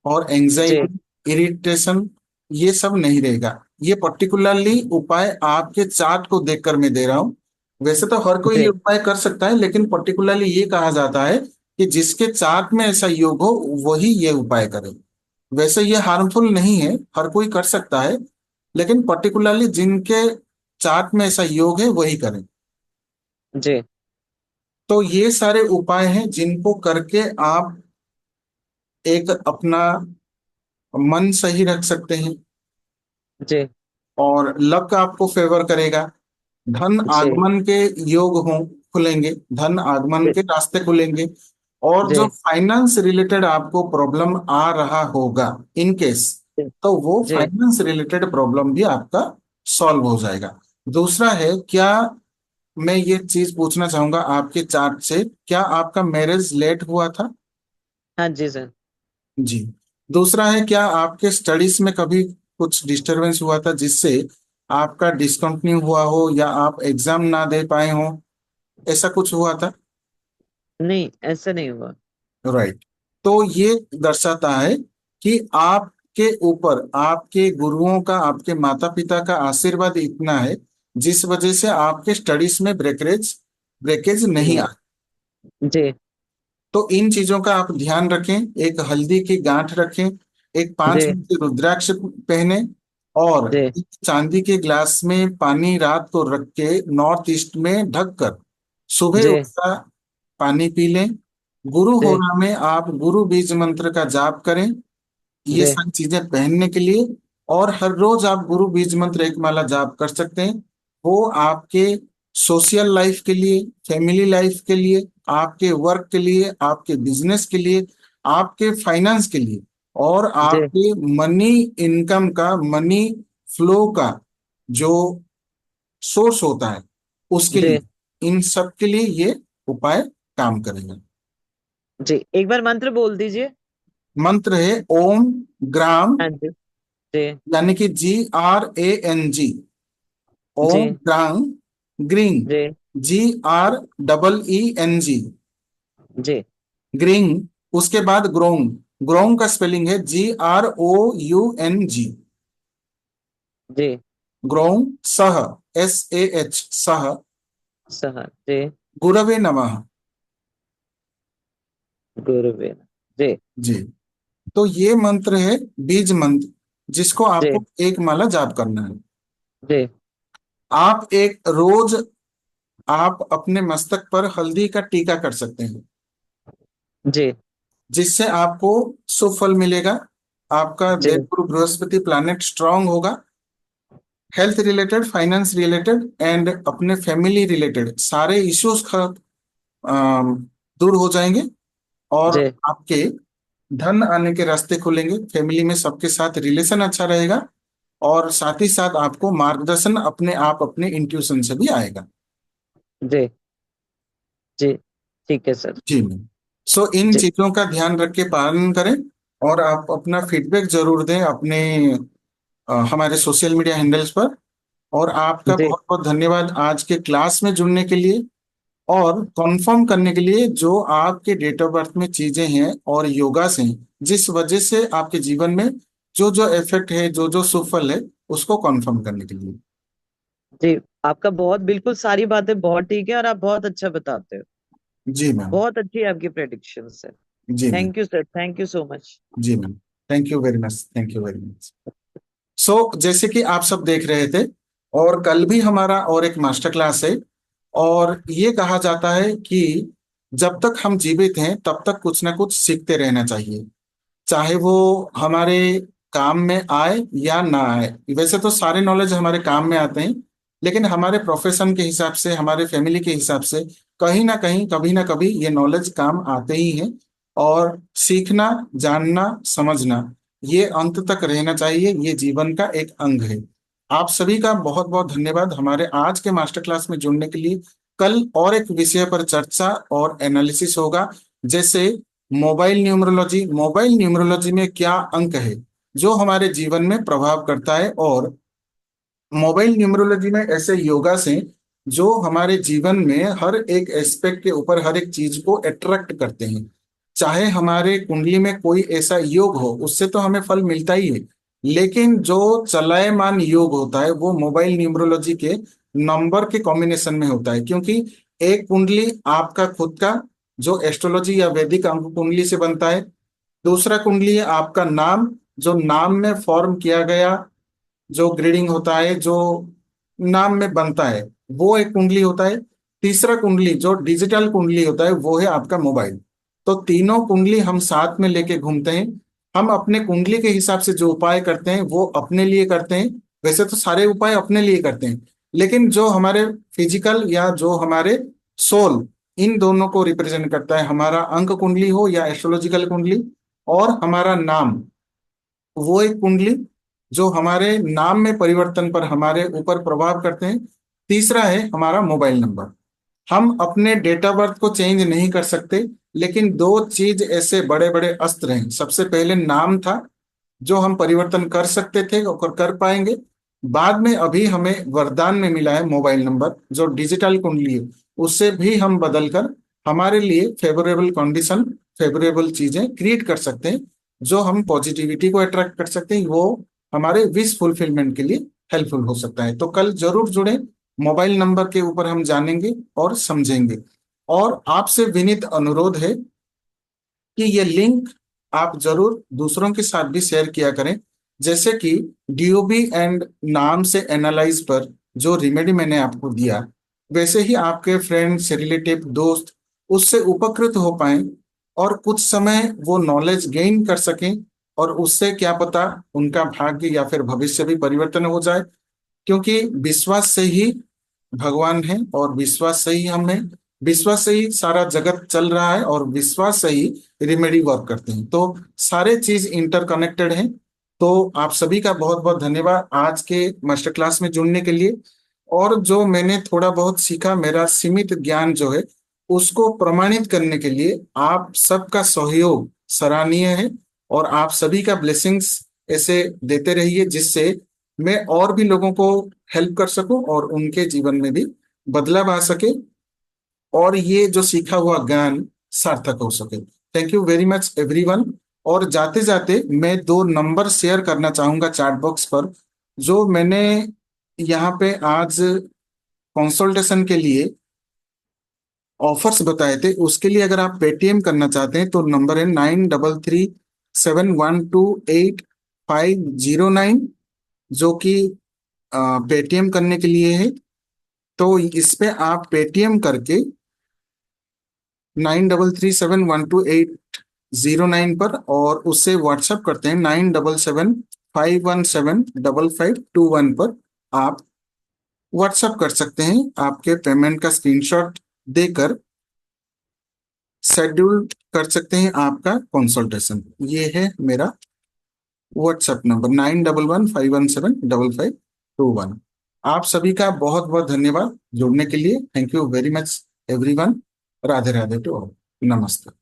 और जी एंजाइटी, इरिटेशन, ये सब नहीं रहेगा। ये पर्टिकुलरली उपाय आपके चार्ट को देखकर मैं दे रहा हूँ। वैसे तो हर कोई ये जी उपाय कर सकता है, लेकिन पर्टिकुलरली ये कहा जाता है कि जिसके चार्ट में ऐसा योग हो वही ये उपाय करे। वैसे ये हार्मफुल नहीं है, हर कोई कर सकता है, लेकिन पर्टिकुलरली जिनके चार्ट में ऐसा योग है वही करें। जी तो ये सारे उपाय हैं जिनको करके आप एक अपना मन सही रख सकते हैं, जी और लक आपको फेवर करेगा, धन जी आगमन के योग हो खुलेंगे, धन आगमन जी के रास्ते खुलेंगे। और जो जी फाइनेंस रिलेटेड आपको प्रॉब्लम आ रहा होगा इन केस, तो वो जी फाइनेंस रिलेटेड प्रॉब्लम भी आपका सॉल्व हो जाएगा। दूसरा है, क्या मैं ये चीज पूछना चाहूंगा आपके चार्ट से, क्या आपका मैरिज लेट हुआ था? हाँ जी सर। जी। दूसरा है, क्या आपके स्टडीज में कभी कुछ डिस्टरबेंस हुआ था जिससे आपका डिसकंटिन्यू हुआ हो या आप एग्जाम ना दे पाए हो, ऐसा कुछ हुआ था? नहीं, ऐसा नहीं हुआ। राइट। तो ये दर्शाता है कि आपके ऊपर आपके गुरुओं का, आपके माता पिता का आशीर्वाद इतना है जिस वजह से आपके स्टडीज में ब्रेकेज ब्रेकेज नहीं नहीं। आ। जी तो इन चीजों का आप ध्यान रखें, एक हल्दी की गांठ रखें, एक 5 मिनट रुद्राक्ष पहने, और जी एक चांदी के ग्लास में पानी रात को रख के नॉर्थ ईस्ट में ढककर सुबह जी उसका पानी पी लें। गुरु जी होरा में आप गुरु बीज मंत्र का जाप करें, ये जी सारी चीजें पहनने के लिए। और हर रोज आप गुरु बीज मंत्र एक माला जाप कर सकते हैं। वो आपके सोशल लाइफ के लिए, फैमिली लाइफ के लिए, आपके वर्क के लिए, आपके बिजनेस के लिए, आपके फाइनेंस के लिए, और जी आपके मनी इनकम का, मनी फ्लो का जो सोर्स होता है उसके जी लिए, इन सब के लिए ये उपाय काम करेगा। जी एक बार मंत्र बोल दीजिए। मंत्र है ओम ग्राम, हाँ जी। जी यानी कि GRANG, ओम जी ग्राम ग्रीन, जी GREENG, जी ग्रीन। उसके बाद ग्रोंग, ग्रोंग का स्पेलिंग है GROUNG, जी ग्रोंग सह, SAH, सह, सह जी गुरवे नमः। गुरुवे जी जी। तो ये मंत्र है बीज मंत्र, जिसको जी आपको एक माला जाप करना है। जी आप एक रोज आप अपने मस्तक पर हल्दी का टीका कर सकते हैं, जी जिससे आपको शुभ फल मिलेगा। आपका जी देवगुरु बृहस्पति प्लैनेट स्ट्रांग होगा, health related, finance related and अपने फैमिली रिलेटेड सारे इश्यूज दूर हो जाएंगे, और जी आपके धन आने के रास्ते खुलेंगे, फैमिली में सबके साथ रिलेशन अच्छा रहेगा, और साथ ही साथ आपको मार्गदर्शन अपने आप अपने इंट्यूशन से भी आएगा। जी जी ठीक है सर। जी मैम। सो इन जी चीजों का ध्यान रख के पालन करें, और आप अपना फीडबैक जरूर दें अपने हमारे सोशल मीडिया हैंडल्स पर। और आपका जी बहुत बहुत धन्यवाद आज के क्लास में जुड़ने के लिए, और कंफर्म करने के लिए जो आपके डेट ऑफ बर्थ में चीजें हैं और योगा से हैं, जिस वजह से आपके जीवन में जो जो इफेक्ट है, जो जो सुफल है, उसको कंफर्म करने के लिए। जी आपका बहुत बिल्कुल सारी बातें बहुत ठीक है और आप बहुत अच्छा बताते हो। जी मैम। बहुत अच्छी है आपकी प्रेडिक्शन सर। जी ma'am. Thank you sir, thank you so much. जी ma'am. Thank you very much, thank you very much. So जैसे कि आप सब देख रहे थे, और कल भी हमारा और एक मास्टर क्लास है, और ये कहा जाता है कि जब तक हम जीवित हैं तब तक कुछ ना कुछ सीखते रहना चाहिए, चाहे वो हमारे काम में आए या ना आए। वैसे तो सारे नॉलेज हमारे काम में आते हैं, लेकिन हमारे प्रोफेशन के हिसाब से, हमारे फैमिली के हिसाब से, कहीं ना कहीं, कभी ना कभी ये नॉलेज काम आते ही हैं। और सीखना, जानना, समझना ये अंत तक रहना चाहिए, ये जीवन का एक अंग है। आप सभी का बहुत बहुत धन्यवाद हमारे आज के मास्टर क्लास में जुड़ने के लिए। कल और एक विषय पर चर्चा और एनालिसिस होगा, जैसे मोबाइल न्यूमरोलॉजी में क्या अंक है जो हमारे जीवन में प्रभाव करता है, और मोबाइल न्यूमरोलॉजी में ऐसे योगास हैं जो हमारे जीवन में हर एक एस्पेक्ट के ऊपर हर एक चीज को अट्रैक्ट करते हैं। चाहे हमारे कुंडली में कोई ऐसा योग हो, उससे तो हमें फल मिलता ही है, लेकिन जो चलायमान योग होता है वो मोबाइल न्यूमरोलॉजी के नंबर के कॉम्बिनेशन में होता है। क्योंकि एक कुंडली आपका खुद का जो एस्ट्रोलॉजी या वैदिक अंक कुंडली से बनता है, दूसरा कुंडली है आपका नाम, जो नाम में फॉर्म किया गया जो ग्रेडिंग होता है, जो नाम में बनता है, वो एक कुंडली होता है। तीसरा कुंडली जो डिजिटल कुंडली होता है वो है आपका मोबाइल। तो तीनों कुंडली हम साथ में लेके घूमते हैं। हम अपने कुंडली के हिसाब से जो उपाय करते हैं वो अपने लिए करते हैं। वैसे तो सारे उपाय अपने लिए करते हैं, लेकिन जो हमारे फिजिकल या जो हमारे सोल, इन दोनों को रिप्रेजेंट करता है, हमारा अंक कुंडली हो या एस्ट्रोलॉजिकल कुंडली, और हमारा नाम, वो एक कुंडली जो हमारे नाम में परिवर्तन पर हमारे ऊपर प्रभाव करते हैं। तीसरा है हमारा मोबाइल नंबर। हम अपने डेट ऑफ बर्थ को चेंज नहीं कर सकते, लेकिन दो चीज ऐसे बड़े बड़े अस्त्र हैं। सबसे पहले नाम था जो हम परिवर्तन कर सकते थे और कर पाएंगे। बाद में अभी हमें वरदान में मिला है मोबाइल नंबर, जो डिजिटल कुंडली है, उससे भी हम बदलकर हमारे लिए फेवरेबल कंडीशन, फेवरेबल चीजें क्रिएट कर सकते हैं, जो हम पॉजिटिविटी को अट्रैक्ट कर सकते हैं। वो हमारे विश फुलफिलमेंट के लिए हेल्पफुल हो सकता है। तो कल जरूर जुड़े, मोबाइल नंबर के ऊपर हम जानेंगे और समझेंगे। और आपसे विनीत अनुरोध है कि ये लिंक आप जरूर दूसरों के साथ भी शेयर किया करें। जैसे कि डीओबी एंड नाम से एनालाइज पर जो रिमेडी मैंने आपको दिया, वैसे ही आपके फ्रेंड्स, रिलेटिव, दोस्त उससे उपकृत हो पाए और कुछ समय वो नॉलेज गेन कर सकें, और उससे क्या पता उनका भाग्य या फिर भविष्य भी परिवर्तन हो जाए। क्योंकि विश्वास से ही भगवान है, और विश्वास से ही हम हैं, विश्वास से ही सारा जगत चल रहा है, और विश्वास से ही रेमेडी वर्क करते हैं। तो सारे चीज इंटरकनेक्टेड हैं। तो आप सभी का बहुत बहुत धन्यवाद आज के मास्टर क्लास में जुड़ने के लिए। और जो मैंने थोड़ा बहुत सीखा, मेरा सीमित ज्ञान जो है उसको प्रमाणित करने के लिए आप सबका सहयोग सराहनीय है, और आप सभी का ब्लेसिंग्स ऐसे देते रहिए, जिससे मैं और भी लोगों को हेल्प कर सकूं और उनके जीवन में भी बदलाव आ सके, और ये जो सीखा हुआ ज्ञान सार्थक हो सके। Thank you very much everyone. और जाते जाते मैं दो नंबर शेयर करना चाहूंगा चैट बॉक्स पर, जो मैंने यहाँ पे आज कंसल्टेशन के लिए ऑफर्स बताए थे। उसके लिए अगर आप पेटीएम करना चाहते हैं तो नंबर है 9337128509, जो कि पेटीएम करने के लिए है। तो इस पे आप पेटीएम करके 9337128509 पर, और उससे व्हाट्सएप करते हैं 9775175521 पर, आप व्हाट्सएप कर सकते हैं। आपके पेमेंट का स्क्रीनशॉट देकर शेड्यूल कर सकते हैं आपका कंसल्टेशन। ये है मेरा व्हाट्सएप नंबर 9115175521। आप सभी का बहुत बहुत धन्यवाद जुड़ने के लिए। Thank you very much everyone. Radhe Radhe to all. नमस्ते।